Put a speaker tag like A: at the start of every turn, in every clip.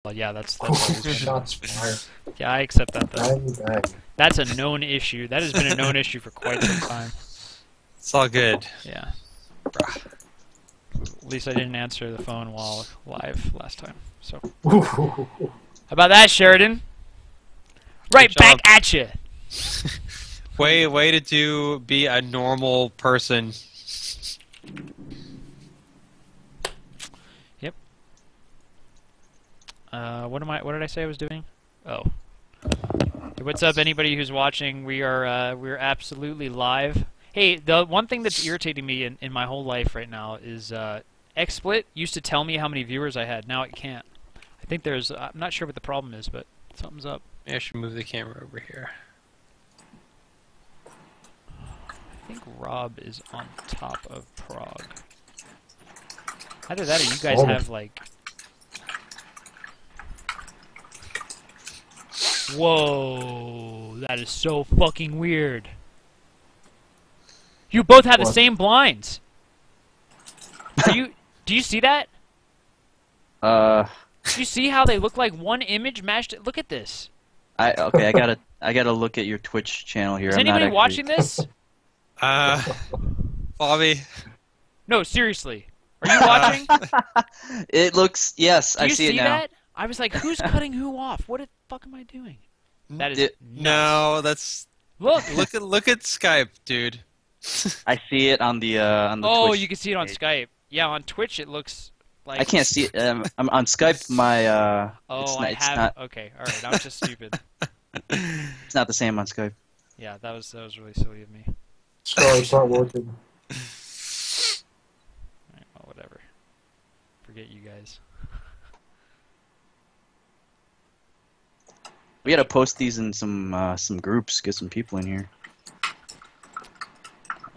A: Well, yeah, that's always been.
B: Shots fired.
A: Yeah, I accept that though.
B: Bang, bang.
A: That's a known issue. That has been a known issue for quite some time.
C: It's all good.
A: Yeah. At least I didn't answer the phone while live last time. So, how about that, Sheridan? Right
C: Good
A: back
C: job.
A: at you.
C: Way to be a normal person.
A: Yep. What did I say I was doing? Oh. Hey, what's up, anybody who's watching? We're absolutely live. Hey, the one thing that's irritating me in my whole life right now is XSplit used to tell me how many viewers I had. Now it can't. I think there's. I'm not sure what the problem is, but something's up.
C: Maybe I should move the camera over here.
A: I think Rob is on top of Prague. Either that or you guys have like. Whoa, that is so fucking weird. You both have the same blinds. Do you see that? Do you see how they look like one image mashed? Look at this.
D: Okay, I gotta look at your Twitch channel here.
A: Is
D: I'm
A: anybody
D: not
A: watching this?
C: Bobby.
A: No, seriously. Are you watching?
D: It looks, yes,
A: Do
D: I
A: you
D: see it now.
A: that? I was like, who's cutting who off? What the fuck am I doing? That is nuts.
C: No, that's
A: Look
C: at Skype, dude.
D: I see it on the
A: Oh,
D: Twitch
A: you can see it on
D: page.
A: Skype. Yeah, on Twitch it looks like.
D: I can't see it. I'm on Skype. My
A: Oh,
D: it's not
A: Okay, all right. I'm just stupid.
D: it's not the same on Skype.
A: Yeah, that was really silly of me.
B: Scar, it's not working.
A: Alright, well, whatever. Forget you guys.
D: We gotta post these in some groups. Get some people in here.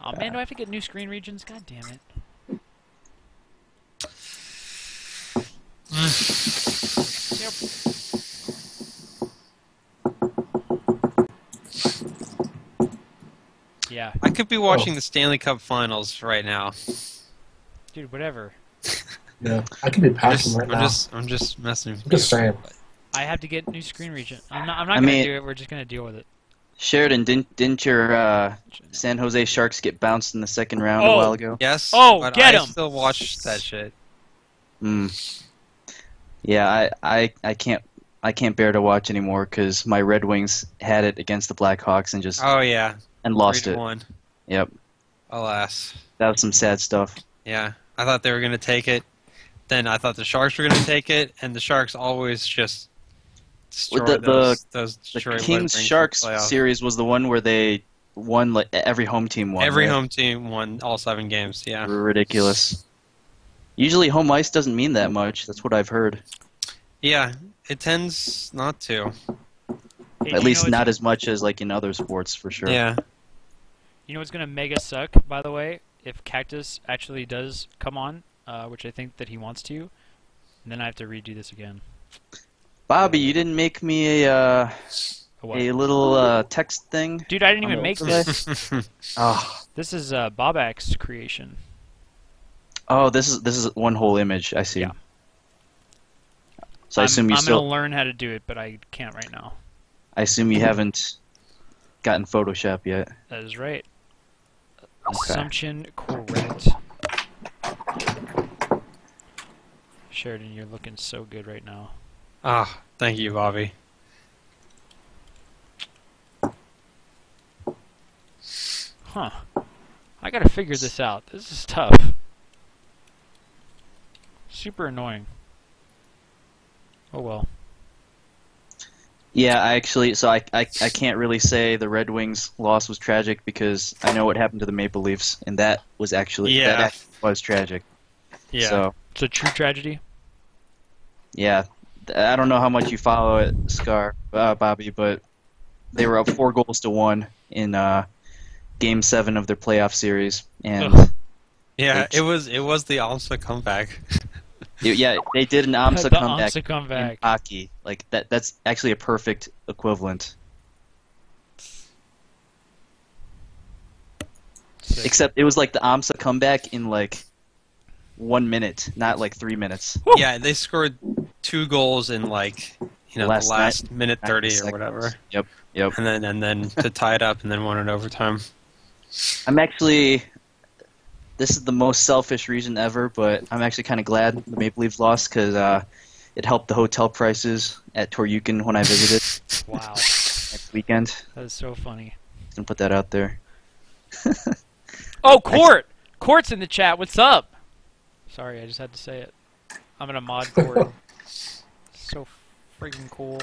A: Oh man, do I have to get new screen regions? God damn it. Yep. Yeah,
C: I could be watching the Stanley Cup Finals right now.
A: dude, whatever.
B: Yeah, I could be passing right now.
C: I'm just messing with
B: I'm
C: you.
B: just saying.
A: I have to get new screen region. I'm not gonna
D: mean-
A: do it. We're just gonna deal with it.
D: Sheridan, didn't your San Jose Sharks get bounced in the second round a
A: Oh.
D: while ago?
C: Yes.
A: Oh,
C: but
A: get
C: I
A: 'em!
C: still watch that shit.
D: Hmm. Yeah, I can't bear to watch anymore because my Red Wings had it against the Blackhawks and just
C: Oh yeah.
D: and lost
C: 3-1.
D: it. Yep,
C: Alas.
D: that was some sad stuff.
C: Yeah. I thought they were gonna take it. Then I thought the Sharks were gonna take it, and the Sharks always just destroy
D: With
C: those
D: The
C: Detroit Red
D: Kings
C: Wings
D: Sharks
C: in the playoffs.
D: series was the one where they won, like every home team won.
C: Every
D: right?
C: home team won all 7 games. Yeah.
D: Ridiculous. Usually home ice doesn't mean that much. That's what I've heard.
C: Yeah. It tends not to.
A: Hey,
D: At least not as much as like in other sports for sure.
C: Yeah.
A: You know what's gonna mega suck, by the way, if Cactus actually does come on, which I think that he wants to, and then I have to redo this again.
D: Bobby, you didn't make me
A: A what?
D: a little text thing.
A: Dude, I didn't
D: on
A: even
D: the
A: make
D: website?
A: this.
D: Oh,
A: This is Bobak's creation.
D: oh, this is one whole image. I see.
A: Yeah.
D: So I assume you
A: I'm
D: still.
A: gonna learn how to do it, but I can't right now.
D: I assume you haven't gotten Photoshop yet.
A: That is right.
D: Okay.
A: Assumption correct. Sheridan, you're looking so good right now.
C: Ah, thank you, Bobby.
A: Huh. I gotta figure this out. This is tough. Super annoying. Oh well.
D: Yeah, I actually. So I can't really say the Red Wings loss was tragic because I know what happened to the Maple Leafs, and that was actually
C: Yeah.
D: that actually was tragic.
C: Yeah.
D: So
A: It's a true tragedy.
D: yeah, I don't know how much you follow it, Scar, Bobby, but they were up 4-1 in Game 7 of their playoff series, and
A: Ugh.
C: Yeah, it was the Almsa comeback.
D: yeah, they did an AMSA
A: The
D: comeback
A: AMSA comeback.
D: in hockey. Like that's actually a perfect equivalent.
A: Sick.
D: Except it was like the AMSA comeback in like 1 minute, not like 3 minutes.
C: Yeah, they scored 2 goals in like the last minute 30 or
D: seconds.
C: whatever.
D: Yep.
C: And then to tie it up and then won in overtime.
D: I'm actually. This is the most selfish reason ever, but I'm actually kind of glad the Maple Leafs lost because it helped the hotel prices at Toryukin when I visited
A: Wow,
D: next weekend.
A: that is so funny.
D: Just gonna put that out there.
A: Oh, Court! Court's in the chat. What's up? Sorry, I just had to say it. I'm gonna mod Court. So freaking cool.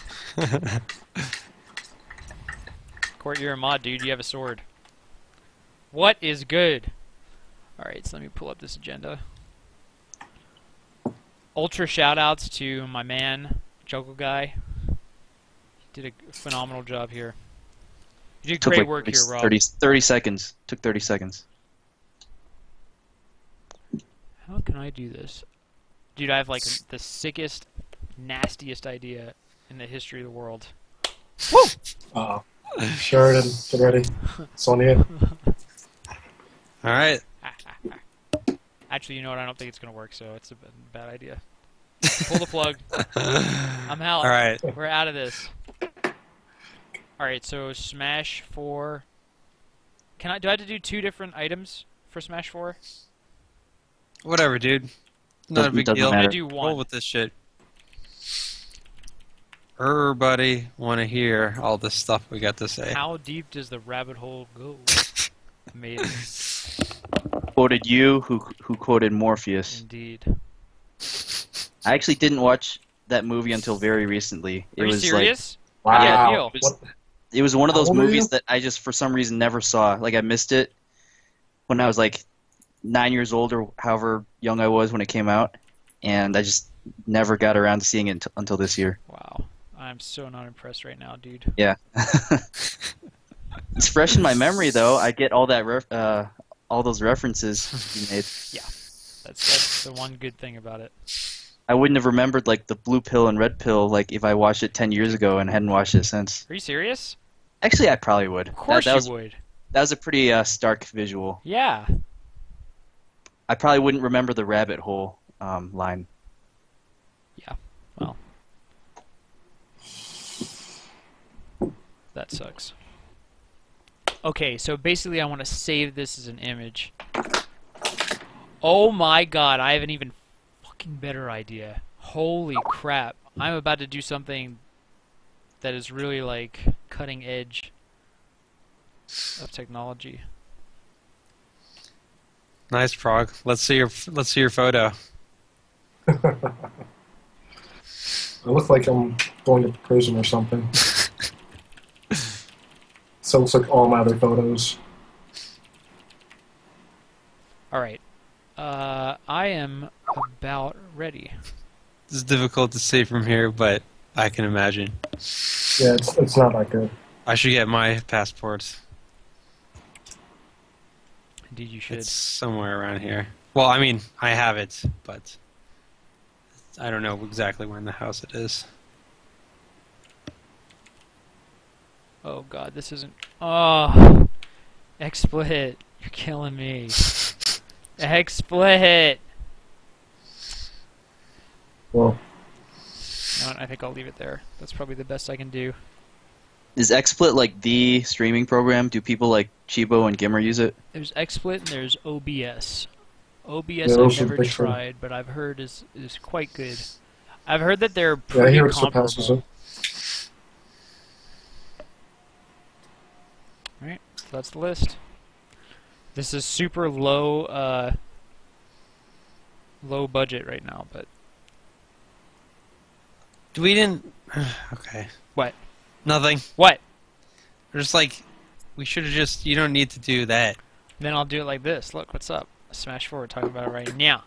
A: Court, you're a mod, dude. You have a sword. What is good? Alright, so let me pull up this agenda. Ultra shoutouts to my man, Juggle Guy. He did a phenomenal job here. You did great work here, Rob.
D: 30 seconds. Took 30 seconds.
A: How can I do this? Dude, I have like the sickest, nastiest idea in the history of the world. Woo!
B: Sheridan, get ready. It's on you.
C: All right.
A: Actually, you know what? I don't think it's going to work, so it's a bad idea. Pull the plug. I'm out.
C: All right.
A: We're out of this. Alright, so Smash 4. Do I have to do 2 different items for Smash 4?
C: Whatever, dude. Not a big deal.
A: I'm going to do 1.
C: Roll with this shit. Everybody want to hear all this stuff we got to say.
A: How deep does the rabbit hole go? Amazing.
D: Quoted you, who quoted Morpheus.
A: Indeed.
D: I actually didn't watch that movie until very recently.
A: Are you serious?
B: Wow.
A: How do you feel?
D: It was one of those
B: How old are
D: movies
B: you?
D: that I just, for some reason, never saw. Like, I missed it when I was, like, 9 years old or however young I was when it came out. And I just never got around to seeing it until this year.
A: Wow. I'm so not impressed right now, dude.
D: Yeah. It's fresh in my memory, though. I get all that all those references you made.
A: Yeah. That's the one good thing about it.
D: I wouldn't have remembered, like, the blue pill and red pill, like, if I watched it 10 years ago and hadn't watched it since.
A: Are you serious?
D: Actually, I probably would.
A: Of course you would.
D: That was a pretty stark visual.
A: Yeah.
D: I probably wouldn't remember the rabbit hole line.
A: Yeah. Well. That sucks. Okay, so basically I want to save this as an image. Oh my god, I have an even fucking better idea. Holy crap. I'm about to do something that is really like cutting edge of technology.
C: Nice, Prog. Let's see your photo.
B: I look like I'm going to prison or something. So it looks like all my other photos.
A: Alright. I am about ready.
C: It's difficult to see from here, but I can imagine.
B: Yeah, it's not that good.
C: I should get my passports.
A: Indeed you should.
C: It's somewhere around here. Well, I mean, I have it, but I don't know exactly where in the house it is.
A: Oh god, this isn't... Oh! XSplit. You're killing me. XSplit!
B: Well,
A: You know what, I think I'll leave it there. That's probably the best I can do.
D: Is XSplit like the streaming program? Do people like Chibo and Gimmer use it?
A: There's XSplit and there's OBS. OBS
B: Yeah,
A: I've
B: those are
A: never
B: big
A: tried, but I've heard is quite good. I've heard that they're
B: yeah, I
A: pretty
B: hear it surpasses
A: comparable.
B: it.
A: Alright, so that's the list. This is super low, low budget right now, but...
C: We didn't... Okay.
A: What?
C: Nothing.
A: What?
C: Just like, we should have just... You don't need to do that.
A: Then I'll do it like this. Look, what's up? Smash 4, we're talking about it right now.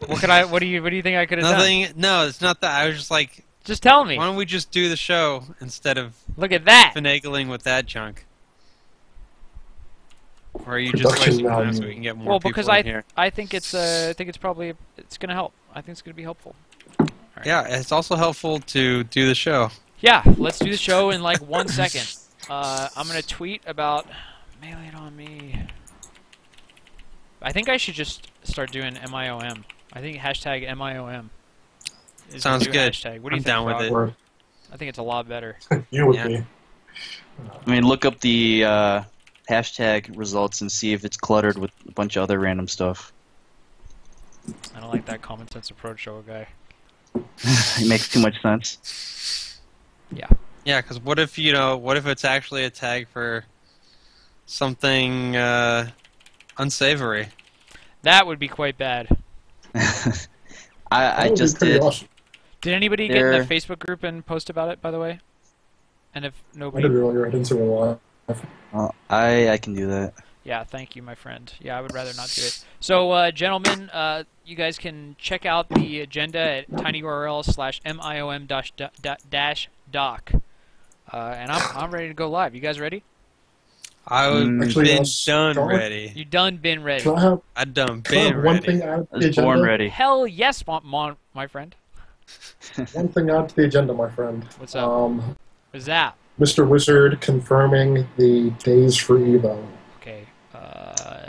A: What do you think I could have done?
C: Nothing. No, it's not that. I was just like...
A: Just tell me.
C: Why don't we just do the show instead of
A: Look at that.
C: finagling with that junk? Or are you
B: Production
C: just wasting time
B: value.
C: so we can get more
A: Well,
C: people
A: because
C: in here?
A: I think it's probably gonna help. I think it's gonna be helpful.
C: Yeah, it's also helpful to do the show.
A: Yeah, let's do the show in like 1 second. I'm gonna tweet about Mail It On Me. I think I should just start doing MIOM. I think hashtag MIOM. is the
C: Sounds
A: new
C: good.
A: hashtag. What do you
C: I'm
A: think,
C: down with
A: Rob?
C: it.
B: Or
A: I think it's a lot better.
B: you would
C: Yeah.
B: be.
D: I mean, look up the hashtag results and see if it's cluttered with a bunch of other random stuff.
A: I don't like that common sense approach, Joe guy.
D: It makes too much sense.
C: Yeah, because what if what if it's actually a tag for something unsavory?
A: That would be quite bad.
B: That
D: I
B: would be
D: just
B: pretty
D: did.
B: awesome.
A: Did anybody get in
D: There-
A: the Facebook group and post about it, by the way? And if
B: I
A: nobody...
B: did earlier. I didn't see a lot.
D: I can do that.
A: Yeah, thank you, my friend. Yeah, I would rather not do it. So, gentlemen, you guys can check out the agenda at tinyurl/miom-doc. And I'm ready to go live. You guys ready?
C: I've
B: Actually,
C: been
B: start
C: done
B: with-
C: ready.
A: You done been ready?
B: Can I have,
C: I done
B: can I have
C: been
B: one
C: ready.
B: thing added
D: I
B: to the
D: was
B: agenda?
D: born ready.
A: Hell yes, my friend.
B: One thing added to the agenda, my friend.
A: What's up? What's that?
B: Mr. Wizard confirming the days for Evo.
A: Okay.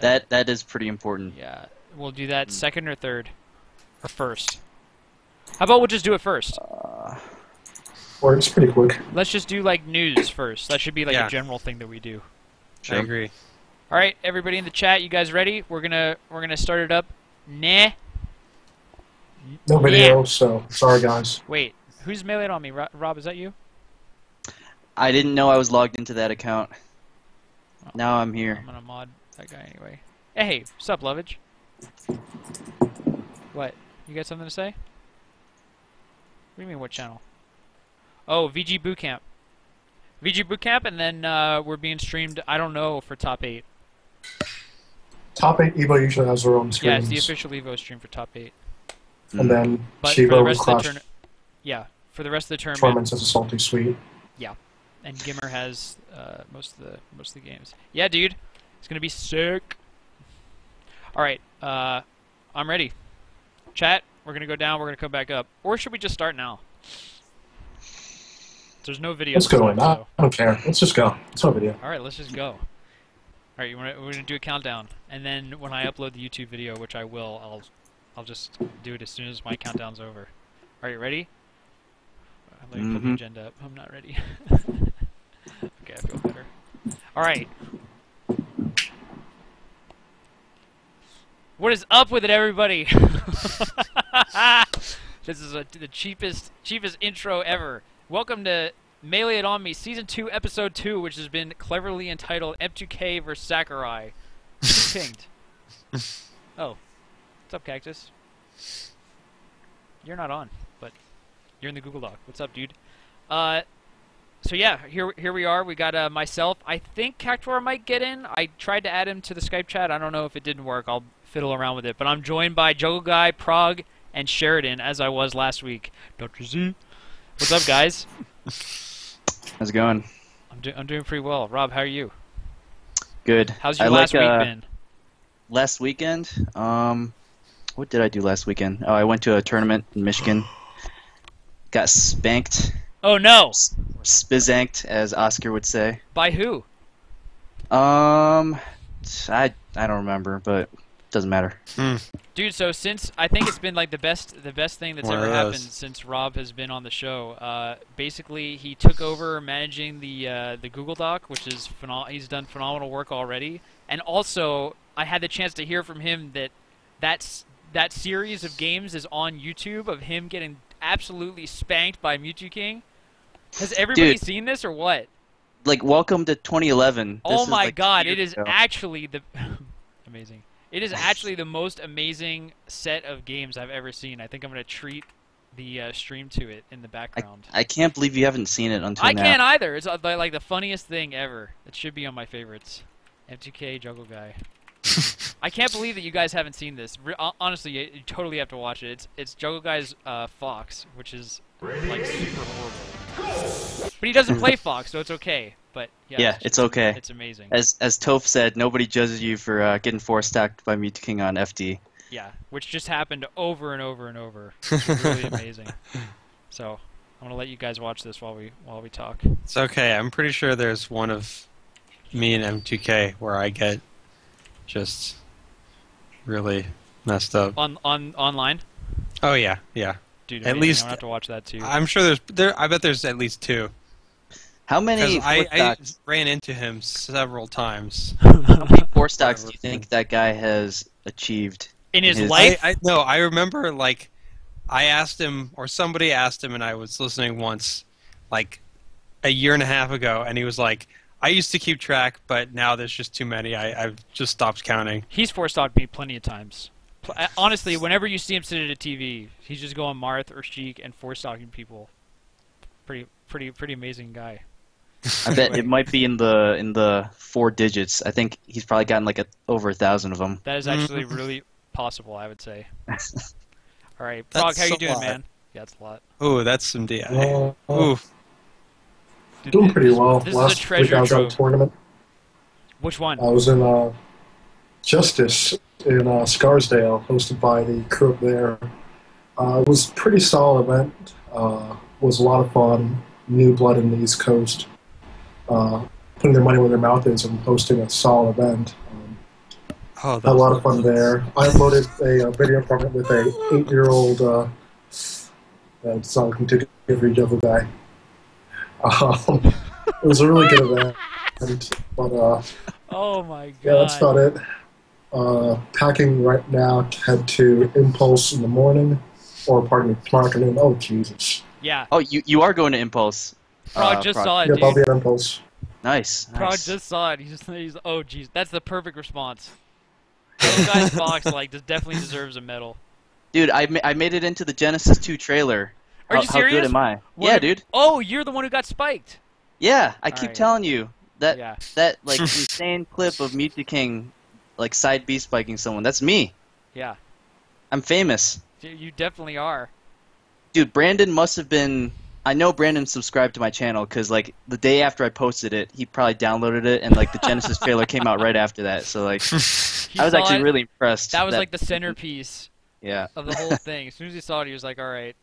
D: That is pretty important.
A: Yeah, we'll do that second or third, or first. How about we'll just do it first?
B: Or it's pretty quick.
A: Let's just do like news first. That should be like
C: Yeah.
A: a general thing that we do.
C: I agree.
A: All right, everybody in the chat, you guys ready? We're gonna start it up. Nah.
B: No video, so sorry guys.
A: Wait, who's meleeed on me? Rob, is that you?
D: I didn't know I was logged into that account. Now I'm here.
A: I'm gonna mod that guy anyway. Hey, what's up, Lovage? What? You got something to say? What do you mean, what channel? Oh, VG Bootcamp. VG Bootcamp, and then we're being streamed, I don't know, for Top 8.
B: Top 8 Evo usually has their own
A: Yeah,
B: screens.
A: it's the official Evo stream for Top 8.
B: And then
A: But for the
B: Shiva
A: rest of the
B: Clash
A: tournament... Yeah, for the rest of the tournament,
B: Torments as a salty sweet.
A: and Gimmer has most of the games. Yeah, dude, it's gonna be sick. All right, I'm ready. Chat, we're gonna go down. We're gonna come back up, or should we just start now? There's no video.
B: Let's
A: this
B: go
A: time,
B: in. I
A: so-
B: don't care. Let's just go. It's no video.
A: All right, let's just go. All right, we're gonna do a countdown, and then when I upload the YouTube video, which I will, I'll just do it as soon as my countdown's over. Are you ready? Let me put the agenda up. I'm not ready. Okay, I feel better. All right. What is up with it, everybody? This is the cheapest intro ever. Welcome to Melee It On Me, Season 2, Episode 2, which has been cleverly entitled M2K vs. Sakurai. Who's pinged? Oh. What's up, Cactus? You're not on, but you're in the Google Doc. What's up, dude? So yeah, here we are. We got myself. I think Cactuar might get in. I tried to add him to the Skype chat. I don't know if it didn't work. I'll fiddle around with it. But I'm joined by Juggle Guy, Prague, and Sheridan, as I was last week. Dr. Z. What's up, guys?
D: How's it going?
A: I'm doing pretty well. Rob, how are you?
D: Good.
A: How's your
D: I
A: last
D: like,
A: week been?
D: Last weekend? What did I do last weekend? Oh, I went to a tournament in Michigan. Got spanked.
A: Oh no!
D: Spizanked, as Oscar would say.
A: By who?
D: I don't remember, but doesn't matter.
A: Dude, so since I think it's been like the best thing that's
C: One
A: ever
C: of
A: happened
C: those.
A: since Rob has been on the show. Basically, he took over managing the Google Doc, which is he's done phenomenal work already. And also, I had the chance to hear from him that series of games is on YouTube of him getting absolutely spanked by Mewtwo King. Has everybody
D: Dude.
A: seen this or what?
D: Like, welcome to 2011.
A: Oh
D: This
A: my
D: is, like,
A: god,
D: 2
A: it
D: years
A: is
D: ago.
A: actually the amazing. It is actually the most amazing set of games I've ever seen. I think I'm going to treat the stream to it in the background.
D: I can't believe you haven't seen it until
A: I
D: now.
A: can't either. It's like the funniest thing ever. It should be on my favorites. M2K Juggle Guy. I can't believe that you guys haven't seen this. Honestly, you totally have to watch it. It's Juggle Guy's Fox, which is like super horrible. But he doesn't play Fox, so it's okay. But
D: Yeah, it's okay.
A: It's amazing.
D: As Toph said, nobody judges you for getting force-stacked by Mewtwo King on FD.
A: Yeah, which just happened over and over and over. It's really amazing. So I'm gonna let you guys watch this while we talk.
C: It's okay. I'm pretty sure there's one of me and M2K where I get just really messed up.
A: Online.
C: Oh yeah, yeah.
A: Dude,
C: At
A: amazing.
C: least-
A: I'm gonna have to watch that too.
C: I'm sure I bet there's at least 2.
D: How many
C: Because
D: force
C: I
D: stocks?
C: ran into him several times.
D: How many force stocks do
C: Whatever.
D: you think that guy has achieved
A: In his life?
C: No, I remember like I asked him or somebody asked him, and I was listening once, like a year and a half ago, and he was like, "I used to keep track, but now there's just too many. I've just stopped counting."
A: He's force-stocked me plenty of times. Honestly, whenever you see him sit at a TV, he's just going Marth or Sheik and force-stocking people. Pretty amazing guy.
D: I bet it might be in the 4 digits. I think he's probably gotten like over 1,000 of them.
A: That is actually really possible, I would say. All right,
C: That's
A: Prague, how you
C: a
A: doing,
C: lot.
A: man? Yeah, it's a lot.
C: Ooh, that's some DI.
B: Well,
C: Ooh,
B: doing pretty well.
A: This is a
B: Last week
A: treasure
B: I was at a
A: trove.
B: tournament.
A: Which one?
B: I was in Justice in Scarsdale, hosted by the crew up there. It was a pretty solid event. Was a lot of fun. New blood in the East Coast. Putting their money where their mouth is and hosting a solid event.
C: oh,
B: Had a lot of fun there. I uploaded a video from it with a 8-year-old. It's not looking too good for a juggle guy. It was a really good event, but
A: Oh my god.
B: yeah, that's about it. Packing right now to head to Impulse in the morning, or pardon me, tomorrow afternoon. Oh Jesus!
A: Yeah,
D: Oh, you are going to Impulse.
A: Prague just saw it,
B: Yep, I'll be
A: dude.
B: at Impulse.
D: Nice.
A: Prague
D: Nice.
A: just saw it. He's oh jeez, that's the perfect response. This guy's box definitely deserves a medal.
D: Dude, I made it into the Genesis 2 trailer.
A: Are you
D: How good
A: serious?
D: am I?
A: What-
D: Yeah, dude.
A: Oh, you're the one who got spiked.
D: Yeah, I keep
A: Alright.
D: telling you that
A: Yeah.
D: that like insane clip of M2K like side B spiking someone. That's me.
A: Yeah.
D: I'm famous.
A: You definitely are.
D: Dude, Brandon must have been. I know Brandon subscribed to my channel because like the day after I posted it, he probably downloaded it, and like the Genesis trailer came out right after that. So like,
A: He
D: I was
A: saw
D: actually
A: it.
D: really impressed.
A: That was like the centerpiece
D: Yeah,
A: of the whole thing. As soon as he saw it, he was like, "All right."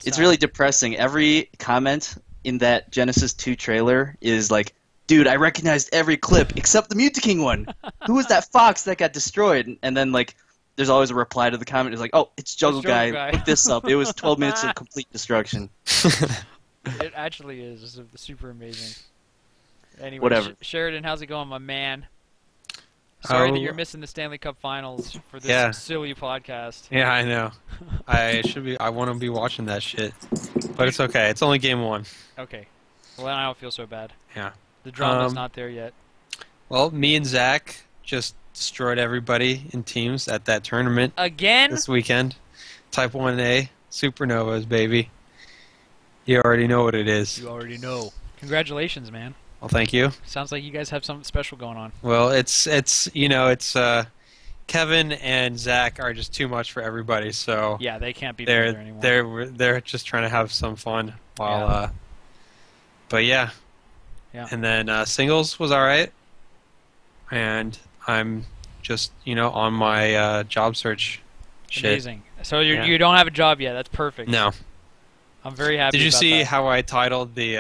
D: it's really depressing. Every comment in that Genesis 2 trailer is like, dude, I recognized every clip except the M2K one. Who was that fox that got destroyed? And then like, there's always a reply to the comment. It's like, oh, it's Juggle
A: Juggle
D: Guy.
A: Guy.
D: Look this up. It was 12 minutes of complete destruction.
A: It actually is. It's super amazing. Anyway,
D: Whatever.
A: Sheridan, how's it going, my man? Sorry that
C: Oh.
A: you're missing the Stanley Cup Finals for this
C: Yeah.
A: silly podcast.
C: Yeah, I know. I want to be watching that shit, but it's okay. It's only game 1.
A: Okay. Well, then I don't feel so bad.
C: Yeah.
A: The drama's
C: Um,
A: not there yet.
C: Well, me and Zach just destroyed everybody in teams at that tournament
A: Again?
C: this weekend. Type 1A Supernovas, baby. You already know what it is.
A: You already know. Congratulations, man.
C: Well, thank you.
A: Sounds like you guys have something special going on.
C: Well, it's Kevin and Zach are just too much for everybody, so
A: Yeah, they can't be together anymore.
C: they're just trying to have some fun while
A: Yeah.
C: but yeah.
A: Yeah.
C: And then singles was all right. And I'm just, on my job search shit.
A: Amazing. So
C: Yeah.
A: you don't have a job yet. That's perfect.
C: No.
A: I'm very happy.
C: Did you
A: about
C: see
A: that.
C: how I titled the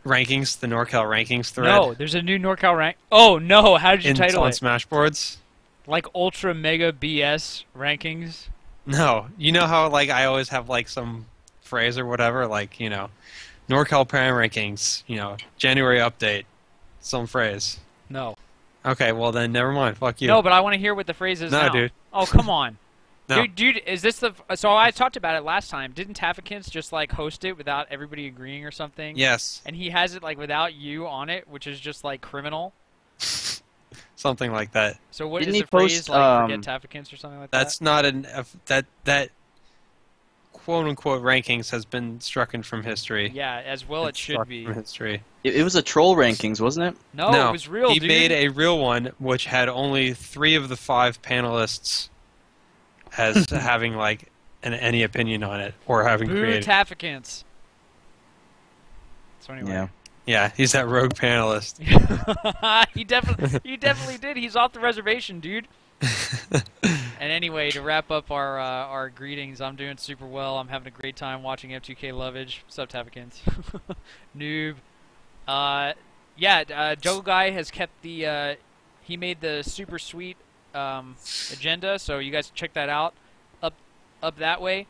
C: rankings, the NorCal rankings thread?
A: No, there's a new NorCal rank. Oh no! How did you title
C: on
A: it?
C: Smashboards?
A: Like Ultra Mega BS rankings?
C: No. You know how like I always have like some phrase or whatever, like, NorCal Prime rankings, January update, some phrase.
A: No.
C: Okay, well then never mind. Fuck you.
A: No, but I want to hear what the phrase is
C: No,
A: now.
C: dude.
A: Oh, come on.
C: No.
A: Dude, is this the... So I talked about it last time. Didn't Tafikins just, like, host it without everybody agreeing or something?
C: Yes.
A: And he has it, like, without you on it, which is just, like, criminal.
C: Something like that.
A: So what
D: Didn't
A: is
D: he
A: the phrase,
D: post,
A: like, forget Tafikins or something like
C: That's not that quote unquote rankings has been stricken from history.
A: that? Yeah, as well it
C: It's
A: should
C: struck
A: be.
C: from history.
D: It was a troll rankings, wasn't it?
A: No, it was real,
C: he
A: dude.
C: made a real one which had only 3 of the 5 panelists as having like any opinion on it or having
A: Boo
C: created.
A: Tafikins. So anyway.
D: Yeah.
C: Yeah, he's that rogue panelist.
A: he definitely did. He's off the reservation, dude. And anyway, to wrap up our greetings, I'm doing super well. I'm having a great time watching M2K Lovage. What's up, Tafikins? Noob. Juggle Guy has kept the he made the super sweet agenda, so you guys check that out. Up up that way,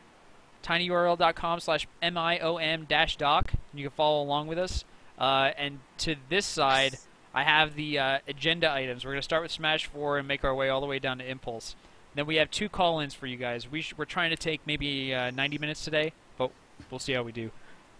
A: tinyurl.com/miom-doc. You can follow along with us. And to this side, I have the agenda items. We're going to start with Smash 4 and make our way all the way down to Impulse. Then we have 2 call-ins for you guys. We're trying to take maybe 90 minutes today, but we'll see how we do.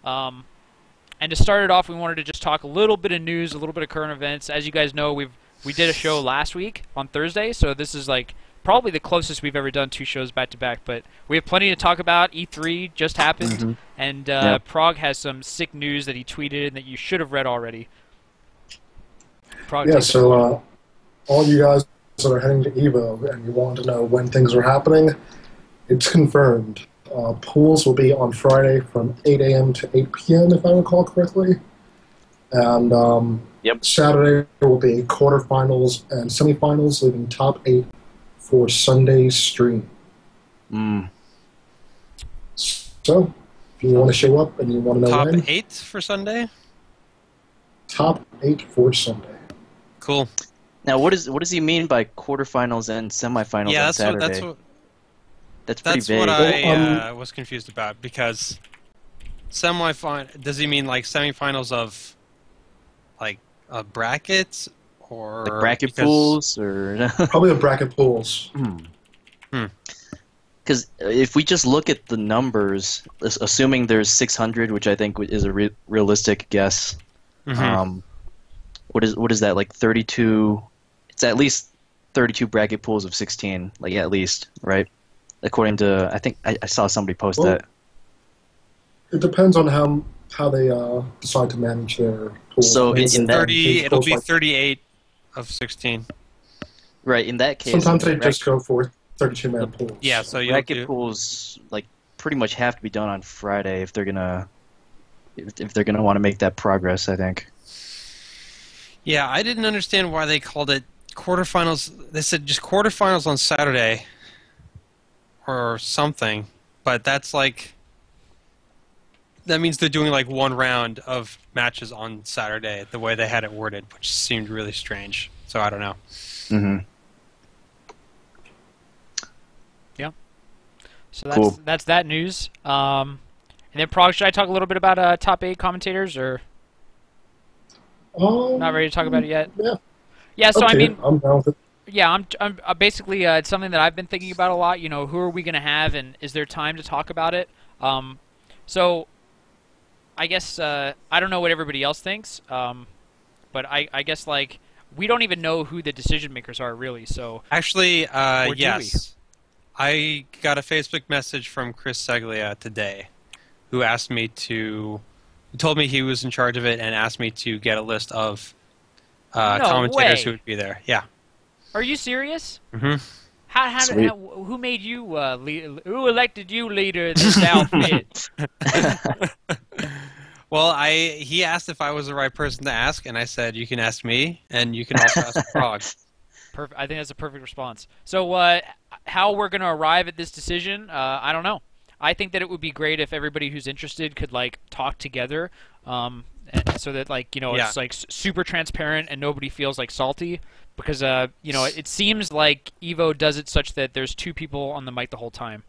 A: And to start it off, we wanted to just talk a little bit of news, a little bit of current events. As you guys know, we did a show last week on Thursday, so this is like probably the closest we've ever done 2 shows back-to-back. But we have plenty to talk about. E3 just happened, and Prague has some sick news that he tweeted and that you should have read already. Prague,
B: Yeah, so all you guys that are heading to EVO and you want to know when things are happening, it's confirmed. Pools will be on Friday from 8 a.m. to 8 p.m., if I recall correctly. And Saturday will be quarterfinals and semifinals, leaving top 8 for Sunday's stream. So, if you want to show up and you want to know
C: Top
B: when...
C: 8 for Sunday?
B: Top 8 for Sunday.
C: Cool.
D: Now, what does he mean by quarterfinals and semifinals on Saturday? That's pretty vague.
C: What I was confused about, because does he mean like semifinals of like brackets or
D: like bracket pools or
B: probably the bracket pools?
D: Because if we just look at the numbers, assuming there's 600, which I think is a realistic guess, what is that, like 32? It's at least 32 bracket pools of 16, like at least, right? According to, I think I saw somebody post that.
B: It depends on how they decide to manage their pools.
D: So in that,
C: it'll be 38 of 16.
D: Right, in that case.
B: Sometimes they just go for 32-man pools.
C: Yeah, so
D: bracket pools like pretty much have to be done on Friday if they're gonna want to make that progress, I think.
C: Yeah, I didn't understand why they called it quarterfinals. They said just quarterfinals on Saturday or something, but that's like, that means they're doing like one round of matches on Saturday, the way they had it worded, which seemed really strange. So I don't know.
A: Yeah. So that's
D: cool.
A: that news. And then Prague, should I talk a little bit about top 8 commentators, or not ready to talk about it yet?
B: Yeah.
A: Yeah. So
B: okay,
A: I mean,
B: I'm down with it.
A: Yeah, I'm basically it's something that I've been thinking about a lot. You know, who are we going to have, and is there time to talk about it? So I guess I don't know what everybody else thinks, but I guess like we don't even know who the decision makers are really. So
C: actually,
A: or
C: yes, I got a Facebook message from Chris Seglia today, who asked me who told me he was in charge of it and asked me to get a list of commentators who would be there. Yeah.
A: Are you serious?
D: Who
A: made you who elected you leader of this outfit?
C: Well, he asked if I was the right person to ask, and I said you can ask me, and you can also ask Prague.
A: Perfect. I think that's a perfect response. So, how we're going to arrive at this decision, I don't know. I think that it would be great if everybody who's interested could like talk together, so that like it's like super transparent and nobody feels like salty. Because it seems like Evo does it such that there's 2 people on the mic the whole time.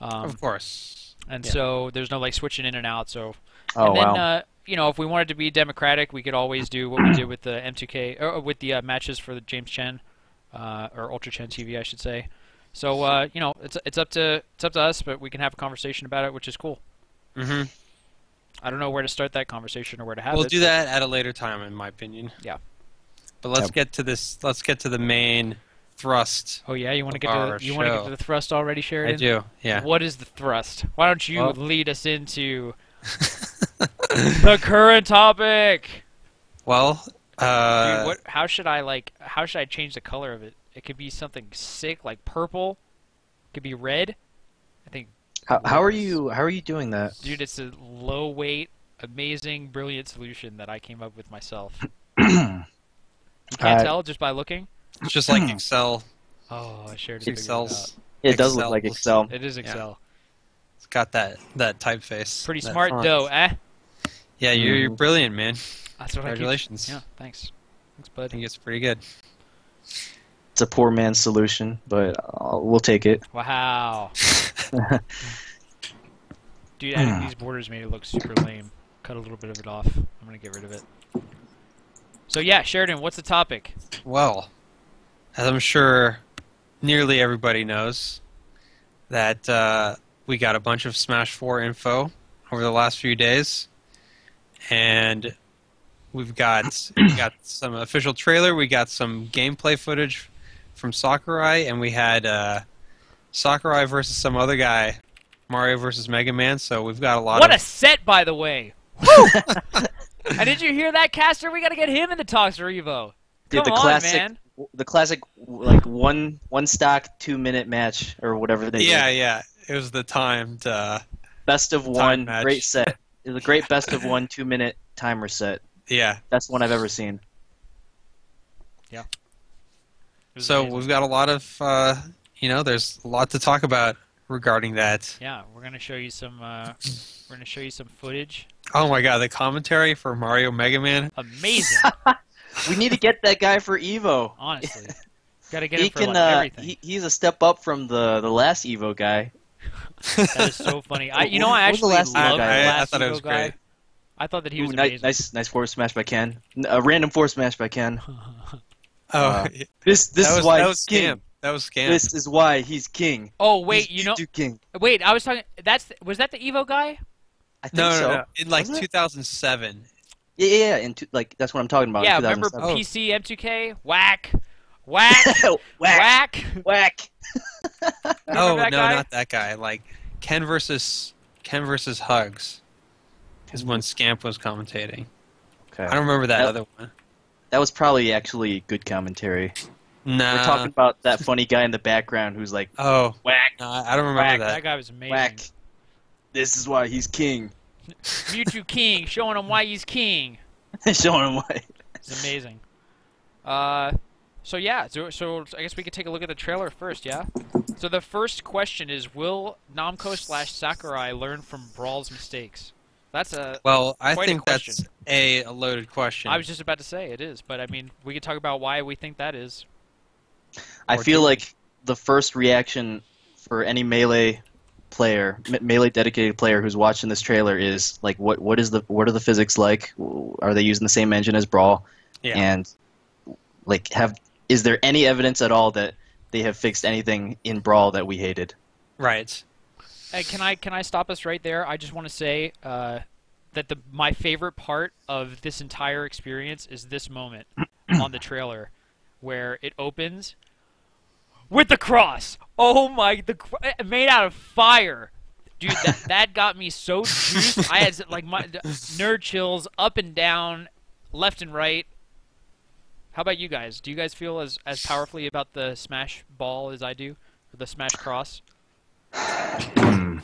C: Of course.
A: And so there's no like switching in and out. So,
D: wow.
A: If we wanted to be democratic, we could always do what we did with the M2K or with the matches for the James Chen or Ultra Chen TV, I should say. So it's up to us, but we can have a conversation about it, which is cool. I don't know where to start that conversation or where to have it.
C: We'll do that at a later time, in my opinion.
A: Yeah.
C: But let's get to this. Let's get to the main thrust.
A: Oh yeah, you want to get to the thrust already, Sheridan?
C: I do. Yeah.
A: What is the thrust? Why don't you lead us into the current topic?
C: Well,
A: dude, how should I change the color of it? It could be something sick like purple. It could be red. I think.
D: How are you doing that?
A: Dude, it's a low weight, amazing, brilliant solution that I came up with myself. You can't tell just by looking?
C: It's just like Excel.
A: Oh, I shared
C: Excel's.
D: It does look like Excel.
A: It is Excel.
C: Yeah. It's got that typeface.
A: Pretty smart though, eh?
C: Yeah, you're brilliant, man.
A: That's what
C: Congratulations.
A: Yeah, thanks. Thanks, bud.
C: I think it's pretty good.
D: It's a poor man's solution, but we'll take it.
A: Wow. Dude, adding these borders made it look super lame. Cut a little bit of it off. I'm gonna get rid of it. So yeah, Sheridan, what's the topic?
C: Well, as I'm sure nearly everybody knows, that we got a bunch of Smash 4 info over the last few days, and we got some official trailer, we got some gameplay footage from Sakurai, and we had Sakurai versus some other guy, Mario versus Mega Man. So we've got a lot.
A: What a set, by the way! Woo! And did you hear that, Caster? We got to get him in the talks for Evo.
D: Dude,
A: Come
D: the
A: on,
D: classic,
A: man.
D: the classic, like one stock 2-minute match or whatever they did.
C: Yeah. It was the timed.
D: Best of one,
C: match.
D: great set. It was a great best of one 2-minute timer set.
C: Yeah.
D: Best one I've ever seen.
A: Yeah.
C: So
A: amazing.
C: we've got a lot of, there's a lot to talk about regarding that.
A: Yeah, we're gonna show you some. We're gonna show you some footage.
C: Oh my God, the commentary for Mario Mega Man.
A: Amazing,
D: We need to get that guy for Evo.
A: honestly. Got to get
D: He
A: him for
D: can.
A: like, everything.
D: He's a step up from the last Evo guy.
A: That is so funny. I
D: What was the
A: actually
D: last
A: love the
D: guy?
C: I
A: last
C: thought it
A: Evo
C: was
A: guy.
C: great.
A: I thought that he was
D: Ooh,
A: amazing.
D: nice forward smash by Ken. A random forward smash by Ken.
C: Oh,
D: This
C: that
D: is
C: was,
D: why
C: that
D: he's
C: was
D: king.
C: scam. That was scam.
D: This is why he's king.
A: Oh wait,
D: He's
A: you know,
D: king.
A: wait. I was talking. Was that the Evo guy?
D: I think
C: No,
D: so.
C: In like
D: Wasn't it?
C: 2007.
D: Yeah. Like that's what I'm talking about.
A: Yeah,
D: in
A: remember
D: 2007.
A: PC M2K? Whack, whack,
D: Whack,
A: whack.
D: whack.
C: Oh
A: that
C: no,
A: guy?
C: not that guy. Like Ken versus Hugs is when Scamp was commentating.
D: Okay.
C: I don't remember that
D: That-
C: other one.
D: That was probably actually good commentary.
C: Nah.
D: We're talking about that funny guy in the background who's like,
C: Oh,
D: whack,
C: no, I don't remember
D: Whack.
A: That
C: that.
A: guy was amazing.
D: whack. This is why he's king.
A: Mewtwo King, showing him why he's king.
D: Showing him why.
A: It's amazing. So yeah, so I guess we could take a look at the trailer first, yeah? So the first question is, will Namco/Sakurai learn from Brawl's mistakes? That's a...
C: Well, I
A: Quite a
C: think
A: question.
C: that's a loaded question.
A: I was just about to say it is, but I mean, we could talk about why we think that is.
D: I
C: Or
D: feel
C: do-
D: like the first reaction for any Melee player, Melee dedicated player who's watching this trailer is like, what are the physics like? Are they using the same engine as Brawl?
C: Yeah.
D: And like, is there any evidence at all that they have fixed anything in Brawl that we hated?
C: Right.
A: Hey, can I stop us right there? I just want to say that my favorite part of this entire experience is this moment on the trailer, where it opens with the cross. Oh my, made out of fire, dude. That got me so juiced. I had like my nerd chills up and down, left and right. How about you guys? Do you guys feel as powerfully about the Smash Ball as I do, or the Smash Cross?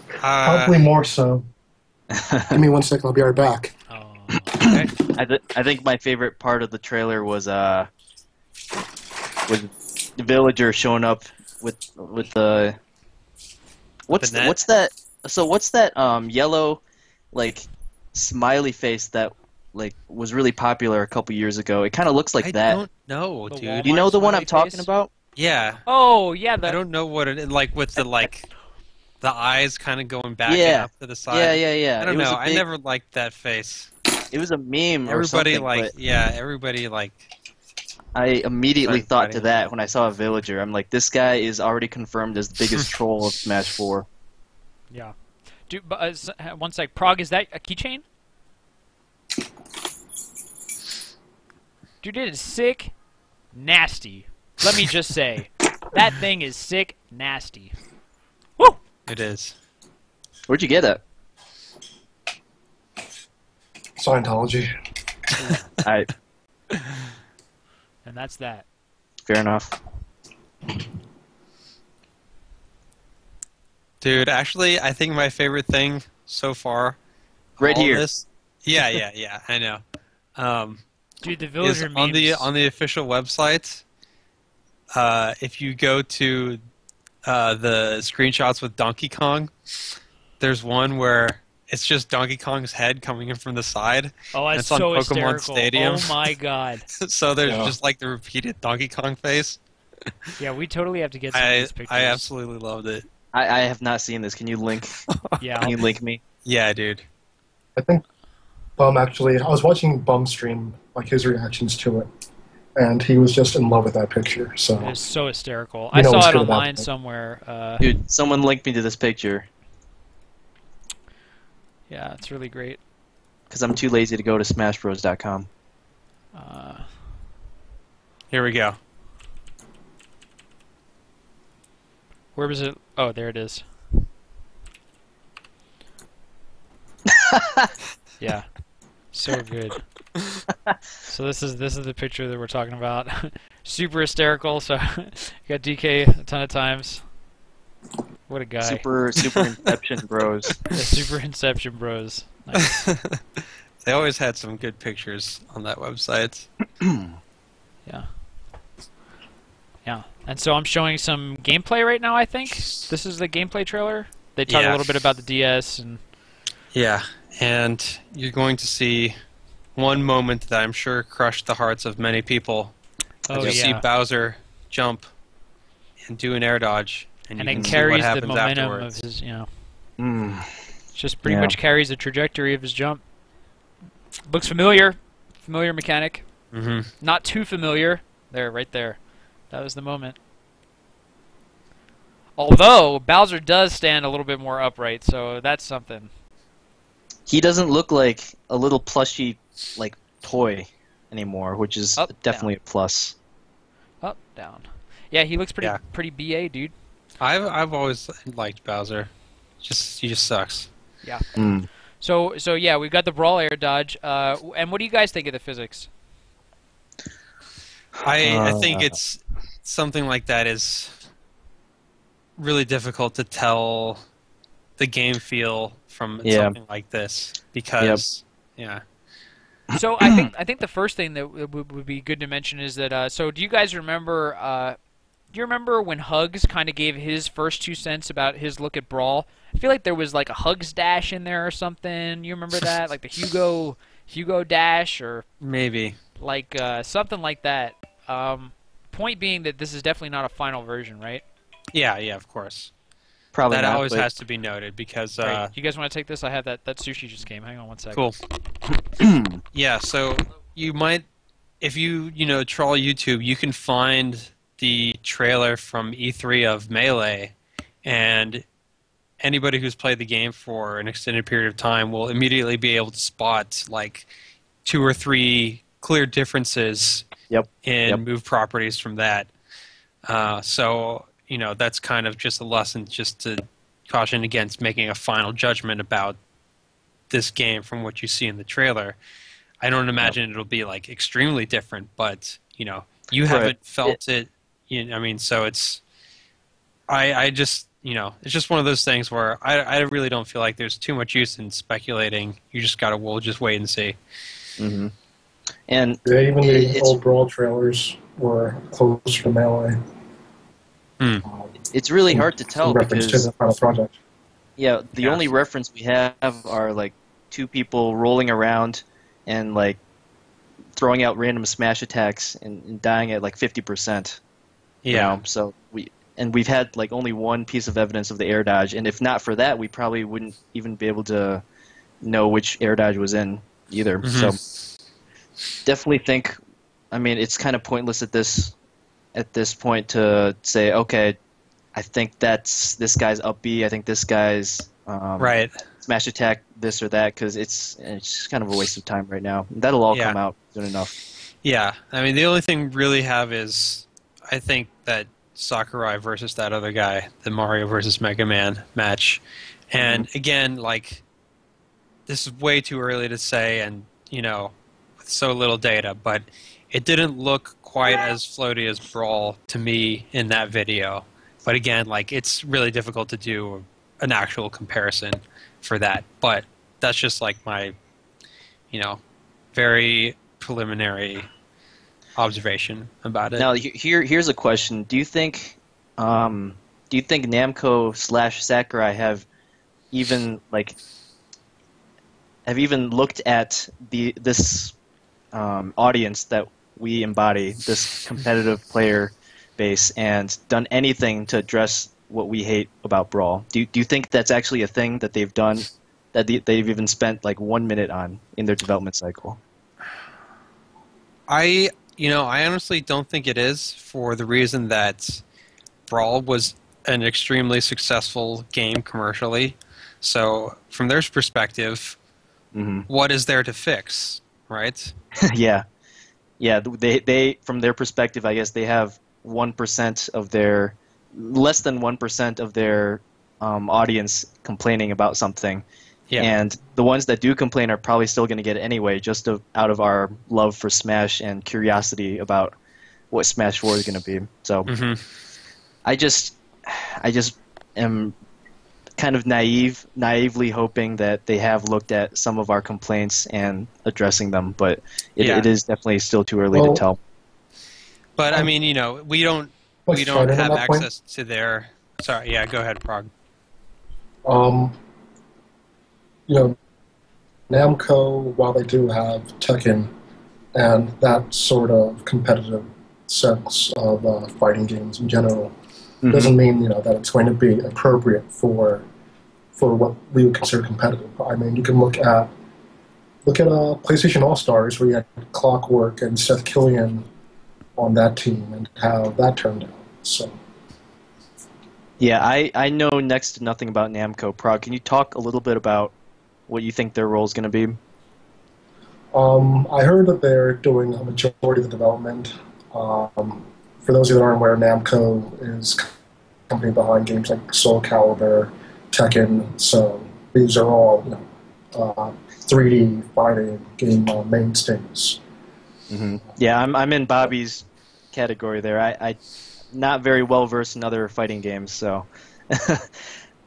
B: Probably more so. Give me 1 second, I'll be right back.
A: Oh, okay.
D: I think my favorite part of the trailer was the villager showing up with the what's
C: The net?
D: what's that? So what's that yellow like smiley face that like was really popular a couple years ago? It kind of looks like
C: I
D: that.
C: don't know,
A: The
C: dude.
D: Do you know the one
A: smiley
D: I'm talking
A: face?
D: about?
C: Yeah.
A: Oh yeah,
C: I don't know what it like with the the eyes kind of going back and
D: Yeah.
C: up to the side.
D: Yeah.
C: I don't
D: It was
C: know.
D: a
C: I
D: big-
C: never liked that face.
D: It was a meme or
C: Everybody
D: something.
C: like
D: but
C: everybody like
D: I immediately
C: Sorry,
D: thought
C: buddy.
D: to that when I saw a villager. I'm like, this guy is already confirmed as the biggest troll of Smash 4.
A: Yeah. Dude, but, one sec. Prague, is that a keychain? Dude, it is sick, nasty. Let me just say, that thing is sick, nasty. Woo!
C: it is.
D: Where'd you get it?
B: Scientology.
D: I
A: And that's that.
D: fair enough.
C: Dude, actually, I think my favorite thing so far,
D: Right
C: all
D: here.
C: This, yeah, I know.
A: Dude, the
C: Is
A: villager memes.
C: on the official website. If you go to the screenshots with Donkey Kong, there's one where it's just Donkey Kong's head coming in from the side.
A: Oh, that's
C: it's on
A: so
C: Pokemon
A: hysterical.
C: Stadium.
A: Oh my god.
C: So there's
B: Yeah.
C: just like the repeated Donkey Kong face.
A: Yeah, we totally have to get some of these pictures.
C: I absolutely loved it.
D: I have not seen this. Can you link?
A: Yeah,
D: Can you link me?
C: Yeah, dude.
B: I think Bum actually. I was watching Bum stream, like his reactions to it, and he was just in love with that picture. So
A: it was so hysterical.
B: You
A: I
B: know what's
A: saw it
B: good about
A: online
B: that.
A: somewhere.
D: Dude, someone link me to this picture
A: Yeah, it's really great.
D: because I'm too lazy to go to SmashBros.com.
C: Here we go.
A: Where was it? Oh, there it is. Yeah, so good. So this is the picture that we're talking about. Super hysterical. So got DK a ton of times. What a guy.
D: Super Inception Bros.
A: The Super Inception Bros. Nice.
C: They always had some good pictures on that website.
A: Yeah. Yeah. And so I'm showing some gameplay right now, I think. This is the gameplay trailer. They talk a
C: Yeah.
A: little bit about the DS and
C: Yeah, and you're going to see one moment that I'm sure crushed the hearts of many people.
A: oh
C: you see
A: yeah.
C: Bowser jump and do an air dodge, and
A: And
C: you
A: it
C: can see what
A: carries the
C: happens
A: momentum
C: afterwards.
A: of his,
D: Mm.
A: just pretty
D: Yeah.
A: much carries the trajectory of his jump. Looks familiar. Familiar mechanic.
C: Hmm.
A: Not too familiar. There, right there. That was the moment. Although Bowser does stand a little bit more upright, so that's something.
D: He doesn't look like a little plushy like toy anymore, which is
A: Up,
D: definitely a plus.
A: Up, down. Yeah, he looks pretty
C: Yeah.
A: pretty BA, dude.
C: I've always liked Bowser. He just sucks.
A: Yeah.
D: Mm.
A: So yeah, we've got the brawl air dodge. And what do you guys think of the physics?
C: I think it's something like that is really difficult to tell the game feel from
D: Yeah.
C: something like this because yeah.
A: So I think the first thing that would be good to mention is that. So do you guys remember? Do you remember when Hugs kind of gave his first 2 cents about his look at Brawl? I feel like there was like a Hugs dash in there or something. You remember that, like the Hugo dash or
C: Maybe.
A: like something like that. Point being that this is definitely not a final version, right?
C: Yeah, of course.
D: Probably
C: That
D: not,
C: always
D: but
C: has to be noted because
A: Great. You guys want to take this? I have that sushi just came. Hang on one second.
C: cool. Yeah, so you might if you trawl YouTube, you can find the trailer from E3 of Melee, and anybody who's played the game for an extended period of time will immediately be able to spot like 2 or 3 clear differences in move properties from that. So that's kind of just a lesson just to caution against making a final judgment about this game from what you see in the trailer. I don't imagine it'll be like extremely different, but you haven't felt it. So it's I just it's just one of those things where I really don't feel like there's too much use in speculating. You just we'll just wait and see.
D: Mm-hmm. And
B: Yeah, even the
D: it's
B: old Brawl trailers were closer to Melee.
D: it's really hard to tell
B: in reference to
D: because
B: the final project.
D: the only reference we have are like 2 people rolling around and like throwing out random smash attacks and dying at like 50%.
C: Yeah.
D: So we've had like only one piece of evidence of the air dodge, and if not for that, we probably wouldn't even be able to know which air dodge was in either.
C: Mm-hmm.
D: So definitely think. I mean, it's kind of pointless at this point to say, okay, I think that's this guy's up B. I think this guy's
C: Right.
D: smash attack this or that, because it's just kind of a waste of time right now. That'll all come out soon enough.
C: Yeah. I mean, the only thing we really have is I think that Sakurai versus that other guy, the Mario versus Mega Man match. And again, like, this is way too early to say, and with so little data, but it didn't look quite as floaty as Brawl to me in that video. But again, like, it's really difficult to do an actual comparison for that. But that's just like my, very preliminary observation about it.
D: Now, here's a question: Do you think Namco / Sakurai have even looked at this audience that we embody, this competitive player base and done anything to address what we hate about Brawl. Do you think that's actually a thing that they've done, that they've even spent like 1 minute on in their development cycle?
C: I honestly don't think it is, for the reason that Brawl was an extremely successful game commercially. So from their perspective, what is there to fix, right?
D: Yeah. Yeah, they from their perspective, I guess they have 1% of their, less than 1% of their audience complaining about something.
C: Yeah.
D: And the ones that do complain are probably still going to get it anyway, just out of our love for Smash and curiosity about what Smash 4 is going to be. So I just am kind of naively hoping that they have looked at some of our complaints and addressing them, but it is definitely still too early to tell.
C: But I mean, we don't have access to their. Sorry, yeah, go ahead, Prague.
B: Namco, while they do have Tekken and that sort of competitive sense of fighting games in general, doesn't mean that it's going to be appropriate for what we would consider competitive. I mean, you can look at PlayStation All Stars, where you had Clockwork and Seth Killian on that team, and how that turned out. So.
D: Yeah, I know next to nothing about Namco. Prague, can you talk a little bit about what you think their role is going to be?
B: I heard that they're doing a majority of the development. For those of you that aren't aware, Namco is a company behind games like Soul Calibur, Tekken, so these are all 3D fighting game mainstays.
D: Yeah, I'm in Bobby's category there. I not very well versed in other fighting games, so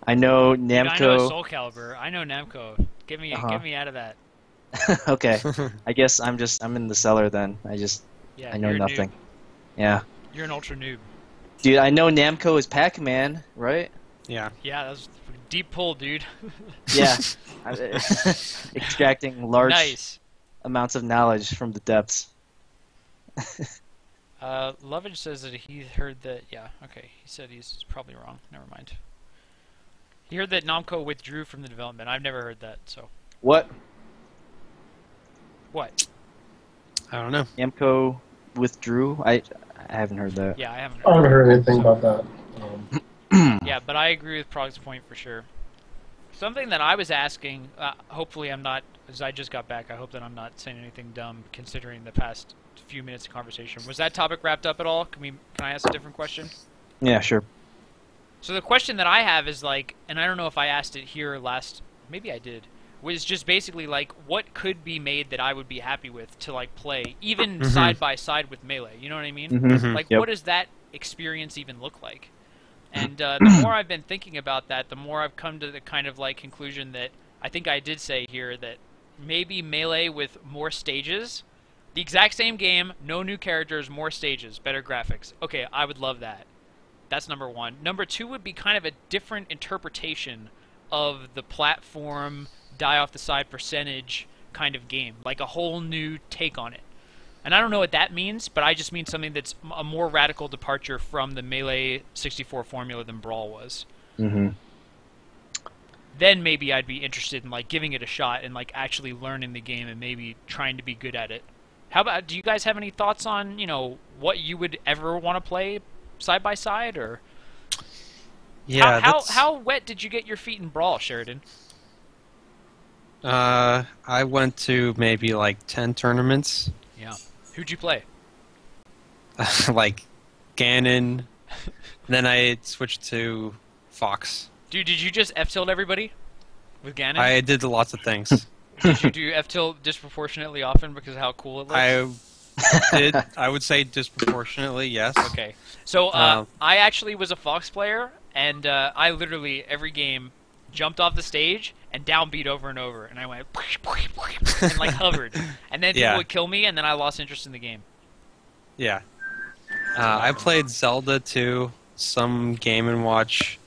D: I know Namco.
A: Dude, I know Soul Calibur. I know Namco. Get me out of that.
D: Okay, I guess I'm in the cellar then. I know nothing. Yeah.
A: You're an ultra noob.
D: Dude, I know Namco is Pac-Man, right?
C: Yeah.
A: Yeah, that was a deep pull, dude.
D: Yeah. Extracting large amounts of knowledge from the depths.
A: Lovage says that he heard that. Yeah, okay. He said he's probably wrong. Never mind. He heard that Namco withdrew from the development. I've never heard that. So.
D: What?
A: What?
C: I don't know.
D: Namco withdrew. I haven't heard that.
A: Yeah, I haven't.
B: I haven't heard anything about that.
A: Yeah, but I agree with Prog's point for sure. Something that I was asking. Hopefully, I'm not. As I just got back, I hope that I'm not saying anything dumb, considering the past few minutes of conversation. Was that topic wrapped up at all? Can I ask a different question?
D: Yeah, sure.
A: So the question that I have is like, and I don't know if I asked it here last. Maybe I did. Was just basically like, what could be made that I would be happy with to like play, even side by side with Melee. You know what I mean? Like, what does that experience even look like? And the more I've been thinking about that, the more I've come to the kind of like conclusion that I think I did say here that maybe Melee with more stages, the exact same game, no new characters, more stages, better graphics. Okay, I would love that. That's number one. Number two would be kind of a different interpretation of the platform, die off the side percentage kind of game, like a whole new take on it. And I don't know what that means, but I just mean something that's a more radical departure from the Melee 64 formula than Brawl was. Then maybe I'd be interested in like giving it a shot and like actually learning the game and maybe trying to be good at it. How about, do you guys have any thoughts on, what you would ever want to play side by side, or
C: yeah,
A: how wet did you get your feet in Brawl, Sheridan?
C: I went to maybe like 10 tournaments.
A: Yeah. Who'd you play?
C: Like Ganon. Then I switched to Fox.
A: Dude, did you just F-tilt everybody with Ganon?
C: I did lots of things.
A: Did you do F-tilt disproportionately often because of how cool it looks?
C: I would say disproportionately, yes.
A: Okay. So I actually was a Fox player, and I literally, every game, jumped off the stage and downbeat over and over, and I went and like hovered, and then people would kill me, and then I lost interest in the game.
C: Yeah. I played Zelda too, some Game & Watch.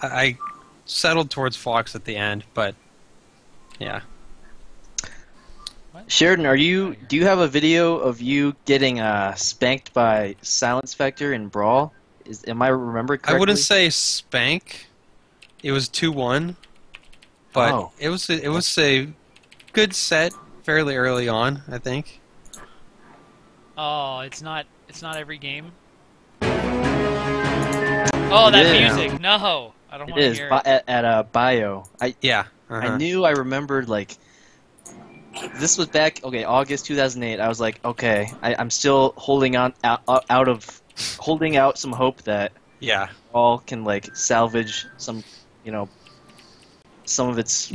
C: I settled towards Fox at the end, but yeah.
D: Sheridan, do you have a video of you getting spanked by Silence Vector in Brawl? Am I remembered correctly?
C: I wouldn't say spank. It was 2-1, but it was a good set fairly early on, I think.
A: Oh, it's not every game. Oh, that music! No, I don't want to hear it.
D: At Bio.
C: Yeah.
D: I knew I remembered, like, this was back, August 2008. I was like, okay, I'm still holding out some hope that all can, like, salvage some, some of its,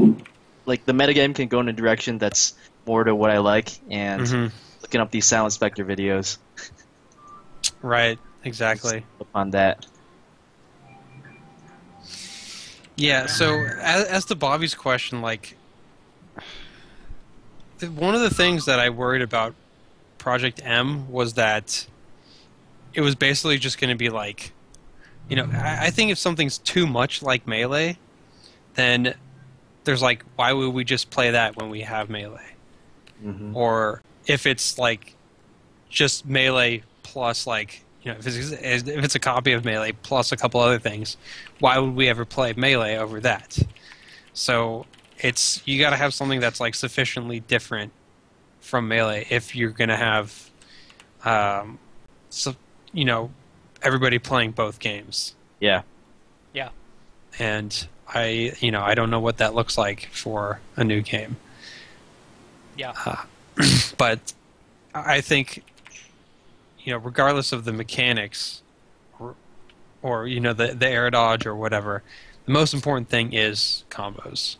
D: like, the metagame can go in a direction that's more to what I like, and looking up these Silent Spectre videos.
C: Right, exactly.
D: Upon that.
C: Yeah, so as to Bobby's question, like, one of the things that I worried about Project M was that it was basically just going to be like, I think if something's too much like Melee, then there's like, why would we just play that when we have Melee? Or if it's like just Melee plus like, if it's a copy of Melee plus a couple other things, why would we ever play Melee over that? So you got to have something that's like sufficiently different from Melee if you're going to have, everybody playing both games.
A: Yeah.
C: And I don't know what that looks like for a new game.
A: Yeah.
C: But I think, regardless of the mechanics or the air dodge or whatever, the most important thing is combos.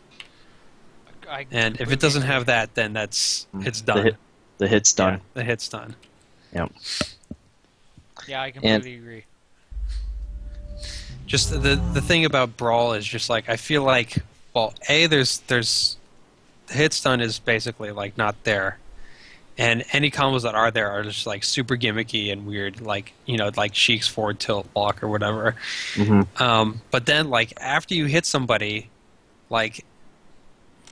C: And if it doesn't have that, then it's done.
D: The hit's done.
C: Yeah, the hit's done.
D: Yep.
A: Yeah, I completely agree.
C: Just the thing about Brawl is just like, I feel like, well, there's the hit stun is basically like not there. And any combos that are there are just like super gimmicky and weird, like like Sheik's forward tilt block or whatever. But then like after you hit somebody, like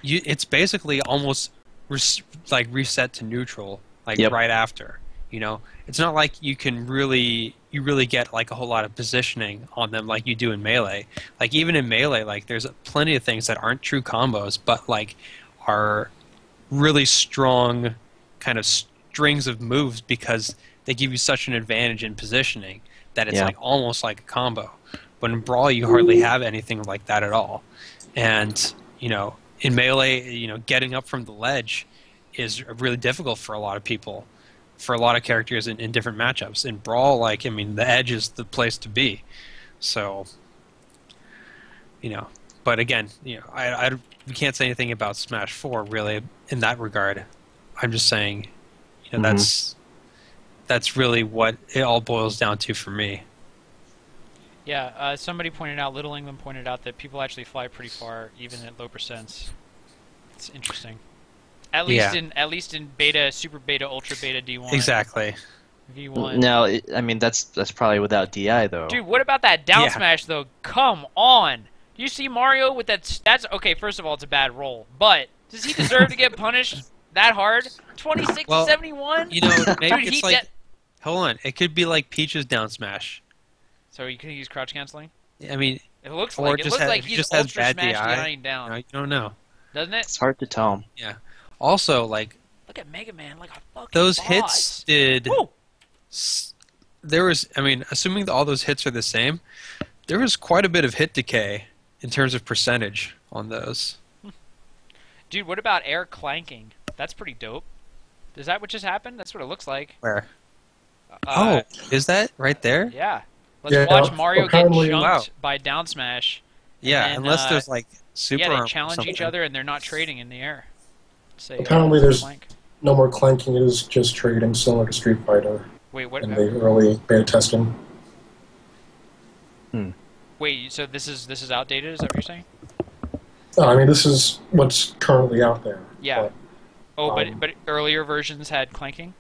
C: it's basically almost reset to neutral, like right after. It's not like you really get like a whole lot of positioning on them like you do in Melee. Like even in Melee, like there's plenty of things that aren't true combos, but like are really strong kind of strings of moves because they give you such an advantage in positioning that it's like almost like a combo. But in Brawl, you hardly have anything like that at all. And in Melee, getting up from the ledge is really difficult for a lot of people, for a lot of characters in different matchups. In Brawl, the edge is the place to be. So, but again, we can't say anything about Smash 4 really in that regard. I'm just saying, that's really what it all boils down to for me.
A: Yeah, somebody pointed out, Little England pointed out that people actually fly pretty far, even at low percents. It's interesting. At least in beta, super beta, ultra beta, D1.
C: Exactly.
A: V1.
D: No, that's probably without DI though.
A: Dude, what about that down smash though? Come on. Do you see Mario with that? That's okay. First of all, it's a bad roll, but does he deserve to get punished that hard? 26 to 71.
C: Maybe
A: Dude,
C: it's like. Hold on, it could be like Peach's down smash.
A: So you can use crouch canceling.
C: I mean,
A: it looks like he's
C: just
A: ultra
C: has bad
A: smash
C: DI,
A: down.
C: you don't know,
A: doesn't it?
D: It's hard to tell.
C: Yeah. Also, like,
A: look at Mega Man, like a fucking
C: those
A: boss.
C: hits did. There was, assuming that all those hits are the same, there was quite a bit of hit decay in terms of percentage on those.
A: Dude, what about air clanking? That's pretty dope. Is that what just happened? That's what it looks like.
C: Where? Is that right there?
A: Yeah. Let's watch Mario get jumped by down smash.
C: Yeah,
A: then,
C: unless there's like super.
A: Yeah, they challenge each other and they're not trading in the air. Say,
B: apparently, there's no more clanking. It is just trading, similar to Street Fighter.
A: Wait, what?
B: In the early beta testing.
A: Wait, so this is outdated? Is that what you're saying?
B: This is what's currently out there.
A: Yeah. But earlier versions had clanking?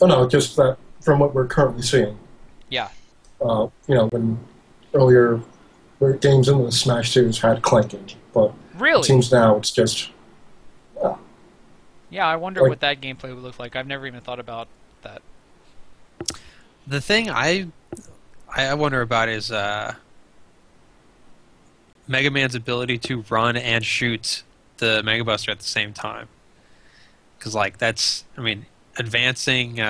B: Oh no, just that from what we're currently seeing.
A: Yeah.
B: When earlier games in the Smash series had clanking, but
A: really?
B: it seems now it's just
A: Yeah, I wonder
B: Like,
A: what that gameplay would look like. I've never even thought about that.
C: The thing I wonder about is Mega Man's ability to run and shoot the Mega Buster at the same time. Because like that's, I mean, advancing.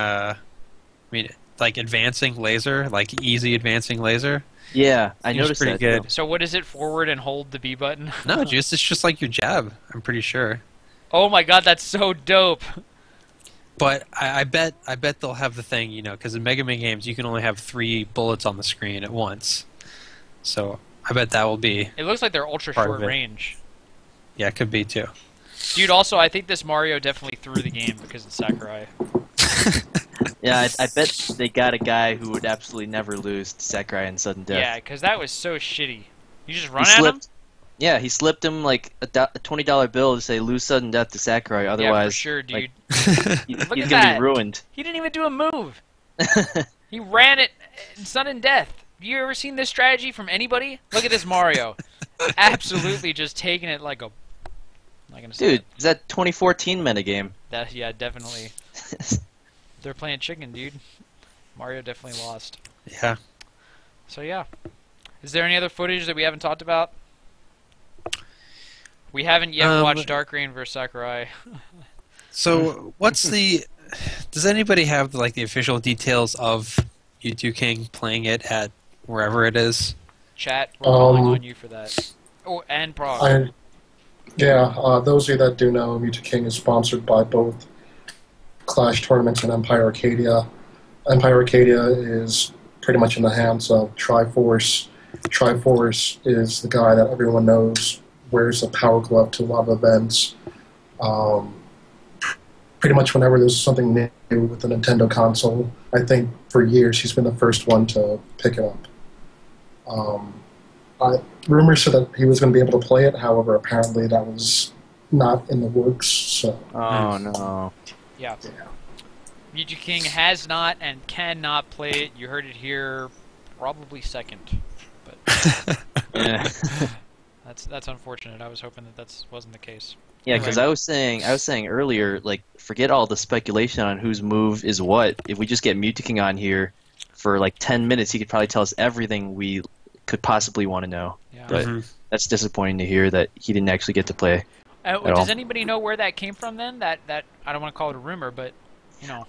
C: Like advancing laser, like easy advancing laser.
D: Yeah, I
C: Seems
D: noticed
C: pretty
D: that.
C: good.
D: Too.
A: So what is it? Forward and hold the B button?
C: No, it's just like your jab. I'm pretty sure.
A: Oh my god, that's so dope.
C: But I bet they'll have the thing, because in Mega Man games you can only have 3 bullets on the screen at once. So I bet that will be.
A: It looks like they're ultra
C: Part
A: short
C: of it.
A: range.
C: Yeah, it could be too.
A: Dude, also, I think this Mario definitely threw the game because of Sakurai.
D: Yeah, I bet they got a guy who would absolutely never lose to Sakurai in sudden death.
A: Yeah, because that was so shitty. You just run
D: He
A: at him?
D: slipped. Yeah, he slipped him like a $20 bill to say lose sudden death to Sakurai.
A: Yeah, for
D: Otherwise,
A: sure, dude.
D: like, he's
A: Look
D: gonna
A: at that.
D: be ruined.
A: He didn't even do a move. He ran it in sudden death. You ever seen this strategy from anybody? Look at this Mario. Absolutely just taking it like a... Like an
D: Dude, is that 2014 metagame?
A: That, yeah, definitely. They're playing chicken, dude. Mario definitely lost.
C: Yeah.
A: So, yeah. Is there any other footage that we haven't talked about? We haven't yet watched Dark Rain vs. Sakurai.
C: So what's the? Does anybody have like the official details of M2K playing it at wherever it is?
A: Chat, we're calling on you for that. Oh, and Prague.
B: Those of you that do know, M2K is sponsored by both Clash Tournaments and Empire Arcadia. Empire Arcadia is pretty much in the hands of Triforce. Triforce is the guy that everyone knows wears a power glove to a lot of events. Pretty much whenever there's something new with the Nintendo console, I think for years he's been the first one to pick it up. Rumors said that he was going to be able to play it, however, apparently that was not in the works. So.
D: Oh no.
A: Yeah. M2K has not and cannot play it. You heard it here, probably second. But
D: Yeah.
A: that's unfortunate. I was hoping that wasn't the case.
D: Yeah, because I was saying earlier, like, forget all the speculation on whose move is what. If we just get M2K on here for like 10 minutes, he could probably tell us everything we could possibly want to know.
A: Yeah.
D: But that's disappointing to hear that he didn't actually get to play.
A: Does
D: all.
A: anybody know where that came from then? That I don't want to call it a rumor, but you know.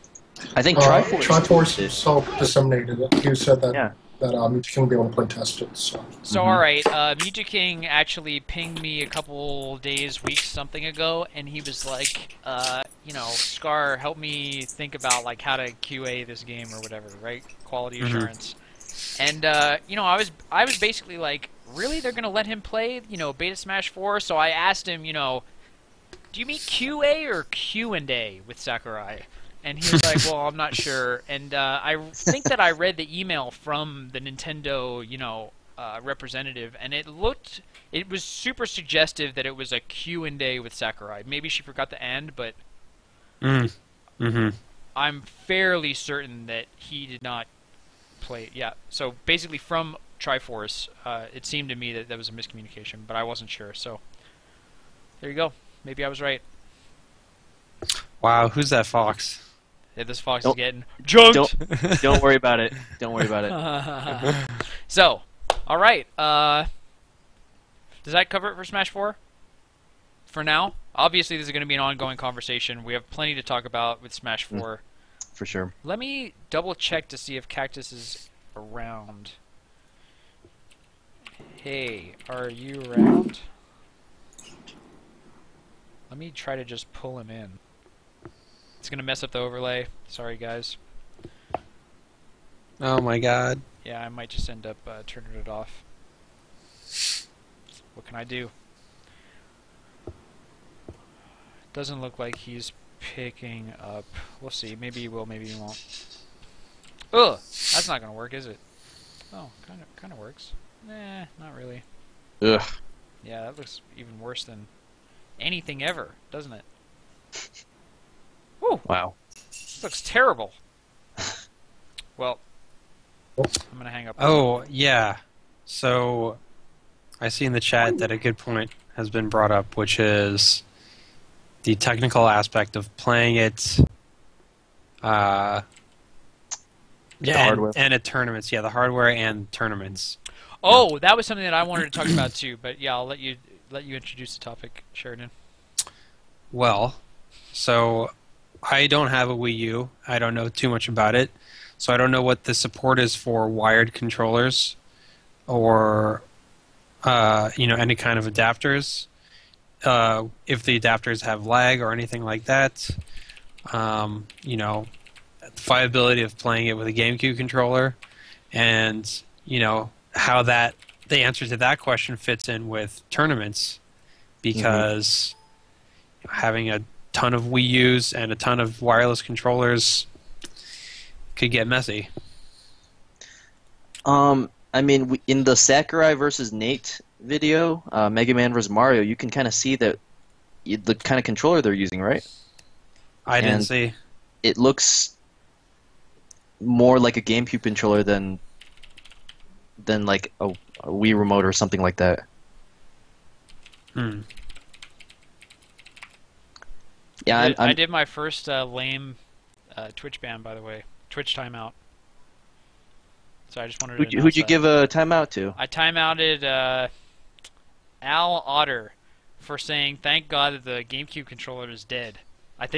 D: I think Triforce.
B: Triforce self-disseminated it. He said that
D: Yeah.
B: that M2K would be able to play test it. So.
A: All right, M2K actually pinged me a couple days, weeks, something ago, and he was like, Scar, help me think about like how to QA this game or whatever, right? Quality assurance. And I was basically like, really? They're gonna let him play, Beta Smash 4? So I asked him, do you mean QA or Q&A with Sakurai? And he was like, well, I'm not sure. And I think that I read the email from the Nintendo, representative, and it was super suggestive that it was a Q&A with Sakurai. Maybe she forgot the end, but I'm fairly certain that he did not play. Yeah, so basically from Triforce, it seemed to me that was a miscommunication, but I wasn't sure. So there you go. Maybe I was right.
C: Wow, who's that fox?
A: Yeah, this fox is getting junked.
D: Don't worry about it. Don't worry about it.
A: So, all right. Does that cover it for Smash 4? For now? Obviously, this is going to be an ongoing conversation. We have plenty to talk about with Smash 4.
D: For sure.
A: Let me double check to see if Cactus is around. Hey, are you around? Let me try to just pull him in. It's going to mess up the overlay. Sorry, guys.
C: Oh my god.
A: Yeah, I might just end up turning it off. What can I do? Doesn't look like he's picking up. We'll see. Maybe he will, maybe he won't. Ugh! That's not going to work, is it? Oh, kind of works. Nah, not really.
D: Ugh.
A: Yeah, that looks even worse than anything ever, doesn't it? Woo!
D: Wow.
A: This looks terrible. Well, I'm going to hang up.
C: Oh, yeah. So, I see in the chat that a good point has been brought up, which is the technical aspect of playing it. Yeah,
D: hardware.
C: and at tournaments. Yeah, the hardware and tournaments.
A: Oh, that was something that I wanted to talk about too. But yeah, I'll let you introduce the topic, Sheridan.
C: Well, so I don't have a Wii U. I don't know too much about it. So I don't know what the support is for wired controllers or any kind of adapters. If the adapters have lag or anything like that. The viability of playing it with a GameCube controller, and how the answer to that question fits in with tournaments, because having a ton of Wii U's and a ton of wireless controllers could get messy.
D: I mean, in the Sakurai versus Nate video, Mega Man vs. Mario, you can kind of see that the kind of controller they're using, right?
C: I didn't
D: And
C: see.
D: It looks more like a GameCube controller than like a Wii remote or something like that. Yeah,
A: I did my first lame Twitch ban, by the way. Twitch timeout. So I just wanted to announce
D: who'd you
A: that.
D: give a timeout to?
A: I timeouted Al Otter for saying, "Thank God that the GameCube controller is dead."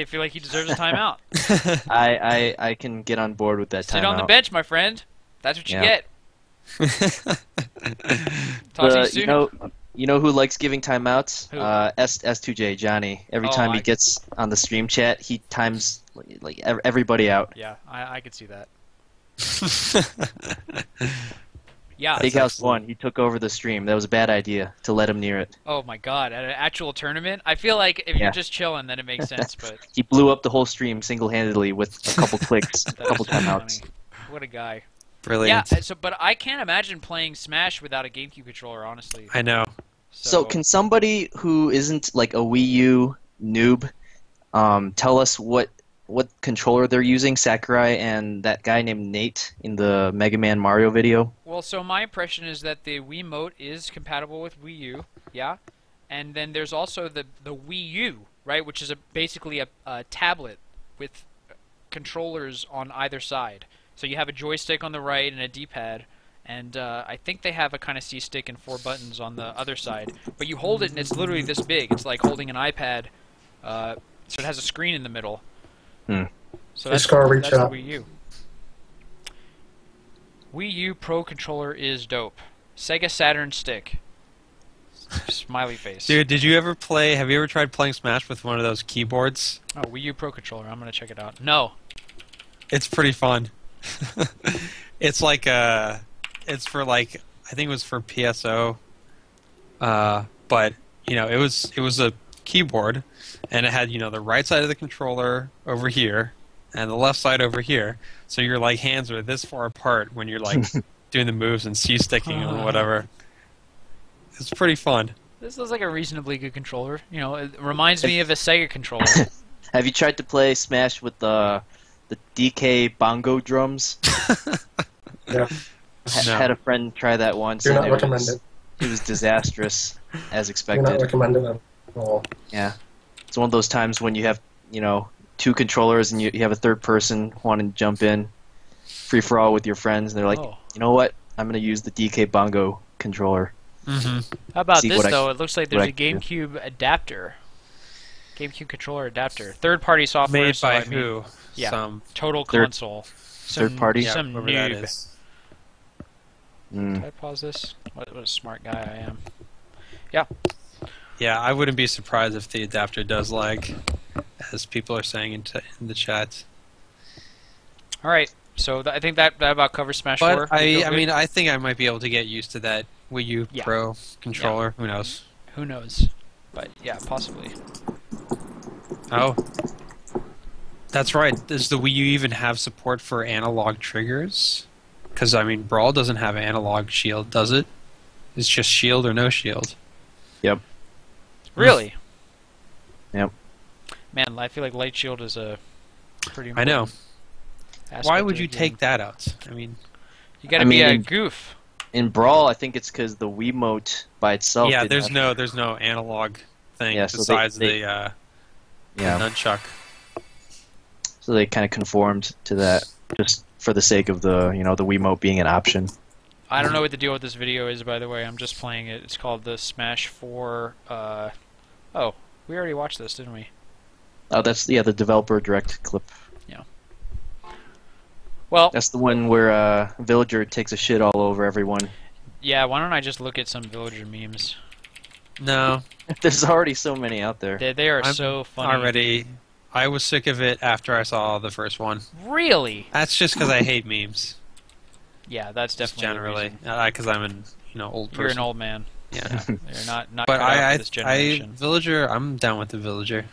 A: Feel like he deserves a timeout.
D: I can get on board with that timeout.
A: Sit on the bench, my friend. That's what you
D: Yeah.
A: get. Talk to you soon.
D: You know who likes giving timeouts?
A: Who?
D: S2J Johnny. Every time he gets on the stream chat, he times like everybody out.
A: Yeah, I could see that. Yeah.
D: Big House won. He took over the stream. That was a bad idea to let him near it.
A: Oh my God! At an actual tournament, I feel like if you're just chilling, then it makes sense. But
D: he blew up the whole stream single-handedly with a couple clicks, a couple timeouts.
A: What a guy!
C: Brilliant.
A: Yeah. But I can't imagine playing Smash without a GameCube controller. Honestly.
C: I know.
D: So can somebody who isn't like a Wii U noob tell us what controller they're using, Sakurai and that guy named Nate in the Mega Man Mario video?
A: Well, so my impression is that the Wiimote is compatible with Wii U, yeah, and then there's also the Wii U, right, which is basically a tablet with controllers on either side. So you have a joystick on the right and a D-pad, and I think they have a kind of C-stick and 4 buttons on the other side. But you hold it and it's literally this big. It's like holding an iPad, so it has a screen in the middle. So that's the Wii U. Wii U Pro Controller is dope. Sega Saturn stick. Smiley face.
C: Dude, have you ever tried playing Smash with one of those keyboards?
A: Oh, Wii U Pro Controller. I'm gonna check it out. No.
C: It's pretty fun. It's like it's for like, I think it was for PSO. But it was a keyboard, and it had the right side of the controller over here and the left side over here, so your like hands are this far apart when you're like doing the moves and C-sticking and whatever. It's pretty fun.
A: This looks like a reasonably good controller. It reminds me of a Sega controller.
D: Have you tried to play Smash with the DK bongo drums?
B: Yeah.
D: Had a friend try that once.
B: You're not recommended.
D: It was disastrous, as expected.
B: You're not recommended at all.
D: Yeah. It's one of those times when you have, 2 controllers and you have a third person wanting to jump in, free for all with your friends, and they're like, you know what? I'm going to use the DK bongo controller.
A: How about this, though? It looks like there's a GameCube adapter. GameCube controller adapter. Third-party software.
C: Made by who?
A: Yeah.
C: Some
A: Total Console.
D: Third party?
A: Some
C: whoever
A: noob.
C: that is.
A: Did I pause this? What a smart guy I am. Yeah.
C: Yeah, I wouldn't be surprised if the adapter does lag, as people are saying in the chat.
A: All right. So I think that about covers Smash 4.
C: But I think I might be able to get used to that Wii U Pro controller.
A: Yeah.
C: Who knows?
A: Who knows? But yeah, possibly.
C: Oh. That's right. Does the Wii U even have support for analog triggers? Because, Brawl doesn't have analog shield, does it? It's just shield or no shield.
D: Yep.
A: Really?
D: Yep.
A: Man, I feel like light shield is a pretty
C: I know.
A: aspect
C: Why
A: of
C: would
A: the
C: you
A: game.
C: take that out?
A: You gotta be a goof.
D: In Brawl, I think it's because the Wiimote by itself.
C: Yeah, there's no analog thing
D: Yeah, so
C: besides
D: they Yeah.
C: Nunchuck.
D: So they kind of conformed to that just for the sake of the the Wiimote being an option.
A: I don't know what the deal with this video is, by the way. I'm just playing it. It's called the Smash 4. Oh, we already watched this, didn't we?
D: Oh, that's the developer direct clip.
A: Yeah. Well,
D: That's the one where Villager takes a shit all over everyone.
A: yeah. Why don't I just look at some Villager memes?
C: No,
D: There's already so many out there.
A: They are
C: I'm
A: so funny.
C: already. I was sick of it after I saw the first one.
A: Really?
C: That's just because I hate memes.
A: Yeah, that's
C: Just
A: definitely the
C: generally,
A: reason.
C: because I'm an old person.
A: You're an old man.
C: Yeah.
A: You're not
C: But
A: cut out for this generation.
C: Villager. I'm down with the Villager.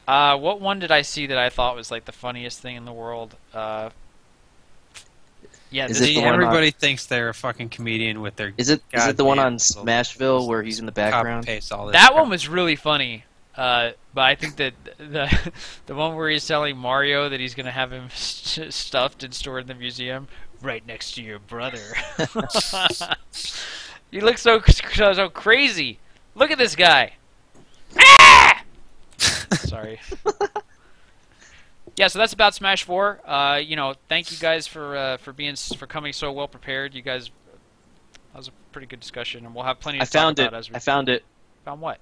A: What one did I see that I thought was like the funniest thing in the world? Yeah,
D: Is
A: this
D: it the one
C: Everybody thinks they're a fucking comedian with their.
D: Is it the one on
C: goddamn little
D: Smashville where he's in the background?
C: copy-paste all this
A: that
C: crap.
A: one was really funny. But I think that the one where he's telling Mario that he's gonna have him stuffed and stored in the museum right next to your brother. You look so crazy. Look at this guy. Ah! Sorry. Yeah, so that's about Smash 4. Thank you guys for coming so well prepared. You guys, that was a pretty good discussion, and we'll have plenty to talk about as we
D: I found it.
A: found what?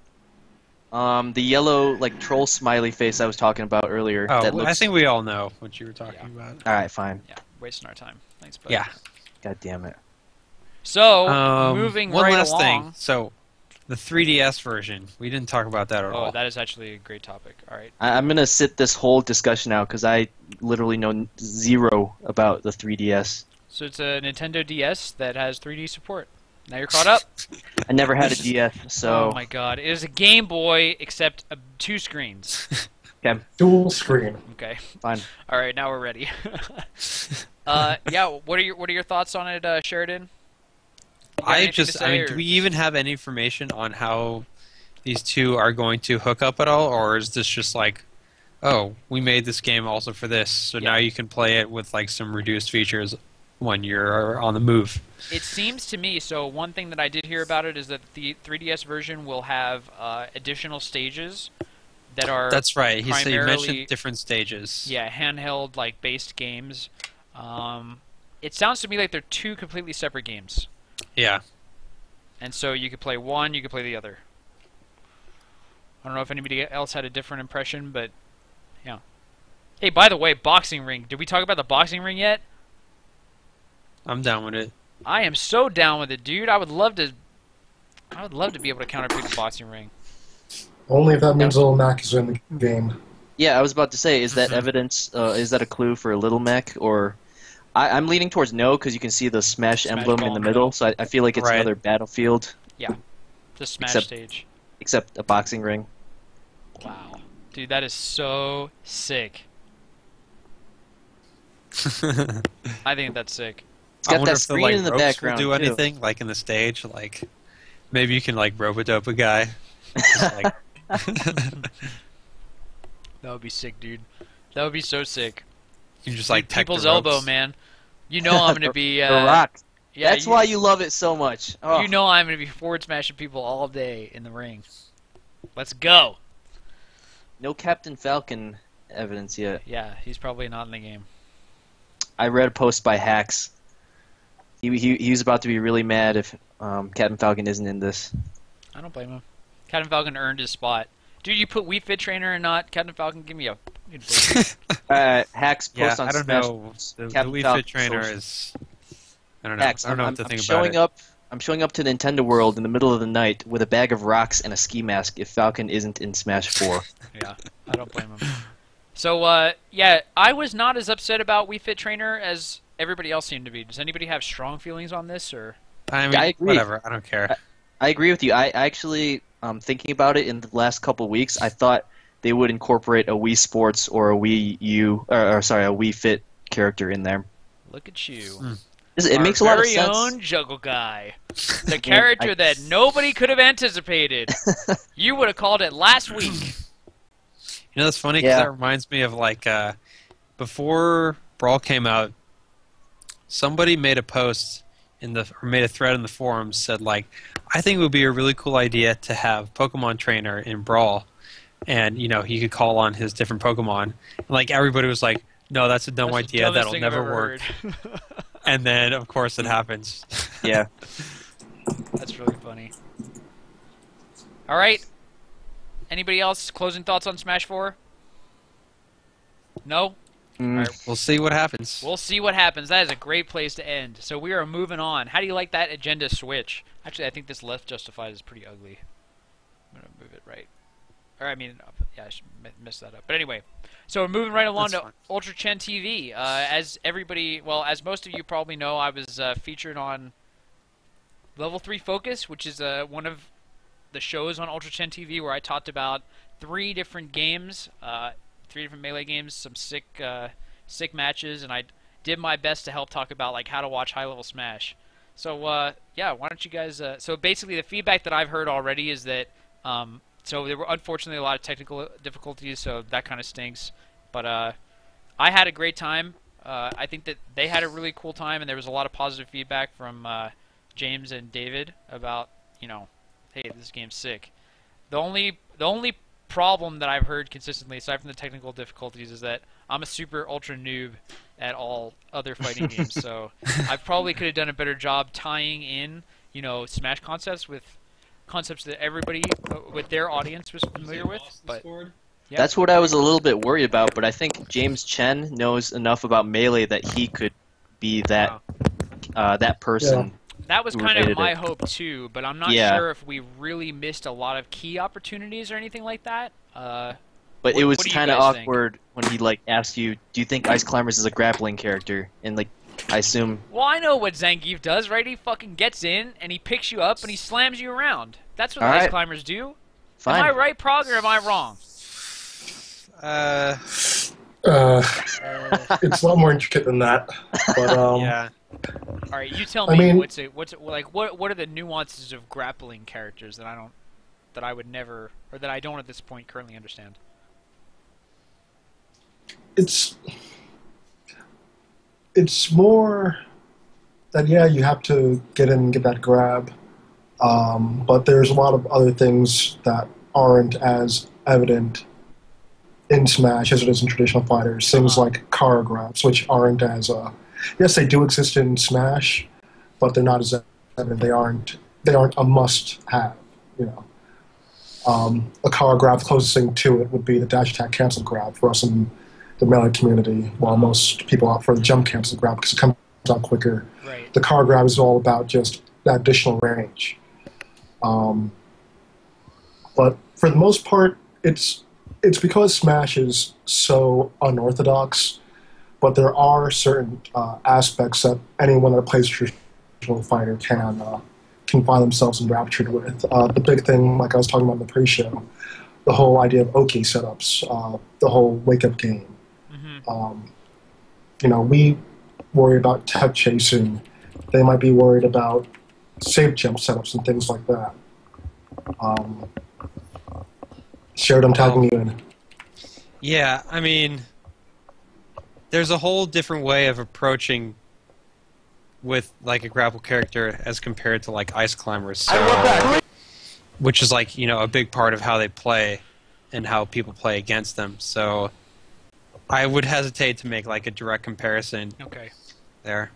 D: The yellow troll smiley face I was talking about earlier.
C: Oh,
D: that looks...
C: I think we all know what you were talking about.
D: All right, fine.
A: Yeah, wasting our time. Thanks, buddy.
C: Yeah.
D: God damn it.
A: So moving
C: one
A: right
C: last
A: along.
C: thing. So, the 3DS version. We didn't talk about that at
A: Oh,
C: all.
A: that is actually a great topic. All right.
D: I'm gonna sit this whole discussion out because I literally know zero about the 3DS.
A: So it's a Nintendo DS that has 3D support. Now you're caught up.
D: I never had a DS, so
A: Oh my God! It is a Game Boy except 2 screens.
D: okay,
B: Dual screen.
A: Okay.
D: fine.
A: All right, now we're ready. Yeah. What are your thoughts on it, Sheridan? You got anything to say, or-
C: do we even have any information on how these two are going to hook up at all, or is this just like, oh, we made this game also for this, so now you can play it with some reduced features when you're on the move?
A: It seems to me, so one thing that I did hear about it is that the 3DS version will have additional stages that are
C: That's right. He
A: primarily,
C: mentioned different stages.
A: yeah, handheld based games. It sounds to me like they're 2 completely separate games.
C: Yeah.
A: And so you could play one, you could play the other. I don't know if anybody else had a different impression, but yeah. Hey, by the way, boxing ring. Did we talk about the boxing ring yet?
C: I'm down with it.
A: I am so down with it, dude. I would love to be able to counterpick the boxing ring.
B: Only if that means Little Mac is in the game.
D: Yeah, I was about to say, is that evidence? Is that a clue for Little Mac? Or I'm leaning towards no because you can see the Smash emblem
A: ball
D: in the
A: in the
D: middle, so I feel like it's
C: Right.
D: another Battlefield,
A: The Smash
D: Except-
A: stage.
D: except a boxing ring.
A: Wow. Dude, that is so sick. I think that's sick.
D: It's got
C: I wonder
D: that
C: if
D: screen in the
C: ropes
D: background
C: will do
D: too.
C: anything like in the stage, maybe you can rope-a-dope a guy. Like,
A: That would be sick, dude. That would be so sick.
C: you can just
A: Dude,
C: tech the
A: people's elbow,
C: ropes.
A: man. You know I'm gonna be.
D: The Rock.
A: Yeah,
D: That's why you love it so much. Oh.
A: You know I'm gonna be forward smashing people all day in the ring. Let's go.
D: No Captain Falcon evidence yet.
A: Yeah, he's probably not in the game.
D: I read a post by Hacks. He was about to be really mad if Captain Falcon isn't in this.
A: I don't blame him. Captain Falcon earned his spot. Dude, you put Wii Fit Trainer and not Captain Falcon? Give me a...
D: Hacks
C: Yeah,
D: post on
C: I don't
D: Smash.
C: know. The
D: Captain
C: Wii
D: Falcon
C: Fit Trainer
D: social.
C: is... I don't know.
D: Hacks,
C: I don't know
D: I'm
C: what to think
D: showing
C: about it.
D: I'm showing up to Nintendo World in the middle of the night with a bag of rocks and a ski mask if Falcon isn't in Smash 4.
A: Yeah, I don't blame him. So, yeah, I was not as upset about Wii Fit Trainer as everybody else seemed to be. Does anybody have strong feelings on this, or...
C: I mean,
D: I agree.
C: whatever. I don't care.
D: I agree with you. I actually, thinking about it in the last couple weeks, I thought they would incorporate a Wii Sports or a Wii U, or sorry, a Wii Fit character in there.
A: Look at you.
D: It
A: Our
D: makes a lot of
A: very
D: sense.
A: own Juggle Guy. The character that nobody could have anticipated. You would have called it last week.
C: You know, that's funny because that reminds me of before Brawl came out, somebody made a post or made a thread in the forums said I think it would be a really cool idea to have Pokemon Trainer in Brawl and he could call on his different Pokemon. And, like everybody was like, "No, that's a dumb
A: That's the
C: idea.
A: dumbest
C: That'll
A: thing I've
C: never
A: ever
C: work."
A: heard.
C: And then, of course, it happens.
D: Yeah.
A: That's really funny. All right. Anybody else? Closing thoughts on Smash 4? No?
D: Mm.
A: All right.
C: We'll see what happens.
A: We'll see what happens. That is a great place to end. So we are moving on. How do you like that agenda switch? Actually, I think this left justified is pretty ugly. I'm going to move it right. Or, I mean, yeah, I should mess that up. But anyway, so we're moving right along
C: That's
A: to
C: fine.
A: Ultra Chen TV. As everybody, well, as most of you probably know, I was featured on Level 3 Focus, which is one of the shows on Ultra Chen TV where I talked about 3 different games, 3 different Melee games, some sick matches, and I did my best to help talk about like how to watch high-level Smash. So yeah, why don't you guys? So basically, the feedback that I've heard already is that so there were unfortunately a lot of technical difficulties, so that kind of stinks. But I had a great time. I think that they had a really cool time, and there was a lot of positive feedback from James and David about hey, this game's sick. The only problem that I've heard consistently, aside from the technical difficulties, is that I'm a super ultra noob at all other fighting games. So I probably could have done a better job tying in, Smash concepts with concepts that everybody with their audience was familiar with. But yeah.
D: That's what I was a little bit worried about, but I think James Chen knows enough about Melee that he could be that that person.
A: That was kind of
D: related
A: my
D: it.
A: hope too, but I'm not
D: Yeah.
A: sure if we really missed a lot of key opportunities or anything like that.
D: But
A: What-
D: it was
A: what do you
D: kind of
A: guys think?
D: awkward when he like asked you, "Do you think Ice Climbers is a grappling character?" And like, I assume.
A: Well, I know what Zangief does, right? He fucking gets in and he picks you up and he slams you around. That's what
D: All
A: Ice
D: right.
A: Climbers do.
D: Fine.
A: Am I right, Prog, or am I wrong?
B: It's a lot more intricate than that. But
C: Yeah.
A: All right, you tell
B: I
A: me.
B: mean-
A: What are the nuances of grappling characters that I would never, or that I don't at this point currently understand?
B: it's more that you have to get in and get that grab, but there's a lot of other things that aren't as evident in Smash as it is in traditional fighters. Things like car grabs, which aren't as yes, they do exist in Smash, but they're not as evident. They aren't a must-have. A car grab, the closest thing to it would be the dash attack cancel grab for us in the Melee community, while most people opt for the jump cancel grab because it comes out quicker.
A: Right.
B: The car grab is all about just that additional range. But for the most part, it's because Smash is so unorthodox, but there are certain aspects that anyone that plays a traditional fighter can find themselves enraptured with. The big thing, like I was talking about in the pre-show, the whole idea of OK setups, the whole wake-up game. We worry about tech chasing. They might be worried about save jump setups and things like that. Shared, I'm tagging you in.
C: Yeah, I mean, there's a whole different way of approaching with like a grapple character as compared to like Ice Climbers. So, which is like a big part of how they play and how people play against them. So I would hesitate to make like a direct comparison
A: Okay.
C: there.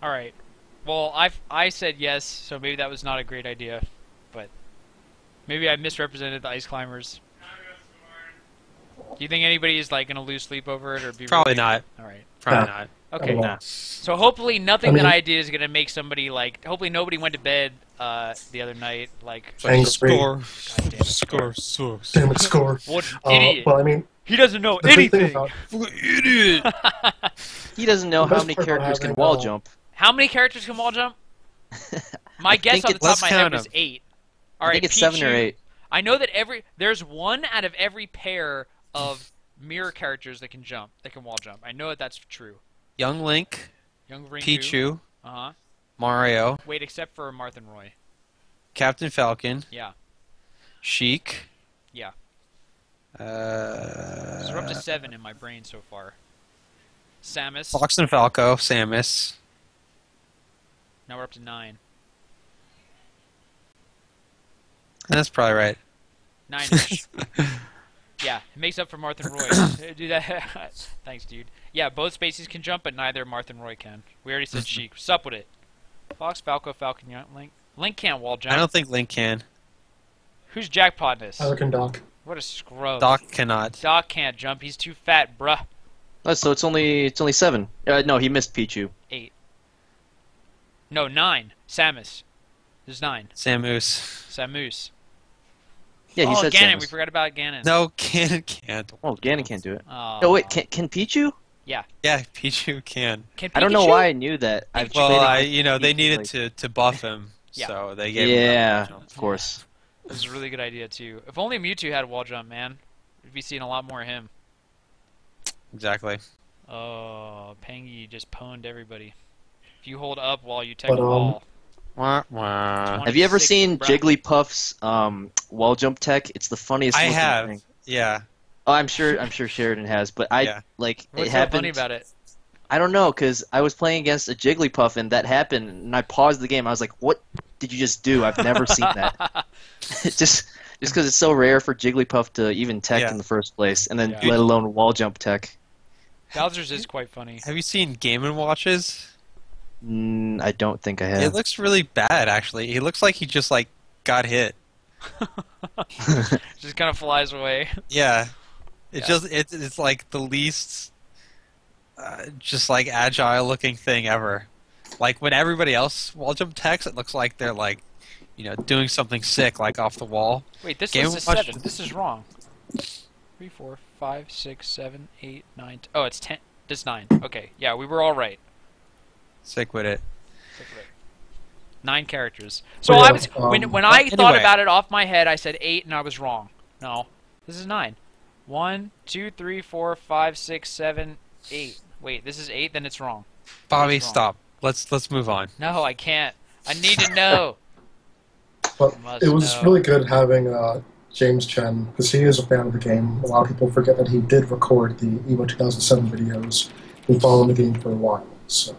A: All right. Well, I said yes, so maybe that was not a great idea, but maybe I misrepresented the Ice Climbers. Do you think anybody is like gonna lose sleep over it or be
C: Probably
A: really...
C: not.
A: All right.
C: Probably
B: Yeah.
C: not.
A: Okay.
B: Nah.
A: So hopefully nothing
B: I mean-
A: that I did is gonna make somebody like. Hopefully nobody went to bed the other night like.
B: Angry.
C: Score.
A: God damn it.
C: Score.
B: Damn it, score.
A: What an idiot!
B: But I mean,
A: He doesn't know
B: the big thing
A: anything.
B: about
C: Idiot.
D: He doesn't know
B: The
D: how
B: best
D: many
B: part about
D: characters can
B: having,
D: wall jump.
A: How many characters can wall jump? My guess
D: think
A: on the
D: it's-
A: top of
C: let's
A: my head
C: count
A: was
C: them.
A: 8. All
D: I
A: right,
D: think it's 7 or
A: Pichu-
D: 8.
A: I know that there's one out of every pair of mirror characters that can jump, that can wall jump. I know that that's true.
C: Young Link,
A: Young Rinku.
C: Pichu,
A: Uh-huh.
C: Mario,
A: Wait, except for Marth and Roy.
C: Captain Falcon,
A: Yeah.
C: Sheik.
A: Yeah. So we're up to 7 in my brain so far. Samus.
C: Fox and Falco, Samus.
A: Now we're up to 9.
C: That's probably right.
A: 9-ish. Yeah, it makes up for Marth and Roy. Do that. Thanks, dude. Yeah, both species can jump, but neither Marth and Roy can. We already said Sheik. Sup with it. Fox, Falco, Falcon, Link. Link can't wall jump.
C: I don't think Link can.
A: Who's jackpot this?
B: Tyler can Doc.
A: What a scrub.
C: Doc cannot.
A: Doc can't jump. He's too fat, bruh.
D: Oh, so it's only 7. No, he missed Pichu.
A: 8. No, 9. Samus. There's 9.
C: Samus.
A: Samus.
D: Yeah, he said
A: Ganon.
D: Samus.
A: We forgot about Ganon.
C: No, Ganon can't.
D: Oh, Ganon can't do it.
A: Oh.
D: No, wait, can Pichu?
C: Yeah, Pichu can.
A: Can
D: I don't know
A: Pikachu?
D: why I knew that. I've
C: Well,
D: played
C: they
D: Pichu,
C: needed to buff him,
A: Yeah.
C: so they gave him
D: Yeah,
C: that wall jump.
D: of course.
A: This is a really good idea, too. If only Mewtwo had wall jump, man. We'd be seeing a lot more of him.
C: Exactly.
A: Oh, Pangy just pwned everybody. If you hold up while you tech
B: But,
A: a wall.
C: Wah, wah.
D: Have you ever
A: 26,
D: seen
A: bruh.
D: Jigglypuff's wall jump tech? It's the funniest
C: I
D: looking
C: have.
D: thing.
C: Yeah.
D: Oh, I'm sure Sheridan has, but
C: Yeah.
A: What's
D: it
A: so
D: happened.
A: funny about it?
D: I don't know, because I was playing against a Jigglypuff and that happened, and I paused the game. I was like, "What did you just do? I've never seen that." just because it's so rare for Jigglypuff to even tech
C: Yeah.
D: in the first place, and then
A: Yeah.
D: let alone wall jump tech.
A: Bowser's is quite funny.
C: Have you seen Game & Watches?
D: I don't think I have.
C: It looks really bad, actually. He looks like he just got hit.
A: Just kind of flies away.
C: Yeah. It's
A: Yeah.
C: just it's like the least just like agile looking thing ever. Like when everybody else wall jump techs, it looks like they're doing something sick like off the wall.
A: Wait, this
C: Game
A: is a
C: of Watch-
A: 7. This is wrong. 3, 4, 5, 6, 7, 8, 9. Oh, it's 10. This 9. Okay, yeah, we were all right.
C: Sick with it.
A: 9 characters. So
B: Yeah,
A: I was when I thought
C: anyway.
A: about it off my head, I said 8, and I was wrong. No, this is 9. 1, 2, 3, 4, 5, 6, 7, 8. Wait, this is 8. Then it's wrong.
C: Bobby,
A: What's wrong?
C: stop. Let's move on.
A: No, I can't. I need to know.
B: But
A: Must
B: it was
A: know.
B: really good having James Chen, because he is a fan of the game. A lot of people forget that he did record the EVO 2007 videos. He followed the game for a while. So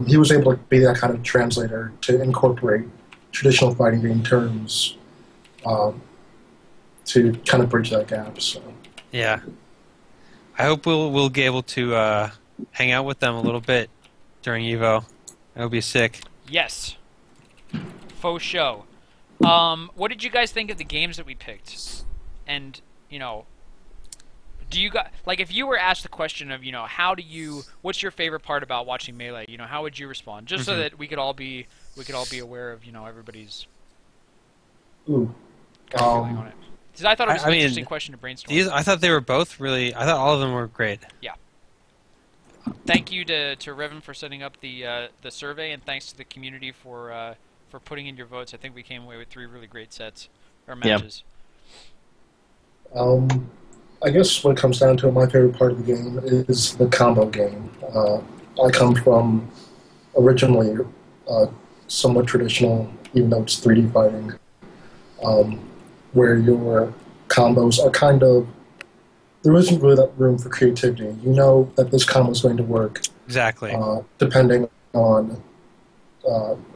B: he was able to be that kind of translator to incorporate traditional fighting game terms to kind of bridge that gap. So
C: Yeah. I hope we'll be able to hang out with them a little bit during Evo. That would be sick.
A: Yes. Faux show. What did you guys think of the games that we picked? And, do you guys, if you were asked the question of, what's your favorite part about watching Melee? How would you respond? Just so that we could all be aware of, everybody's
B: ooh,
A: gut feeling on it. Because I thought it was
C: I
A: an
C: mean,
A: interesting question to brainstorm.
C: I thought they were both really. I thought all of them were great.
A: Thank you to Revan for setting up the survey, and thanks to the community for putting in your votes. I think we came away with 3 really great sets or matches.
B: I guess what it comes down to, my favorite part of the game is the combo game. I come from originally somewhat traditional, even though it's 3D fighting, where your combos are kind of, there isn't really that room for creativity. You know that this combo is going to work,
C: Exactly.
B: depending on,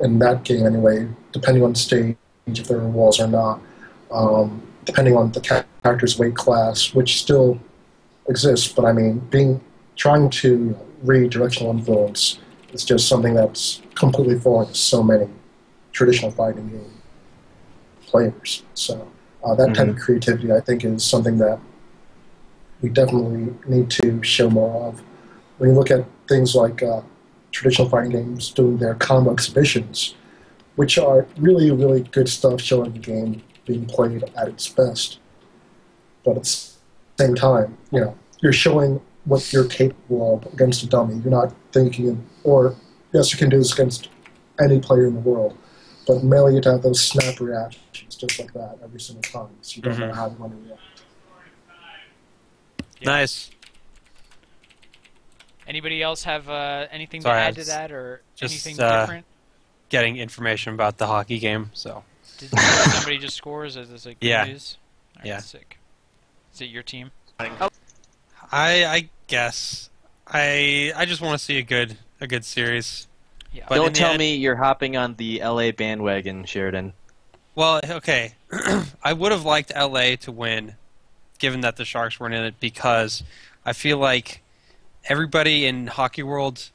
B: in that game anyway, depending on stage, if there are walls or not, depending on the character's weight class, which still exists, but I mean, trying to read directional influence is just something that's completely foreign to so many traditional fighting game players. So that type of creativity, I think, is something that we definitely need to show more of. When you look at things like traditional fighting games doing their combo exhibitions, which are really, really good stuff, showing the game being played at its best. But at the same time, you're showing what you're capable of against a dummy. You're not thinking, or yes, you can do this against any player in the world, but Melee, you have those snap reactions just like that every single time, so you don't know how you want to react.
A: Yeah.
C: Nice.
A: Anybody else have anything
C: Sorry,
A: to
C: I
A: add to
C: was
A: that or
C: just,
A: anything different?
C: Getting information about the hockey game. So
A: Did somebody just score? Is this like good
C: Yeah.
A: news? All right,
C: Yeah.
A: Sick. Is it your team?
C: I guess I just want to see a good series.
A: Yeah.
C: But in
D: Don't
C: the
D: tell
C: end-
D: me you're hopping on the LA bandwagon, Sheridan.
C: Well, okay. I would have liked LA to win, given that the Sharks weren't in it, because I feel like everybody in hockey world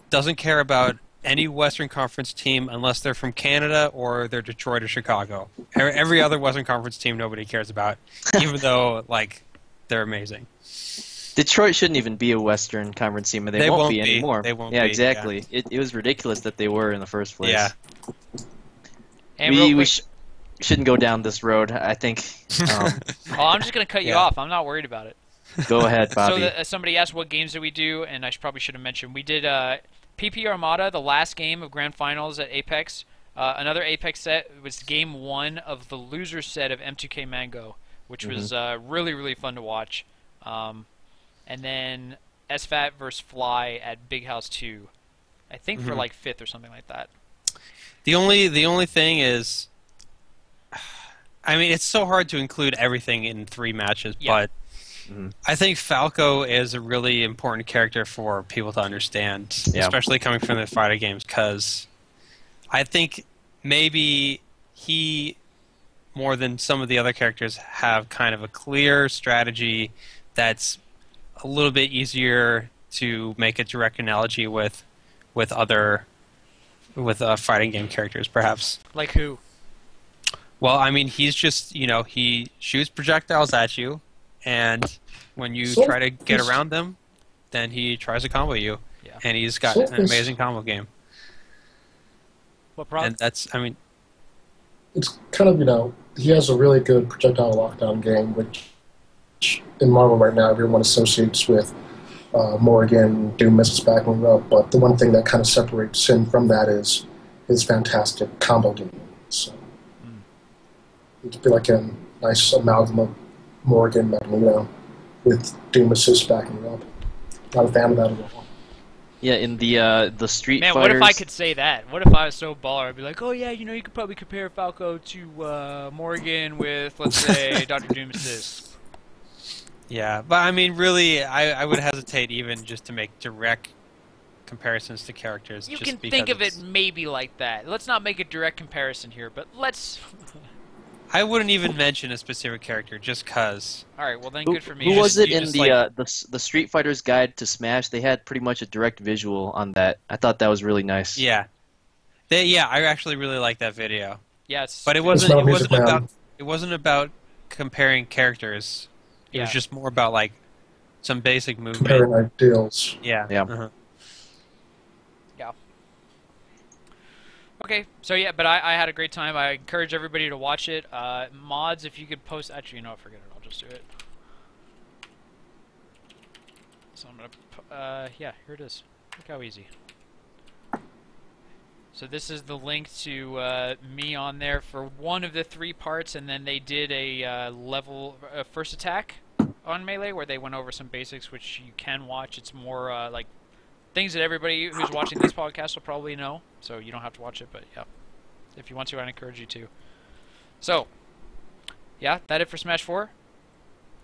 C: doesn't care about any Western Conference team unless they're from Canada or they're Detroit or Chicago. Every other Western Conference team nobody cares about, even though like they're amazing.
D: Detroit shouldn't even be a Western Conference team, and they won't be anymore.
C: They won't
D: yeah,
C: be,
D: exactly.
C: yeah.
D: It was ridiculous that they were in the first place.
C: Yeah.
A: And real quick,
D: shouldn't go down this road. I think.
A: oh, I'm just gonna cut you
C: Yeah.
A: off. I'm not worried about it.
D: Go ahead, Bobby.
A: So somebody asked what games did we do, and probably should have mentioned we did PP Armada, the last game of Grand Finals at Apex. Another Apex set was game 1 of the loser set of M2K Mango, which was really, really fun to watch. And then SFAT versus Fly at Big House 2, I think for like 5th or something like that.
C: The only thing is, I mean, it's so hard to include everything in 3 matches, but I think Falco is a really important character for people to understand, especially coming from the fighter games, because I think maybe he, more than some of the other characters, have kind of a clear strategy that's a little bit easier to make a direct analogy with fighting game characters, perhaps.
A: Like who?
C: Well, I mean, he's just, he shoots projectiles at you, and when you try to get around them, then he tries to combo you.
A: Yeah.
C: And he's got an amazing combo game.
A: What problem?
C: And that's, I mean...
B: It's kind of, he has a really good projectile lockdown game, which in Marvel right now everyone associates with Morgan, Doom misses back and up, but the one thing that kind of separates him from that is his fantastic combo game. So it'd be like a nice amalgam of Morgan and, with Doom assist backing up. Not a fan of that at all.
D: Yeah, in the Street
A: Man,
D: Fighters...
A: what if I could say that? What if I was so baller? I'd be like, oh yeah, you could probably compare Falco to Morgan with, let's say, Dr. Doom assist.
C: Yeah, but I mean, really, I would hesitate even just to make direct comparisons to characters.
A: You
C: just
A: can
C: because
A: think of it maybe like that. Let's not make a direct comparison here, but let's...
C: I wouldn't even mention a specific character just because.
A: Alright, well then good for me.
D: Who was it in
C: like...
D: the Street Fighter's Guide to Smash? They had pretty much a direct visual on that. I thought that was really nice.
C: Yeah. I actually really liked that video.
A: Yes.
C: But it wasn't about comparing characters. It was just more about like some basic movement.
B: Comparing ideals.
C: Yeah.
D: Yeah.
A: Yeah. Okay, so yeah, but I had a great time. I encourage everybody to watch it. Mods, if you could post... Actually, forget it. I'll just do it. So I'm gonna... yeah, here it is. Look how easy. So this is the link to me on there for one of the 3 parts, and then they did a level first attack on Melee where they went over some basics, which you can watch. It's more like things that everybody who's watching these podcasts will probably know, so you don't have to watch it, but yeah. If you want to, I'd encourage you to. So, yeah, that it for Smash 4?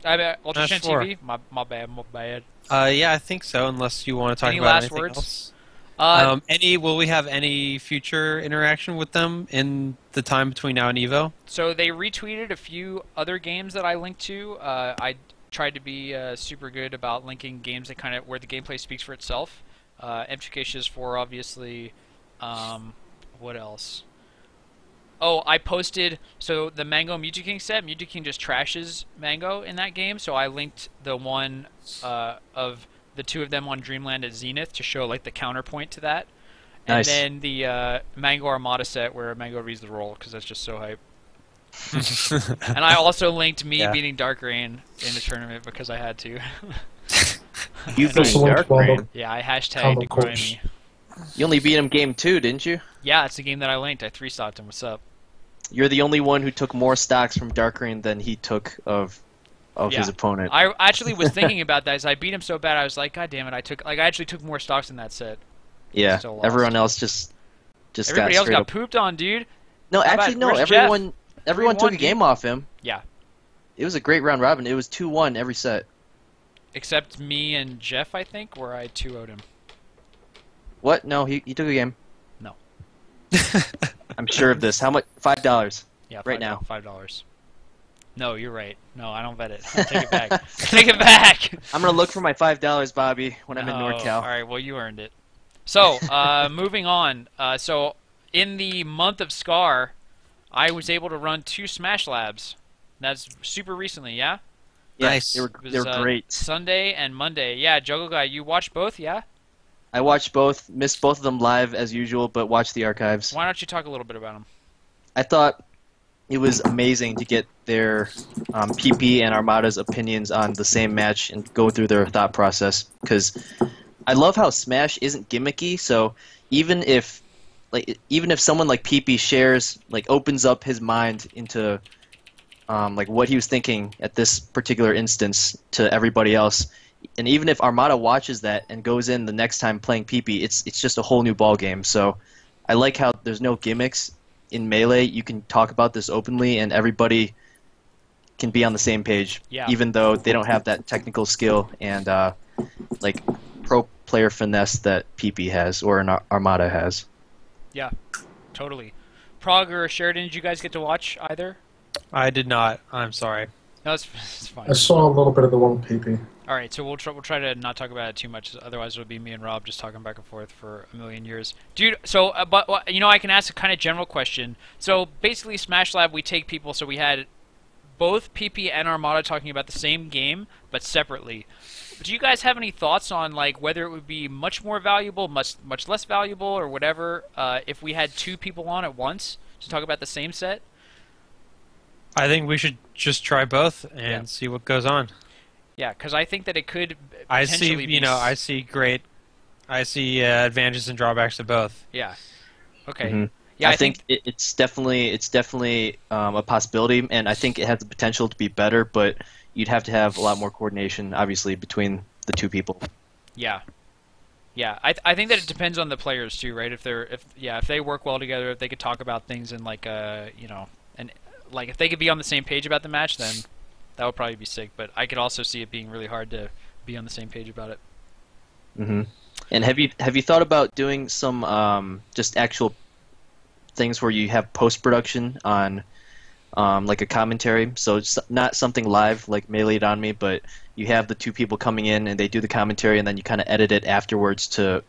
A: Ultra Chen TV? My bad.
C: Yeah, I think so, unless you want to talk
A: Any
C: about
A: last
C: anything
A: words?
C: else. Will we have any future interaction with them in the time between now and EVO?
A: So they retweeted a few other games that I linked to. I tried to be super good about linking games that kind of where the gameplay speaks for itself. M2K Shiz 4, obviously. What else? Oh, I posted the Mango Mewtwo King set. Mewtwo King just trashes Mango in that game, so I linked the one of the 2 of them on Dreamland at Zenith to show like the counterpoint to that.
D: Nice.
A: And then the Mango Armada set where Mango reads the role because that's just so hype. And I also linked me beating Dark Rain in the tournament because I had to.
D: You beat Dark Rain?
A: Yeah, I hashtagged Grimy.
D: You only beat him game 2, didn't you?
A: Yeah, it's the game that I linked. I 3-stocked him. What's up?
D: You're the only one who took more stocks from Dark Rain than he took of his opponent.
A: I actually was thinking about that as I beat him so bad. I was like, God damn it! I actually took more stocks in that set.
D: Yeah, everyone else just
A: everybody else got pooped on, dude.
D: No, actually, no. Everyone took a game off him.
A: Yeah.
D: It was a great round robin. It was 2-1 every set.
A: Except me and Jeff, I think, where I 2-0'd him.
D: What? No, he took a game.
A: No.
D: I'm sure of this. How much? $5.
A: Yeah,
D: Right now.
A: $5. No, you're right. No, I don't bet it. I take it back. Take it back.
D: I'm gonna look for my $5, Bobby, when I'm in
A: No.
D: NorCal.
A: All right. Well, you earned it. So, moving on. So, in the month of Scar, I was able to run 2 Smash Labs. That's super recently, yeah?
D: Yeah,
C: Nice.
D: they were
A: It
D: they
A: was,
D: were great.
A: Sunday and Monday. Yeah, Juggle Guy, you watched both, yeah?
D: I watched both, missed both of them live as usual, but watched the archives.
A: Why don't you talk a little bit about them?
D: I thought it was amazing to get their PP and Armada's opinions on the same match and go through their thought process. Because I love how Smash isn't gimmicky. So even if someone like PP shares, like opens up his mind into like what he was thinking at this particular instance to everybody else, and even if Armada watches that and goes in the next time playing PP, it's just a whole new ball game. So I like how there's no gimmicks. In Melee, you can talk about this openly, and everybody can be on the same page,
A: Yeah.
D: even though they don't have that technical skill and like pro player finesse that PP has or an Armada has.
A: Yeah, totally. Prague or Sheridan, did you guys get to watch either?
C: I did not. I'm sorry.
A: No, it's fine.
B: I saw a little bit of the one PP.
A: All right, so we'll try to not talk about it too much. Otherwise, it'll be me and Rob just talking back and forth for a million years, dude. So, but I can ask a kind of general question. So basically, Smash Lab, we take people. So we had both PP and Armada talking about the same game, but separately. Do you guys have any thoughts on like whether it would be much more valuable, much less valuable, or whatever, if we had 2 people on at once to talk about the same set?
C: I think we should just try both and see what goes on.
A: Yeah, because I think that it could
C: I see,
A: potentially be
C: I see advantages and drawbacks to both.
A: Yeah. Okay.
D: Mhm.
A: Yeah,
D: I think it's definitely a possibility, and I think it has the potential to be better, but you'd have to have a lot more coordination, obviously, between the 2 people.
A: Yeah. Yeah, I think that it depends on the players too, right? If they work well together, if they could talk about things in like and like if they could be on the same page about the match, then that would probably be sick. But I could also see it being really hard to be on the same page about it.
D: Hmm. And have you thought about doing some just actual things where you have post production on like a commentary? So it's not something live like Melee It On Me, but you have the 2 people coming in and they do the commentary, and then you kind of edit it afterwards to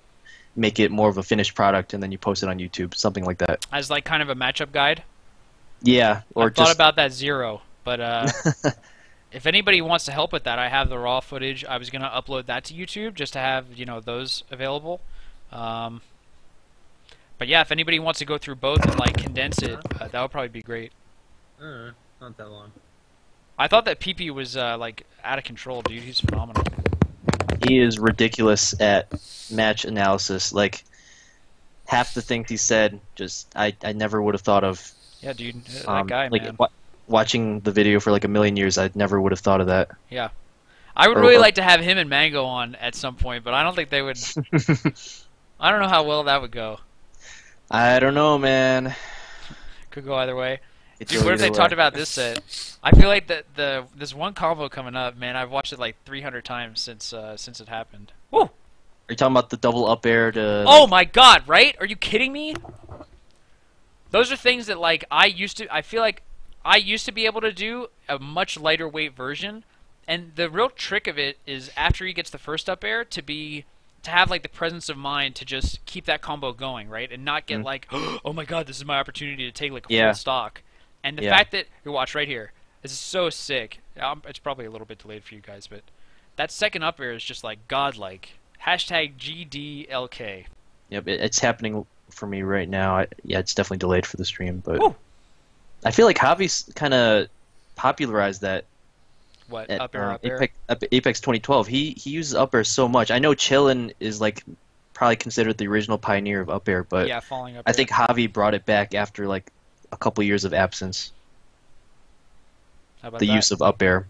D: make it more of a finished product, and then you post it on YouTube, something like that.
A: As like kind of a matchup guide.
D: Yeah, or
A: I've thought about that Zero, but if anybody wants to help with that, I have the raw footage. I was gonna upload that to YouTube just to have those available. But yeah, if anybody wants to go through both and like condense it, that would probably be great.
C: Not that long.
A: I thought that PP was like out of control, dude. He's phenomenal.
D: He is ridiculous at match analysis. Like half the things he said, just I never would have thought of.
A: Yeah, dude, that guy,
D: like
A: man.
D: Watching the video for like a million years, I never would have thought of that.
A: Yeah, I would really like to have him and Mango on at some point, but I don't think they would. I don't know how well that would go.
D: I don't know, man.
A: Could go either way.
D: Could
A: Dude,
D: go
A: what if they
D: either
A: talked
D: way.
A: about this set? I feel like this one combo coming up, man. I've watched it like 300 times since it happened. Woo!
D: Are you talking about the double up air to?
A: Oh my god! Right? Are you kidding me? Those are things that like I feel like I used to be able to do a much lighter weight version, and the real trick of it is after he gets the first up air to have like the presence of mind to just keep that combo going, right? And not get like, oh my god, this is my opportunity to take like a full stock. And the fact that you watch right here, this is so sick. It's probably a little bit delayed for you guys, but that second up air is just like godlike. Hashtag GDLK.
D: Yep, it's happening for me right now. Yeah, it's definitely delayed for the stream, but
A: Woo!
D: I feel like Javi's kind of popularized that.
A: What
D: At
A: up air, up air?
D: Apex 2012. He uses up air so much. I know Chillin is like probably considered the original pioneer of up air, but
A: Yeah, falling up
D: I
A: air.
D: think Javi brought it back after like a couple years of absence.
A: How about
D: The
A: that?
D: use of up air.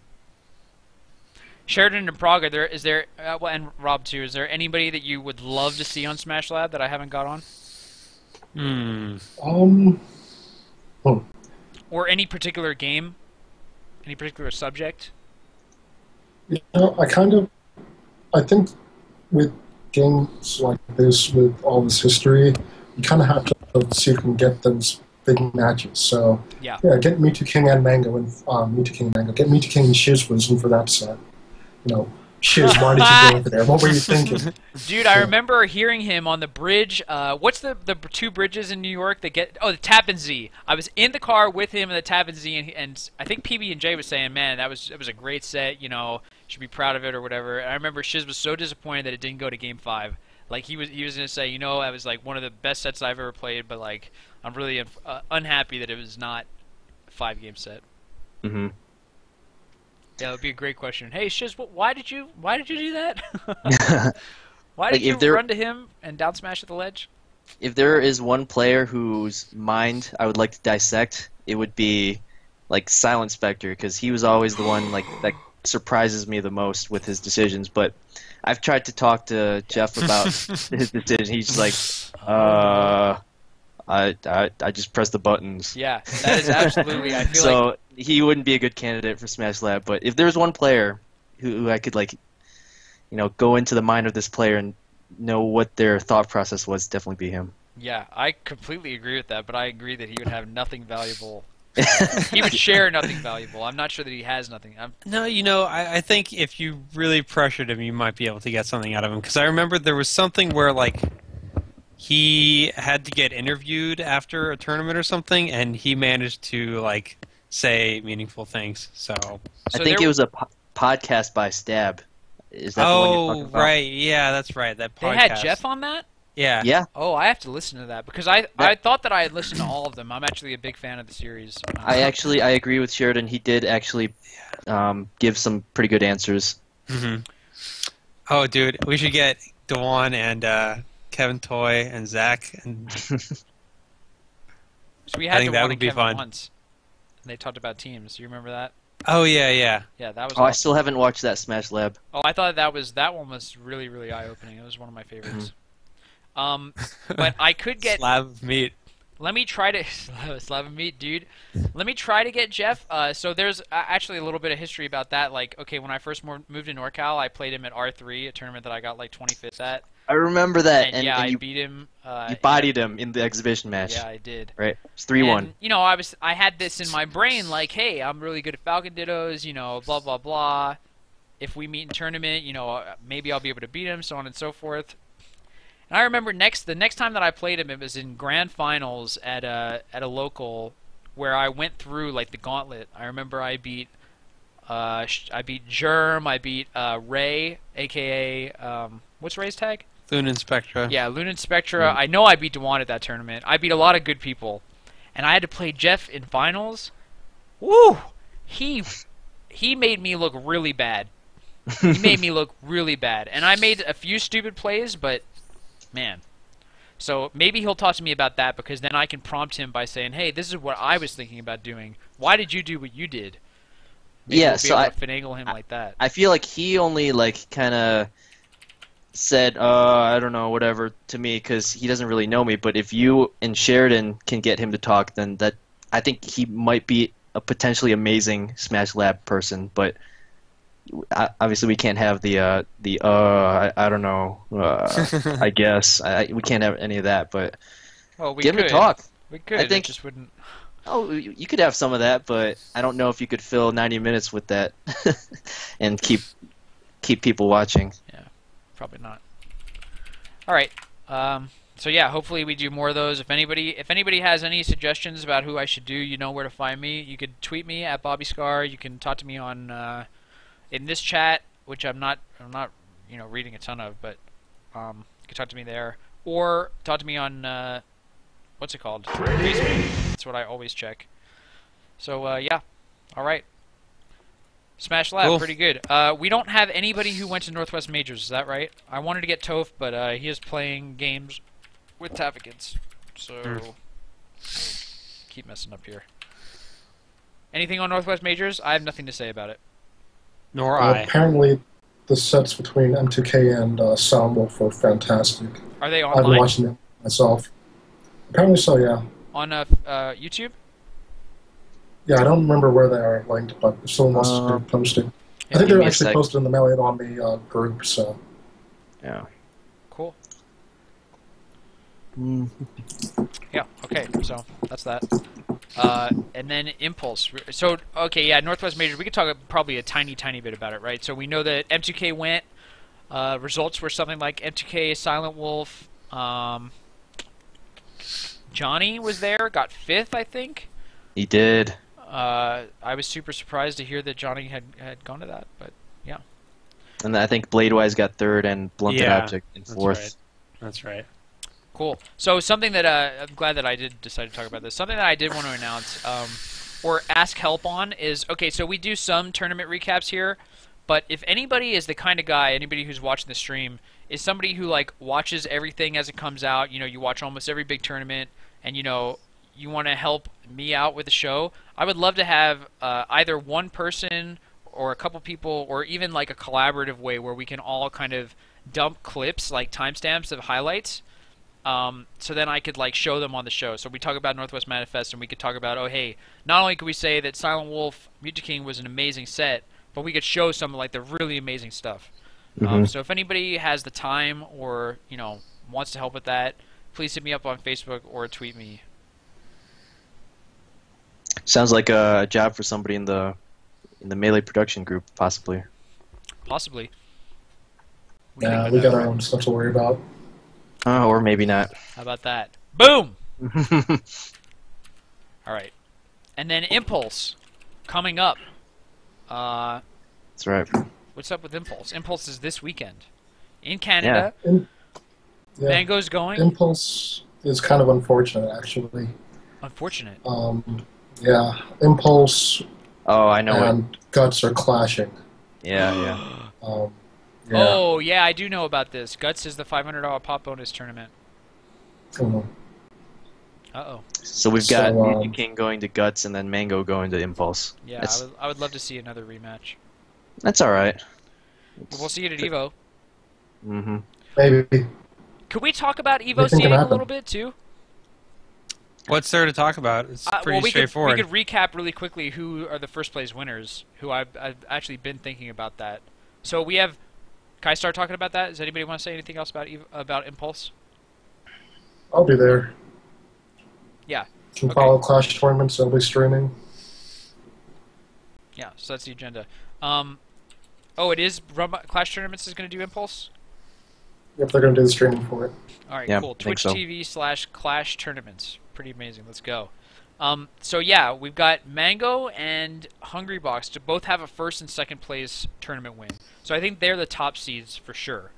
A: Sheridan and Prague, is there well, and Rob too, is there anybody that you would love to see on Smash Lab that I haven't got on? Or any particular game? Any particular subject?
B: I think with games like this, with all this history, you kind of have to see if you can get them big matches. So
A: Yeah.
B: get Mewtwo King and Mango and Mewtwo King and Mango. Get Mewtwo King and Shiz in for that set. Shiz, why did you go over there? What were you thinking?
A: Dude, I remember hearing him on the bridge. What's the two bridges in New York that get? Oh, the Tappan Zee. I was in the car with him in the Tappan Zee, and I think PB&J was saying, "Man, it was a great set. Should be proud of it or whatever." And I remember Shiz was so disappointed that it didn't go to Game 5. Like he was gonna say, that was like one of the best sets I've ever played, but like I'm really unhappy that it was not a 5-game set.
D: Mm-hmm.
A: Yeah, that would be a great question. Hey, Shiz, why did you do that? Why did you run to him and down smash at the ledge?
D: If there is one player whose mind I would like to dissect, it would be like Silent Spectre, because he was always the one that surprises me the most with his decisions. But I've tried to talk to Jeff about his decision. He's just like, I just press the buttons.
A: Yeah, that is absolutely. I feel
D: so he wouldn't be a good candidate for Smash Lab. But if there's one player who I could go into the mind of this player and know what their thought process was, definitely be him.
A: Yeah, I completely agree with that. But I agree that he would have nothing valuable. He would share nothing valuable. I'm not sure that he has nothing.
C: No, I think if you really pressured him, you might be able to get something out of him. Because I remember there was something where he had to get interviewed after a tournament or something, and he managed to say meaningful things. So
D: I think it was a podcast by Stab. Is that the one you're talking about?
C: Right. Yeah, that's right. That podcast.
A: They had Jeff on that?
C: Yeah.
D: Yeah.
A: Oh, I have to listen to that because I thought that I had listened to all of them. I'm actually a big fan of the series.
D: I agree with Sheridan. He did actually give some pretty good answers.
C: Mm-hmm. Oh, dude, we should get Dewan and Kevin Toy and Zach. And
A: so we had
C: I think that
A: Dewan
C: would
A: and
C: be
A: Kevin
C: fun.
A: once, and they talked about teams. Do you remember that?
C: Oh yeah.
A: Yeah, that was.
D: Oh,
A: awesome.
D: I still haven't watched that Smash Lab.
A: Oh, I thought that one was really, really eye-opening. It was one of my favorites. But I could get.
C: Slab of meat.
A: Let me try to slab of meat, dude. Let me try to get Jeff. So there's actually a little bit of history about that. When I first moved to NorCal, I played him at R3, a tournament that I got 25th at.
D: I remember that.
A: And
D: I
A: you beat him.
D: You bodied him in the exhibition match.
A: Yeah, I did.
D: Right. It's 3-1.
A: I had this in my brain, hey, I'm really good at Falcon Dittos, blah blah blah. If we meet in tournament, maybe I'll be able to beat him, so on and so forth. And I remember the next time that I played him, it was in grand finals at a local where I went through the gauntlet. I remember I beat Germ, I beat Ray, aka what's Ray's tag?
C: Lunan Spectra.
A: Yeah, Lunan Spectra. I know I beat Dewan at that tournament. I beat a lot of good people, and I had to play Jeff in finals. Woo! He made me look really bad. He made me look really bad, and I made a few stupid plays, but man. So maybe he'll talk to me about that because then I can prompt him by saying, "Hey, this is what I was thinking about doing. Why did you do what you did?" Maybe
D: Yeah,
A: we'll be
D: so
A: able to finagle him like that.
D: I feel like he only kind of said, I don't know, whatever, to me because he doesn't really know me. But if you and Sheridan can get him to talk, then I think he might be a potentially amazing Smash Lab person. But obviously we can't have I don't know, I guess. We can't have any of that. But
A: Well, we
D: get him
A: could.
D: to talk.
A: We could.
D: I think
A: it just wouldn't.
D: Oh, you could have some of that, but I don't know if you could fill 90 minutes with that and keep people watching.
A: Yeah, probably not. All right. So yeah, hopefully we do more of those. If anybody has any suggestions about who I should do, you know where to find me. You could tweet me at Bobby Scar. You can talk to me on in this chat, which I'm not reading a ton of, but you can talk to me there, or talk to me on what's it called? Facebook. That's what I always check. So yeah, all right. Smash Lab,
C: Cool.
A: pretty good. We don't have anybody who went to Northwest Majors, is that right? I wanted to get Toph, but he is playing games with Tafikins. So, keep messing up here. Anything on Northwest Majors? I have nothing to say about it.
C: Nor I.
B: Apparently, the sets between M2K and Soundwolf are fantastic.
A: Are they
B: I've been
A: online?
B: watching them myself. Apparently so, yeah.
A: On YouTube?
B: Yeah, I don't remember where they are linked, but if someone wants to post it. I think
D: give
B: they're
D: me a
B: actually
D: sec.
B: posted in the Marriott on the group, so.
D: Yeah.
A: Cool.
D: Mm.
A: Yeah. Okay. So that's that. And then Impulse. So okay, yeah, Northwest Majors. We could talk probably a tiny bit about it, right? So we know that M2K went. Results were something like M2K, Silent Wolf. Johnny was there, got 5th, I think.
D: He did.
A: I was super surprised to hear that Johnny had gone to that, but yeah.
D: And I think Bladewise got 3rd and Blunted
C: Yeah,
D: Object in
C: that's
D: 4th.
C: right. That's right.
A: Cool. So something that I'm glad that I did decide to talk about this. Something that I did want to announce or ask help on is, okay, so we do some tournament recaps here, but if anybody is the kind of guy, anybody who's watching the stream, is somebody who like watches everything as it comes out, you watch almost every big tournament, and you want to help me out with the show, I would love to have either one person or a couple people, or even like a collaborative way where we can all kind of dump clips, like timestamps of highlights, so then I could like show them on the show. So we talk about Northwest Manifest, and we could talk about, oh hey, not only could we say that Silent Wolf Mutaking King was an amazing set, but we could show some like the really amazing stuff. So if anybody has the time or wants to help with that, please hit me up on Facebook or tweet me.
D: Sounds like a job for somebody in the Melee production group, possibly.
A: Possibly.
B: Yeah, we got our own stuff to worry about.
D: Oh, or maybe not.
A: How about that? Boom! All right. And then Impulse coming up.
D: That's right.
A: What's up with Impulse? Impulse is this weekend in Canada.
B: Yeah.
A: Mango's going.
B: Impulse is kind of unfortunate, actually.
A: Unfortunate.
B: Yeah, Impulse
D: Oh, I know
B: and Guts are clashing.
D: Yeah.
B: Yeah.
A: Oh, yeah, I do know about this. Guts is the $500 pop bonus tournament.
B: Mhm.
A: Uh-oh.
D: So we've got
B: So,
D: Mutant King going to Guts and then Mango going to Impulse.
A: Yeah, I would love to see another rematch.
D: That's all right.
A: We'll see it at EVO.
D: Mm-hmm.
B: Maybe.
A: Could we talk about EVO
B: Anything can
A: seeding a
B: happen.
A: little bit, too?
C: What's there to talk about? It's pretty
A: we
C: straightforward.
A: could recap really quickly who are the first place winners, who I've actually been thinking about that. So we have... Can I start talking about that? Does anybody want to say anything else about Impulse?
B: I'll be there.
A: Yeah.
B: Can
A: Okay.
B: follow Clash tournaments. I'll be streaming.
A: Yeah, so that's the agenda. Oh, it is Clash Tournaments is going to do Impulse?
B: If they're going to do the streaming for it.
A: All right,
D: Yeah,
A: cool.
D: I think
A: Twitch
D: so.
A: TV/Clash Tournaments. Pretty amazing. Let's go. So yeah, we've got Mango and Hungrybox to both have a first and second place tournament win. So I think they're the top seeds for sure.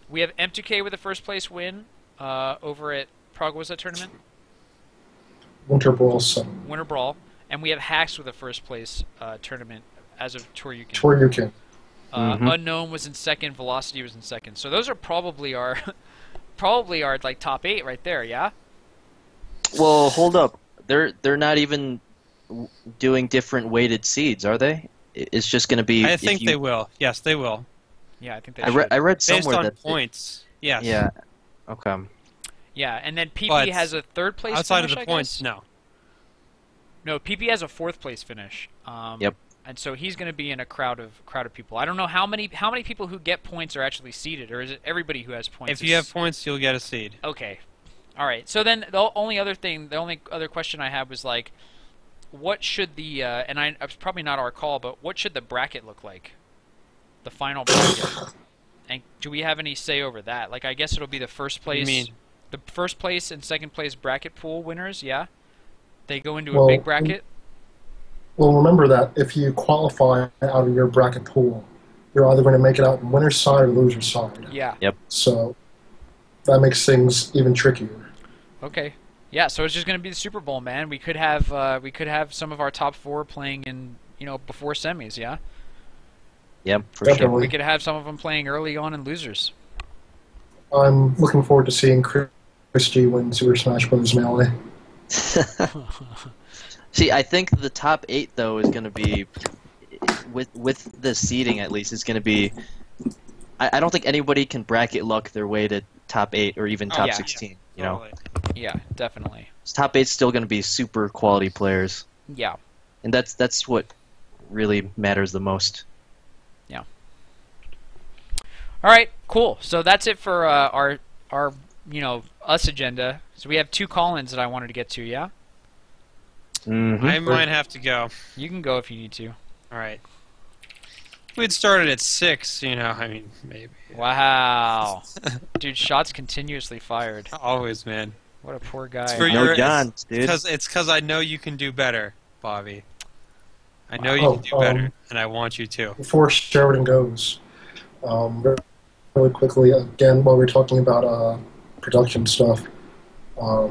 A: We have M2K with a first place win over at Prague. Was that tournament?
B: Winter Brawl 7.
A: Winter Brawl, and we have Hacks with a first place tournament as of Toryukin.
B: Toryukin.
A: Unknown was in second. Velocity was in second. So those are probably our like top 8 right there. Yeah.
D: Well, hold up. They're not even doing different weighted seeds, are they? It's just going to be.
C: I think they will. Yes, they will.
A: Yeah, I think they
D: I
A: should.
D: read
C: Based
D: somewhere
C: on
D: that
C: points. Yes.
D: Yeah. Okay.
A: Yeah, and then PP
C: But
A: has a third place
C: Outside
A: finish,
C: of the
A: I
C: points,
A: guess?
C: no.
A: No, PP has a fourth place finish.
D: Yep.
A: And so he's going to be in a crowd of people. I don't know how many people who get points are actually seeded, or is it everybody who has points?
C: If you have points, you'll get a seed.
A: Okay. All right. So then the only other question I had was like, what should the it's probably not our call, but what should the bracket look like? The final bracket. And do we have any say over that? Like, I guess it'll be the first place.
C: You mean?
A: The first place and second place bracket pool winners, yeah? They go into a
B: Well,
A: big bracket?
B: Well, remember that if you qualify out of your bracket pool, you're either going to make it out in winner's side or loser's side.
A: Yeah.
B: So that makes things even trickier.
A: Okay. Yeah, so it's just going to be the Super Bowl, man. We could have some of our top 4 playing in, before semis, yeah?
D: Yep, for
B: Definitely.
A: We could have some of them playing early on in losers.
B: I'm looking forward to seeing Chris G win Super Smash Bros. Melee.
D: sure. See, I think the top 8 though is going to be with the seeding at least is going to be. I don't think anybody can bracket luck their way to top 8 or even top
A: yeah.
D: 16. You
C: Totally.
A: Yeah, definitely.
D: top 8's still going to be super quality players,
A: Yeah.
D: and that's what really matters the most.
A: All right, cool. So that's it for our us agenda. So we have 2 call-ins that I wanted to get to. Yeah,
D: Mm-hmm.
C: I might have to go.
A: you can go if you need to.
C: All right. We'd started at 6, I mean, maybe.
A: Wow, dude, shots continuously fired.
C: Always, man.
A: What a poor
C: It's
A: guy.
C: for
D: No
C: your,
D: Johns, dude.
C: It's because I know you can do better, Bobby. I know you
B: Oh,
C: can do better, and I want you to.
B: Before Sheridan goes, really quickly, again, while we're talking about production stuff,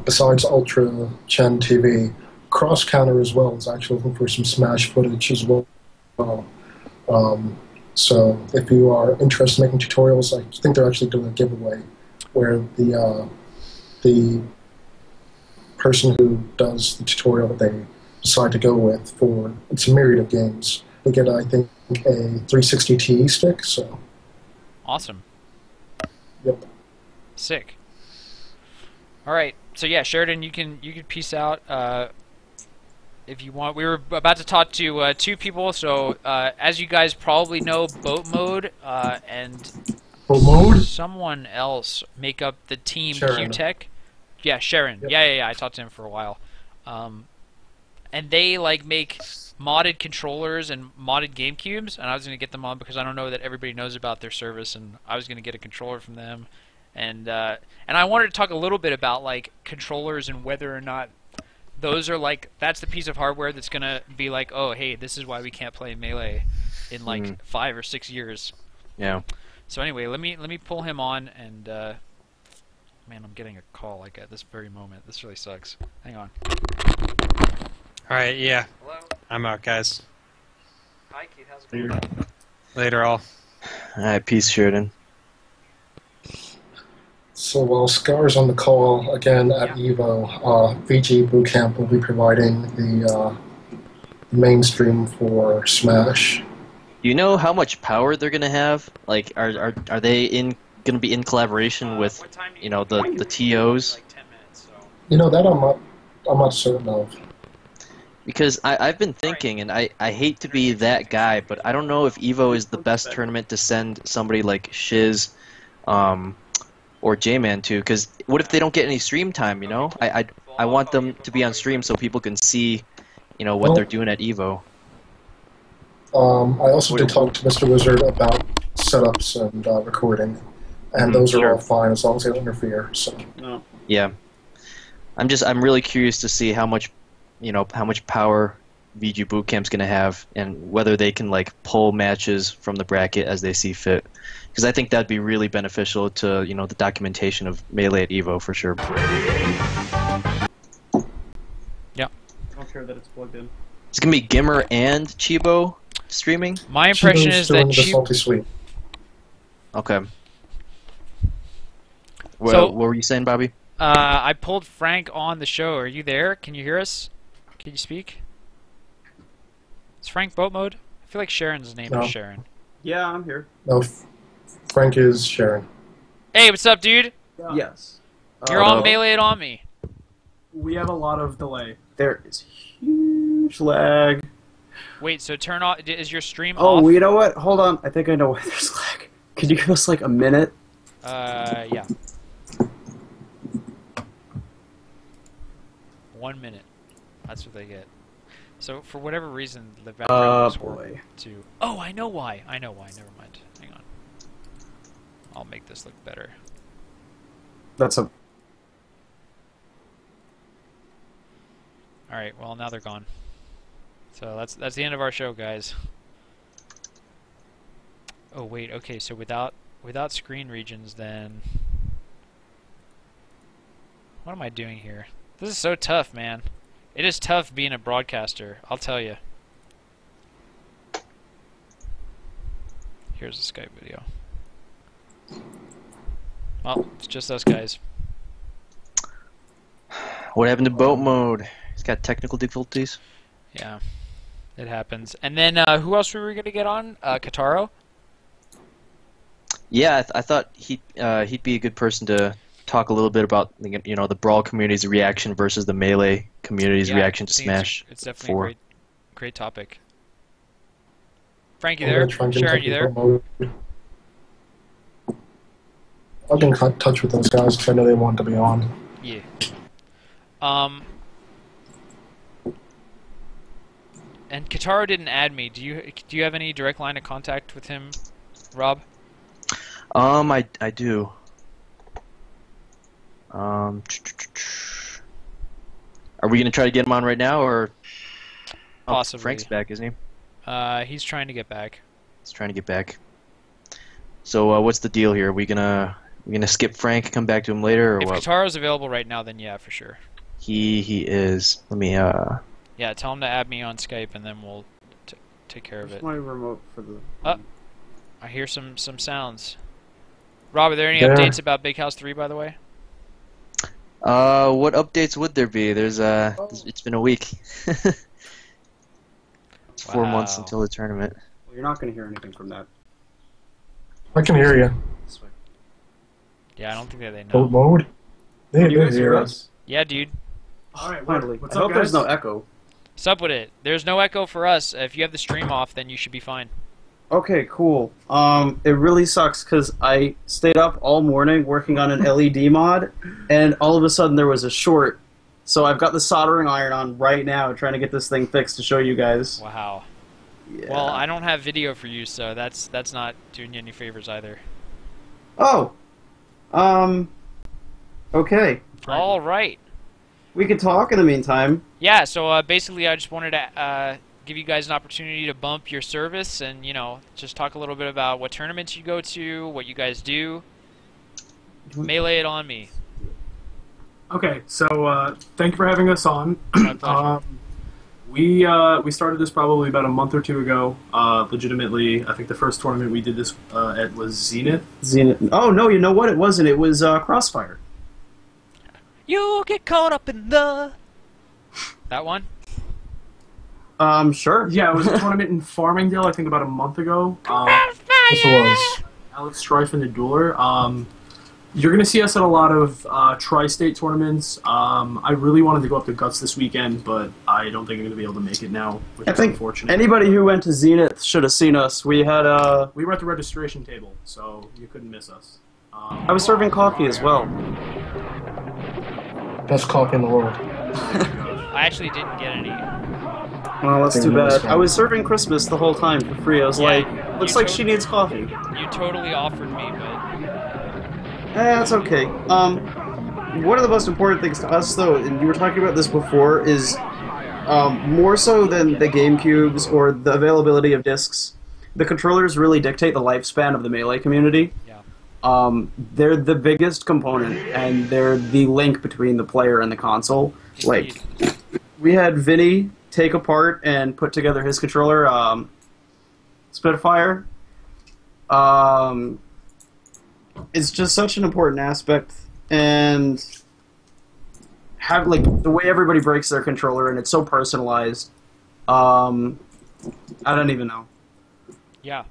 B: besides Ultra Chen TV, Cross Counter as well is actually looking for some Smash footage as well. So if you are interested in making tutorials, I think they're actually doing a giveaway where the person who does the tutorial that they decide to go with for it's a myriad of games. They get, I think, a 360 TE stick. So,
A: Awesome.
B: yep.
A: Sick. All right. So yeah, Sheridan, you can peace out if you want. We were about to talk to 2 people. So as you guys probably know, Boat Mode and
B: Full mode.
A: someone else make up the team
B: Sharon.
A: Q-Tech. Yeah, Sharon.
B: Yep.
A: Yeah. I talked to him for a while. And they make modded controllers and modded GameCubes, and I was going to get them on because I don't know that everybody knows about their service, and I was going to get a controller from them. And I wanted to talk a little bit about controllers and whether or not those are that's the piece of hardware that's going to be oh, hey, this is why we can't play Melee in 5 or 6 years.
D: Yeah.
A: So anyway, let me pull him on, and man, I'm getting a call at this very moment. This really sucks. Hang on.
C: All right, yeah.
A: Hello.
C: I'm out, guys.
A: Hi, Keith. How's it going?
C: Later, all.
D: All right, peace, Sheridan.
B: So while Scar's on the call again at Evo, VG Bootcamp will be providing the mainstream for Smash.
D: Do you know how much power they're gonna have? Are they gonna be in collaboration with the TOs?
A: Like 10 minutes. So.
B: That I'm not certain of.
D: Because I've been thinking, and I hate to be that guy, but I don't know if Evo is the best tournament to send somebody like Shiz or J-Man to, because what if they don't get any stream time, I want them to be on stream so people can see, what they're doing at Evo.
B: I also did talk to Mr. Wizard about setups and recording, and those are all fine as long as they don't interfere. So.
E: No.
D: Yeah. I'm really curious to see how much power VG Bootcamp's going to have, and whether they can pull matches from the bracket as they see fit. Because I think that'd be really beneficial to the documentation of Melee at Evo for sure.
A: Yeah.
E: I don't care that it's plugged in.
D: It's gonna be Gimmer and Chibo streaming.
A: My impression
B: Chibo's
A: is that
B: doing the Salty Sweet.
D: Okay. Well,
A: So-
D: what were you saying, Bobby?
A: I pulled Frank on the show. Are you there? Can you hear us? Can you speak? Is Frank boat mode? I feel like Sharon's name
B: No.
A: is Sharon.
E: Yeah, I'm here.
B: No, Frank is Sharon.
A: Hey, what's up, dude?
E: Yes.
A: You're
D: Hello.
A: on Melee it on me.
E: We have a lot of delay. There is huge lag.
A: Wait, so turn off. Is your stream
E: Oh,
A: off?
E: you know what? Hold on. I think I know why there's lag. Could you give us a minute?
A: Yeah. 1 minute. That's what they get. So for whatever reason, the battery was horrible
E: boy.
A: too. Oh, I know why. Never mind. Hang on. I'll make this look better.
E: That's a.
A: All right. Well, now they're gone. So that's the end of our show, guys. Oh wait. Okay. So without screen regions, then what am I doing here? This is so tough, man. It is tough being a broadcaster, I'll tell you. Here's a Skype video. Well, it's just us guys.
D: What happened to boat mode? He's got technical difficulties.
A: Yeah, it happens. And then who else were we gonna get on? Kataro?
D: Yeah, I thought he'd be a good person to talk a little bit about the Brawl community's reaction versus the Melee community's
A: Yeah,
D: reaction to
A: I think
D: Smash
A: It's definitely
D: 4.
A: a great topic. Frank, you
B: I'm
A: there?
B: gonna try and get
A: Sharon,
B: into
A: you there?
B: mode. I'll get in touch with those guys because I know they want to be on.
A: Yeah. And Kataro didn't add me. Do you have any direct line of contact with him, Rob?
D: I do. Are we gonna try to get him on right now, or? Oh,
A: Possibly.
D: Frank's back, isn't he?
A: He's trying to get back.
D: He's trying to get back. So what's the deal here? Are we gonna skip Frank, come back to him later, or
A: If
D: what?
A: Kataro's available right now, then yeah, for sure.
D: He is. Let me
A: Yeah, tell him to add me on Skype, and then we'll take care of
E: Where's
A: it.
E: my remote for the...
A: I hear some sounds. Rob, are there any
B: Yeah.
A: updates about Big House 3, by the way?
D: What updates would there be? It's been a week. It's 4 months
A: Wow.
D: until the tournament.
E: Well, you're not going to hear anything from that.
B: I can hear you.
E: This way.
A: Yeah, I don't think that they
B: Boat
A: know.
B: mode? They
E: Can you
B: do
E: guys
B: hear
E: hear
B: us.
E: us?
A: Yeah, dude.
F: Alright,
E: Finally.
F: what's
E: I
F: up,
E: hope there's
F: guys?
E: no echo.
A: Sup with it. There's no echo for us. If you have the stream off, then you should be fine.
E: Okay, cool. It really sucks because I stayed up all morning working on an LED mod, and all of a sudden there was a short. So I've got the soldering iron on right now, trying to get this thing fixed to show you guys.
A: Wow.
E: Yeah.
A: Well, I don't have video for you, so that's not doing you any favors either.
E: Oh. Okay.
A: All right.
E: We could talk in the meantime.
A: Yeah, so basically I just wanted to give you guys an opportunity to bump your service and, just talk a little bit about what tournaments you go to, what you guys do. Melee it on me.
F: Okay, so thank you for having us on.
A: My pleasure.
F: We started this probably about a month or two ago. Legitimately, I think the first tournament we did this at was Zenith.
E: Zenith. Oh, no, you know what? It wasn't. It was Crossfire.
A: You get caught up in the... That one?
E: Sure.
F: Yeah, it was a tournament in Farmingdale, I think about a month ago.
B: This was.
F: Alex Strife and the Dueler. You're going to see us at a lot of tri-state tournaments. I really wanted to go up to Guts this weekend, but I don't think I'm going to be able to make it now, which
E: I
F: is
E: think
F: unfortunate.
E: anybody who went to Zenith should have seen us. We had
F: We were at the registration table, so you couldn't miss us.
E: I was serving coffee as well.
B: Best coffee in the world.
A: I actually didn't get any.
E: Oh, that's too bad. I was serving Christmas the whole time for free. I was
A: Yeah,
E: like, looks
A: you
E: like she needs coffee.
A: You totally offered me, but...
E: That's okay. One of the most important things to us, though, and you were talking about this before, is more so than the GameCubes or the availability of discs, the controllers really dictate the lifespan of the Melee community.
A: Yeah.
E: They're the biggest component, and they're the link between the player and the console. Like, we had Vinny take apart and put together his controller, Spitfire. It's just such an important aspect, and have the way everybody breaks their controller, and it's so personalized. I don't even know.
A: Yeah,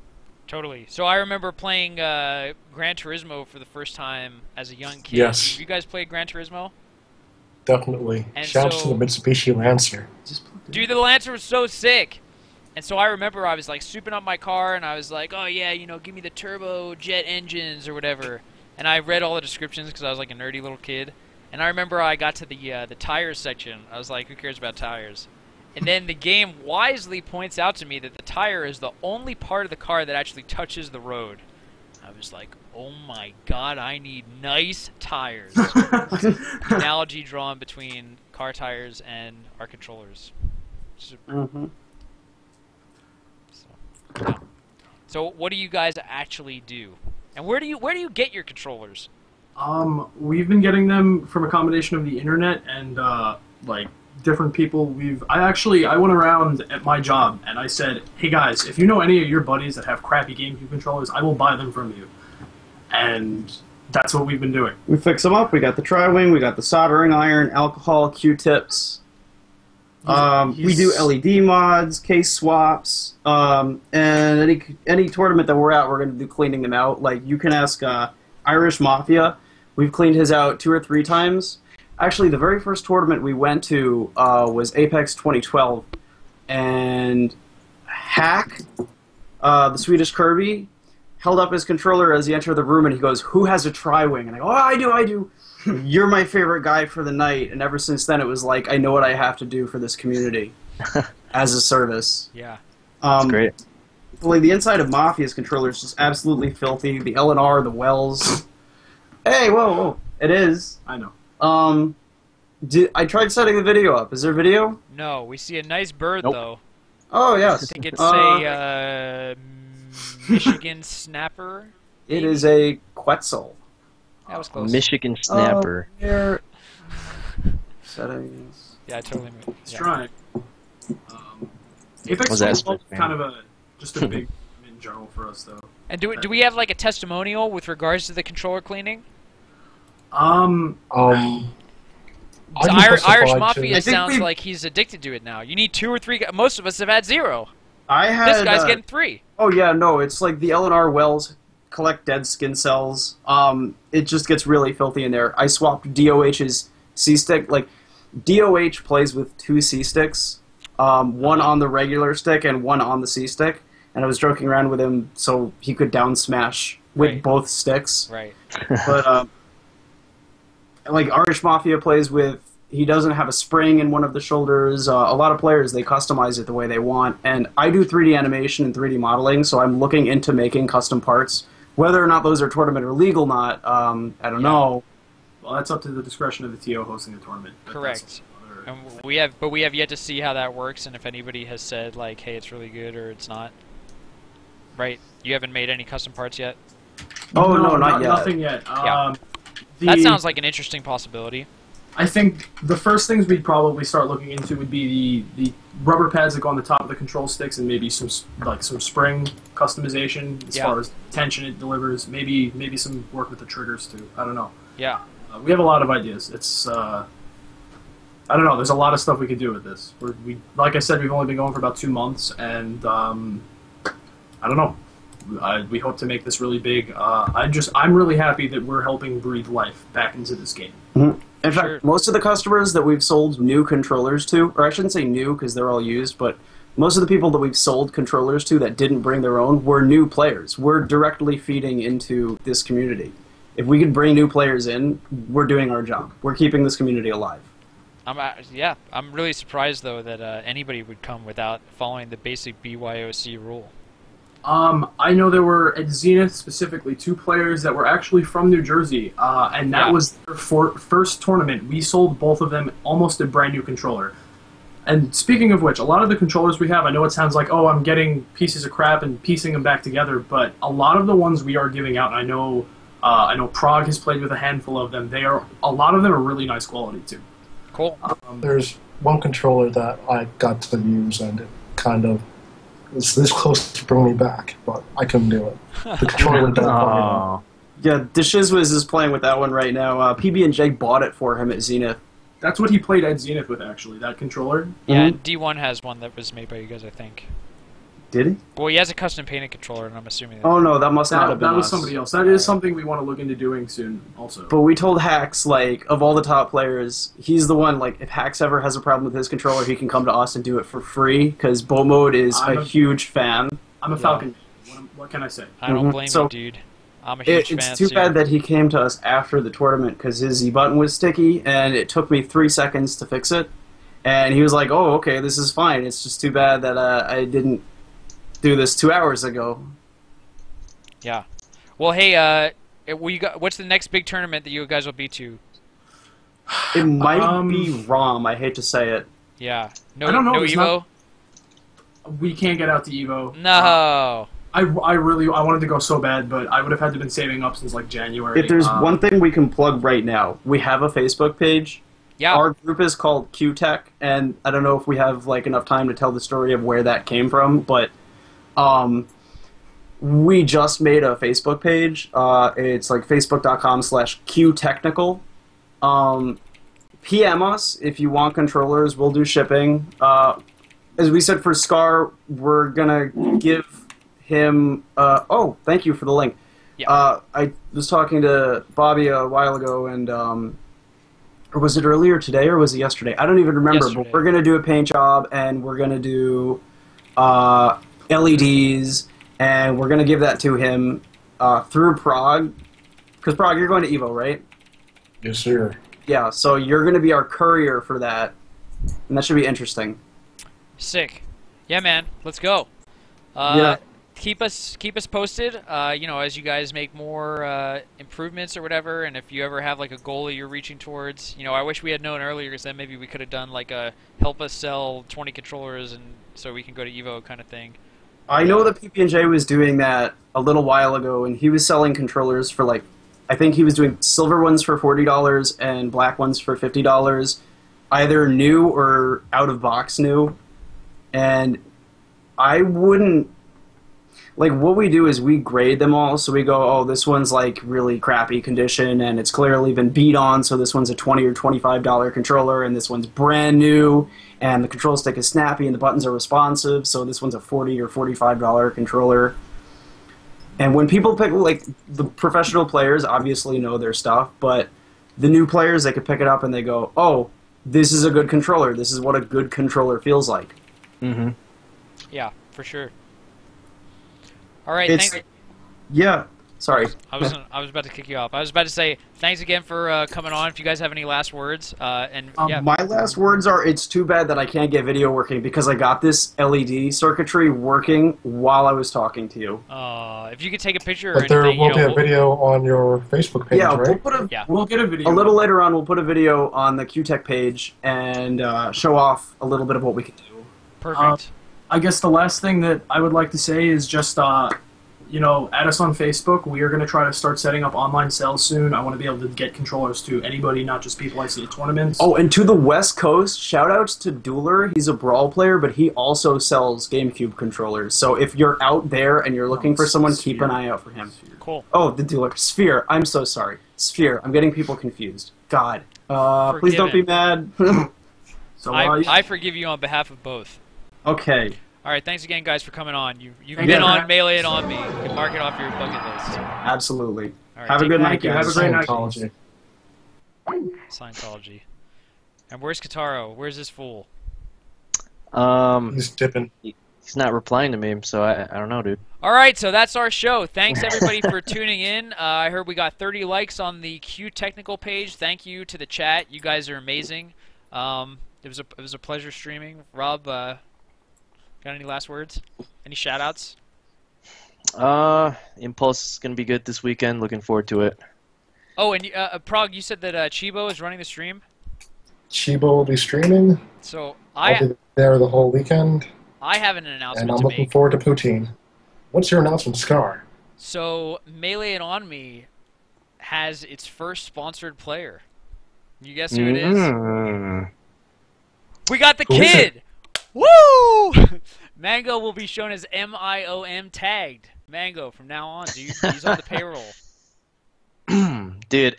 A: totally. So I remember playing Gran Turismo for the first time as a young kid.
B: Yes.
A: Have you guys played Gran Turismo?
B: Definitely.
A: And
B: Shouts
A: so-
B: to the Mitsubishi Lancer.
A: Dude, the Lancer was so sick. And so I remember I was like souping up my car, and I was like, oh yeah, give me the turbo jet engines or whatever. And I read all the descriptions because I was like a nerdy little kid. And I remember I got to the tires section. I was like, who cares about tires? And then the game wisely points out to me that the tire is the only part of the car that actually touches the road. I was like, oh my god, I need nice tires. Analogy drawn between car tires and our controllers.
E: Mm-hmm.
A: Yeah. So what do you guys actually do? And where do you get your controllers?
F: We've been getting them from a combination of the internet and different people. I went around at my job and I said, hey guys, if you know any of your buddies that have crappy GameCube controllers, I will buy them from you. And that's what we've been doing.
E: We fix them up. We got the tri-wing. We got the soldering iron, alcohol, Q-tips. We do LED mods, case swaps, and any tournament that we're at, we're going to do cleaning them out. Like, you can ask Irish Mafia. We've cleaned his out 2 or 3 times. Actually, the very first tournament we went to was Apex 2012, and Hack, the Swedish Kirby, held up his controller as he entered the room, and he goes, "Who has a tri-wing?" And I go, "Oh, I do. You're my favorite guy for the night." And ever since then, it was like, I know what I have to do for this community as a service.
A: Yeah.
D: That's great.
E: Like, the inside of Mafia's controller is just absolutely filthy. The LNR, the wells. Hey, whoa. It is.
F: I know.
E: I tried setting the video up. Is there video?
A: No, we see a nice bird
D: Nope.
A: though.
E: Oh,
A: I
E: yes.
A: think it's a Michigan snapper.
E: It is a Quetzal.
A: That was close.
G: Michigan snapper.
E: Here. Settings.
A: Yeah, I totally.
F: It's
A: Yeah.
F: trying. Apex
D: Was that
F: was
D: supposed to be?
F: kind of just a big in general for us, though.
A: And do we have like a testimonial with regards to the controller cleaning?
B: I can
A: Irish
B: testify to-
A: Mafia
E: I think
A: sounds
E: we-
A: like he's addicted to it now. You need 2 or 3. Most of us have had 0.
E: I had.
A: This guy's getting 3.
E: Oh yeah, no, it's like the LNR wells collect dead skin cells. It just gets really filthy in there. I swapped DOH's C-stick. Like, DOH plays with 2 C-sticks, one on the regular stick and one on the C-stick, and I was joking around with him so he could down smash with
A: Right.
E: both sticks.
A: Right.
E: But like, Irish Mafia plays with, he doesn't have a spring in one of the shoulders. A lot of players, they customize it the way they want. And I do 3D animation and 3D modeling, so I'm looking into making custom parts. Whether or not those are tournament or legal not, I don't know.
F: Well, that's up to the discretion of the TO hosting the tournament. But
A: Correct.
F: that's another-
A: And we have yet to see how that works, and if anybody has said like, "Hey, it's really good" or "It's not." Right? You haven't made any custom parts yet.
E: Oh, no, not yet.
F: Nothing yet.
A: Yeah. That sounds like an interesting possibility.
F: I think the first things we'd probably start looking into would be the rubber pads that go on the top of the control sticks, and maybe some spring customization as
A: Yeah.
F: far as tension it delivers. Maybe some work with the triggers too. I don't know.
A: Yeah.
F: We have a lot of ideas. It's I don't know. There's a lot of stuff we could do with this. We like I said, we've only been going for about 2 months, and I don't know. We hope to make this really big. I'm really happy that we're helping breathe life back into this game.
E: In fact,
A: Sure.
E: most of the customers that we've sold new controllers to, or I shouldn't say new because they're all used, but most of the people that we've sold controllers to that didn't bring their own were new players. We're directly feeding into this community. If we could bring new players in, we're doing our job. We're keeping this community alive.
A: I'm really surprised though that anybody would come without following the basic BYOC rule.
F: I know there were at Zenith specifically 2 players that were actually from New Jersey, and that
A: Yeah.
F: was their first tournament. We sold both of them almost a brand new controller. And speaking of which, a lot of the controllers we have, I know it sounds like, oh, I'm getting pieces of crap and piecing them back together, but a lot of the ones we are giving out, and I know Prague has played with a handful of them. A lot of them are really nice quality too.
A: Cool.
B: There's one controller that I got to use, and it kind of was this close to bringing me back, but I couldn't do it. The controller went down far enough.
E: Yeah, Deshizwiz is playing with that one right now. PB&J bought it for him at Zenith.
F: That's what he played at Zenith with, actually, that controller.
A: Yeah, and D1 has one that was made by you guys, I think.
E: Did he?
A: Well, he has a custom painted controller, and I'm assuming that.
E: Oh no, that must not have been
F: That was
E: us.
F: somebody else. That is something we want to look into doing soon, also.
E: But we told Hax, like, of all the top players, he's the one, like, if Hax ever has a problem with his controller, he can come to us and do it for free, because Bo Mode is a huge fan.
F: I'm a Falcon. What can I say?
A: I don't blame
E: So,
A: you, dude. I'm a huge fan.
E: It's too bad that he came to us after the tournament, because his Z button was sticky, and it took me 3 seconds to fix it. And he was like, oh, okay, this is fine. It's just too bad that I didn't do this 2 hours ago.
A: Yeah. Well, hey, what's the next big tournament that you guys will be to?
E: It might be ROM, I hate to say it.
A: Yeah. No,
F: I don't know,
A: no
F: there's
A: Evo?
F: We can't get out to Evo.
A: No.
F: I wanted to go so bad, but I would have had to been saving up since like January.
E: If there's one thing we can plug right now, we have a Facebook page.
A: Yeah.
E: Our group is called QTech, and I don't know if we have like enough time to tell the story of where that came from, but we just made a Facebook page. It's like facebook.com/QTechnical. PM us if you want controllers. We'll do shipping. As we said for Scar, we're gonna give him. Oh, thank you for the link.
A: Yeah.
E: I was talking to Bobby a while ago, and or was it earlier today, or was it yesterday? I don't even remember.
A: Yesterday.
E: But we're gonna do a paint job, and we're gonna do LEDs, and we're gonna give that to him. through Prague, because Prague, you're going to Evo, right?
B: Yes, sir.
E: Yeah, so you're going to be our courier for that, and that should be interesting.
A: Sick. Yeah, man. Let's go.
E: Yeah.
A: Keep us posted. You know, as you guys make more improvements or whatever, and if you ever have like a goal that you're reaching towards, you know, I wish we had known earlier, because then maybe we could have done like a help us sell 20 controllers, and so we can go to Evo kind of thing.
E: I know that PB&J was doing that a little while ago, and he was selling controllers for like, I think he was doing silver ones for $40 and black ones for $50, either new or out of box new. And I wouldn't, like, what we do is we grade them all, so we go, oh, this one's like really crappy condition and it's clearly been beat on, so this one's a $20 or $25 controller, and this one's brand new and the control stick is snappy and the buttons are responsive, so this one's a $40 or $45 controller. And when people pick, like, the professional players obviously know their stuff, but the new players, they could pick it up and they go, oh, this is a good controller, this is what a good controller feels like.
D: Mm-hmm.
A: Yeah, for sure. All right, thanks.
E: Yeah, sorry.
A: I was about to kick you off. I was about to say thanks again for coming on. If you guys have any last words, and yeah.
E: My last words are: it's too bad that I can't get video working, because I got this LED circuitry working while I was talking to you.
A: If you could take a picture.
B: But
A: or
B: there
A: anything,
B: will
A: you
B: be
A: know,
B: a video on your Facebook page,
E: Yeah,
B: right?
F: We'll get a video.
E: A little later on, we'll put a video on the QTech page and show off a little bit of what we can do.
A: Perfect.
F: I guess the last thing that I would like to say is just, you know, add us on Facebook. We are going to try to start setting up online sales soon. I want to be able to get controllers to anybody, not just people I see at tournaments.
E: Oh, and to the West Coast, shoutouts to Dueler. He's a Brawl player, but he also sells GameCube controllers. So if you're out there and you're looking for someone, keep an eye out for him.
A: Cool.
E: Oh, the Dueler. Sphere. I'm so sorry. Sphere. I'm getting people confused. God. Please don't be mad. So
A: I forgive you on behalf of both.
E: Okay.
A: All right, thanks again, guys, for coming on. You've
F: Thank
A: been
F: you.
A: on Melee It On Me. You can mark it off your bucket list.
E: Absolutely.
A: All right,
E: Have a
A: take
E: good
A: care.
E: night, guys.
F: Have a great night.
B: Scientology.
A: Scientology. And where's Kataro? Where's this fool?
B: He's dipping.
D: He's not replying to me, so I don't know, dude.
A: All right, so that's our show. Thanks, everybody, for tuning in. I heard we got 30 likes on the Q Technical page. Thank you to the chat. You guys are amazing. It was a pleasure streaming. Rob, got any last words? Any shout-outs?
D: Impulse is going to be good this weekend. Looking forward to it.
A: Oh, and Prague, you said that Chibo is running the stream?
B: Chibo will be streaming.
A: So
B: I'll be there the whole weekend.
A: I have an
B: And
A: announcement
B: I'm
A: to
B: looking
A: make.
B: forward to poutine. What's your announcement, Scar?
A: So Melee It On Me has its first sponsored player. You guess who it is?
D: Mm.
A: We got the
B: Who is
A: kid! Woo! Mango will be shown as MIOM tagged. Mango from now on, dude. He's on the payroll.
D: Dude,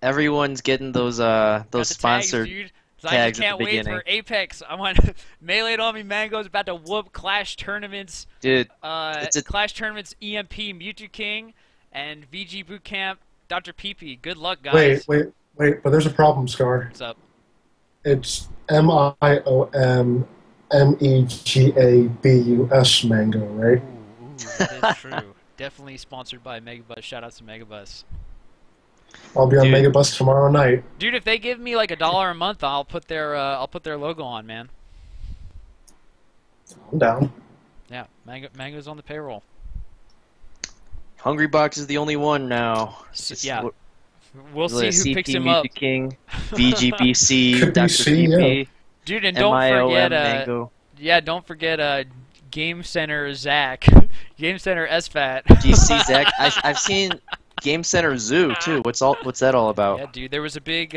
D: everyone's getting those
A: Got the
D: sponsored
A: tags, dude. So I
D: tags
A: just
D: at
A: can't
D: the
A: wait
D: beginning.
A: for Apex. I want Melee It On Me. Mango's about to whoop Clash Tournaments.
D: Dude,
A: Clash Tournaments EMP Mewtwo King and VG Bootcamp Dr. Peepee. Good luck, guys.
B: Wait, but there's a problem, Scar.
A: What's up?
B: It's MIOM MEGABUS Mango, right?
A: Ooh, that is true. Definitely sponsored by Megabus. Shout out to Megabus.
B: I'll be on
A: Dude.
B: Megabus tomorrow night.
A: Dude, if they give me like $1 a month, I'll put their logo on, man.
B: I'm down.
A: Yeah, Mango's on the payroll.
D: Hungry Box is the only one now.
A: Yeah. We'll see who
D: CP
A: picks him up.
D: Mewtwo King, VGBC,
B: Could be
D: Dr.
B: C,
D: PP,
A: Dude, and don't
D: MIOM
A: forget
D: Mango.
A: don't forget Game Center Zach. Game Center SFAT.
D: GC Zach. I've seen Game Center Zoo too. What's that all about?
A: Yeah, dude, there was a big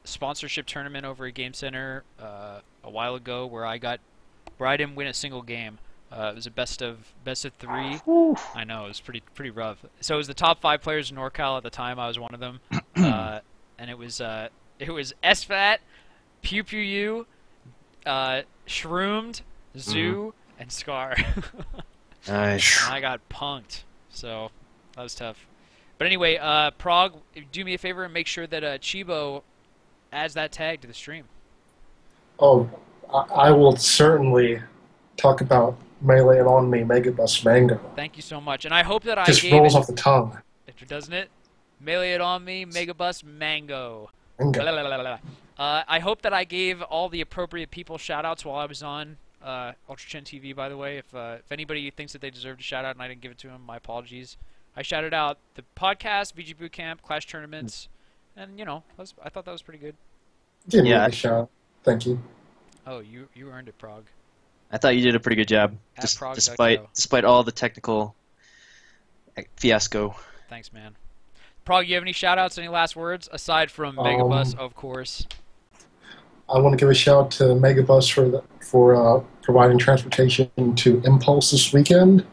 A: sponsorship tournament over at Game Center a while ago where I didn't win a single game. It was a best of 3. I know, it was pretty rough. So it was the top 5 players in NorCal at the time. I was one of them, and it was SFAT, Pew Pew U, Shroomed, Zoo, and Scar.
D: Nice.
A: And I got punked, so that was tough. But anyway, Prague, do me a favor and make sure that Chibo adds that tag to the stream.
B: Oh, I will certainly talk about Melee It On Me, Megabus Mango.
A: Thank you so much. And I hope that I
B: Just
A: gave
B: rolls
A: it,
B: off the tongue.
A: doesn't it? Melee It On Me, Megabus Mango.
B: Mango.
A: Blah, blah, blah, blah, blah. I hope that I gave all the appropriate people shout-outs while I was on Ultra Chen TV, by the way. If anybody thinks that they deserved a shout-out and I didn't give it to them, my apologies. I shouted out the podcast, VG Bootcamp, Clash Tournaments, and, I thought that was pretty good.
B: Give me
D: Yeah.
B: a shout. Thank you.
A: Oh, you earned it, Prague.
D: I thought you did a pretty good job,
A: At Prague
D: despite all the technical fiasco.
A: Thanks, man. Prague, you have any shout-outs, any last words, aside from Megabus, of course?
B: I want to give a shout out to Megabus for providing transportation to Impulse this weekend.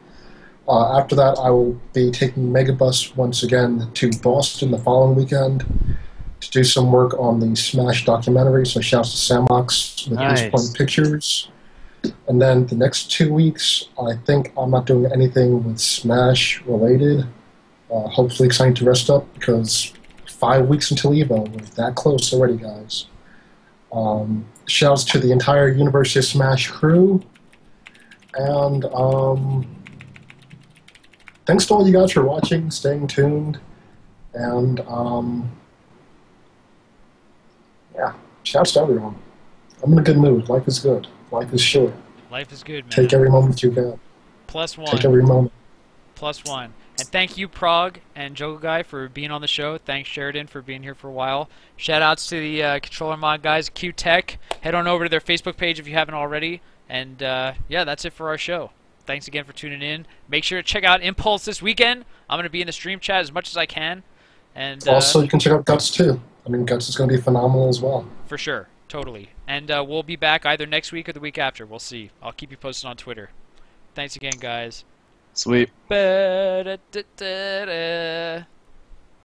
B: After that, I will be taking Megabus once again to Boston the following weekend to do some work on the Smash documentary. So shouts to Samox with
D: Nice.
B: East Point Pictures. And then the next 2 weeks, I think I'm not doing anything with Smash related. Hopefully exciting to rest up because 5 weeks until EVO. We're that close already, guys. Shouts to the entire University of Smash crew. And thanks to all you guys for watching, staying tuned. And yeah, shouts to everyone. I'm in a good mood. Life is good. Life is short.
A: Life is good, man.
B: Take every moment you can.
A: Plus one.
B: Take every moment.
A: Plus one. And thank you, Prague and Jogo Guy, for being on the show. Thanks, Sheridan, for being here for a while. Shout-outs to the Controller Mod guys, Q-Tech. Head on over to their Facebook page if you haven't already. And, yeah, that's it for our show. Thanks again for tuning in. Make sure to check out Impulse this weekend. I'm going to be in the stream chat as much as I can. And
B: Also, you can check out Guts, too. I mean, Guts is going to be phenomenal as well.
A: for sure. Totally. And we'll be back either next week or the week after. We'll see. I'll keep you posted on Twitter. Thanks again, guys.
D: Sweet.
A: Ba-da-da-da-da.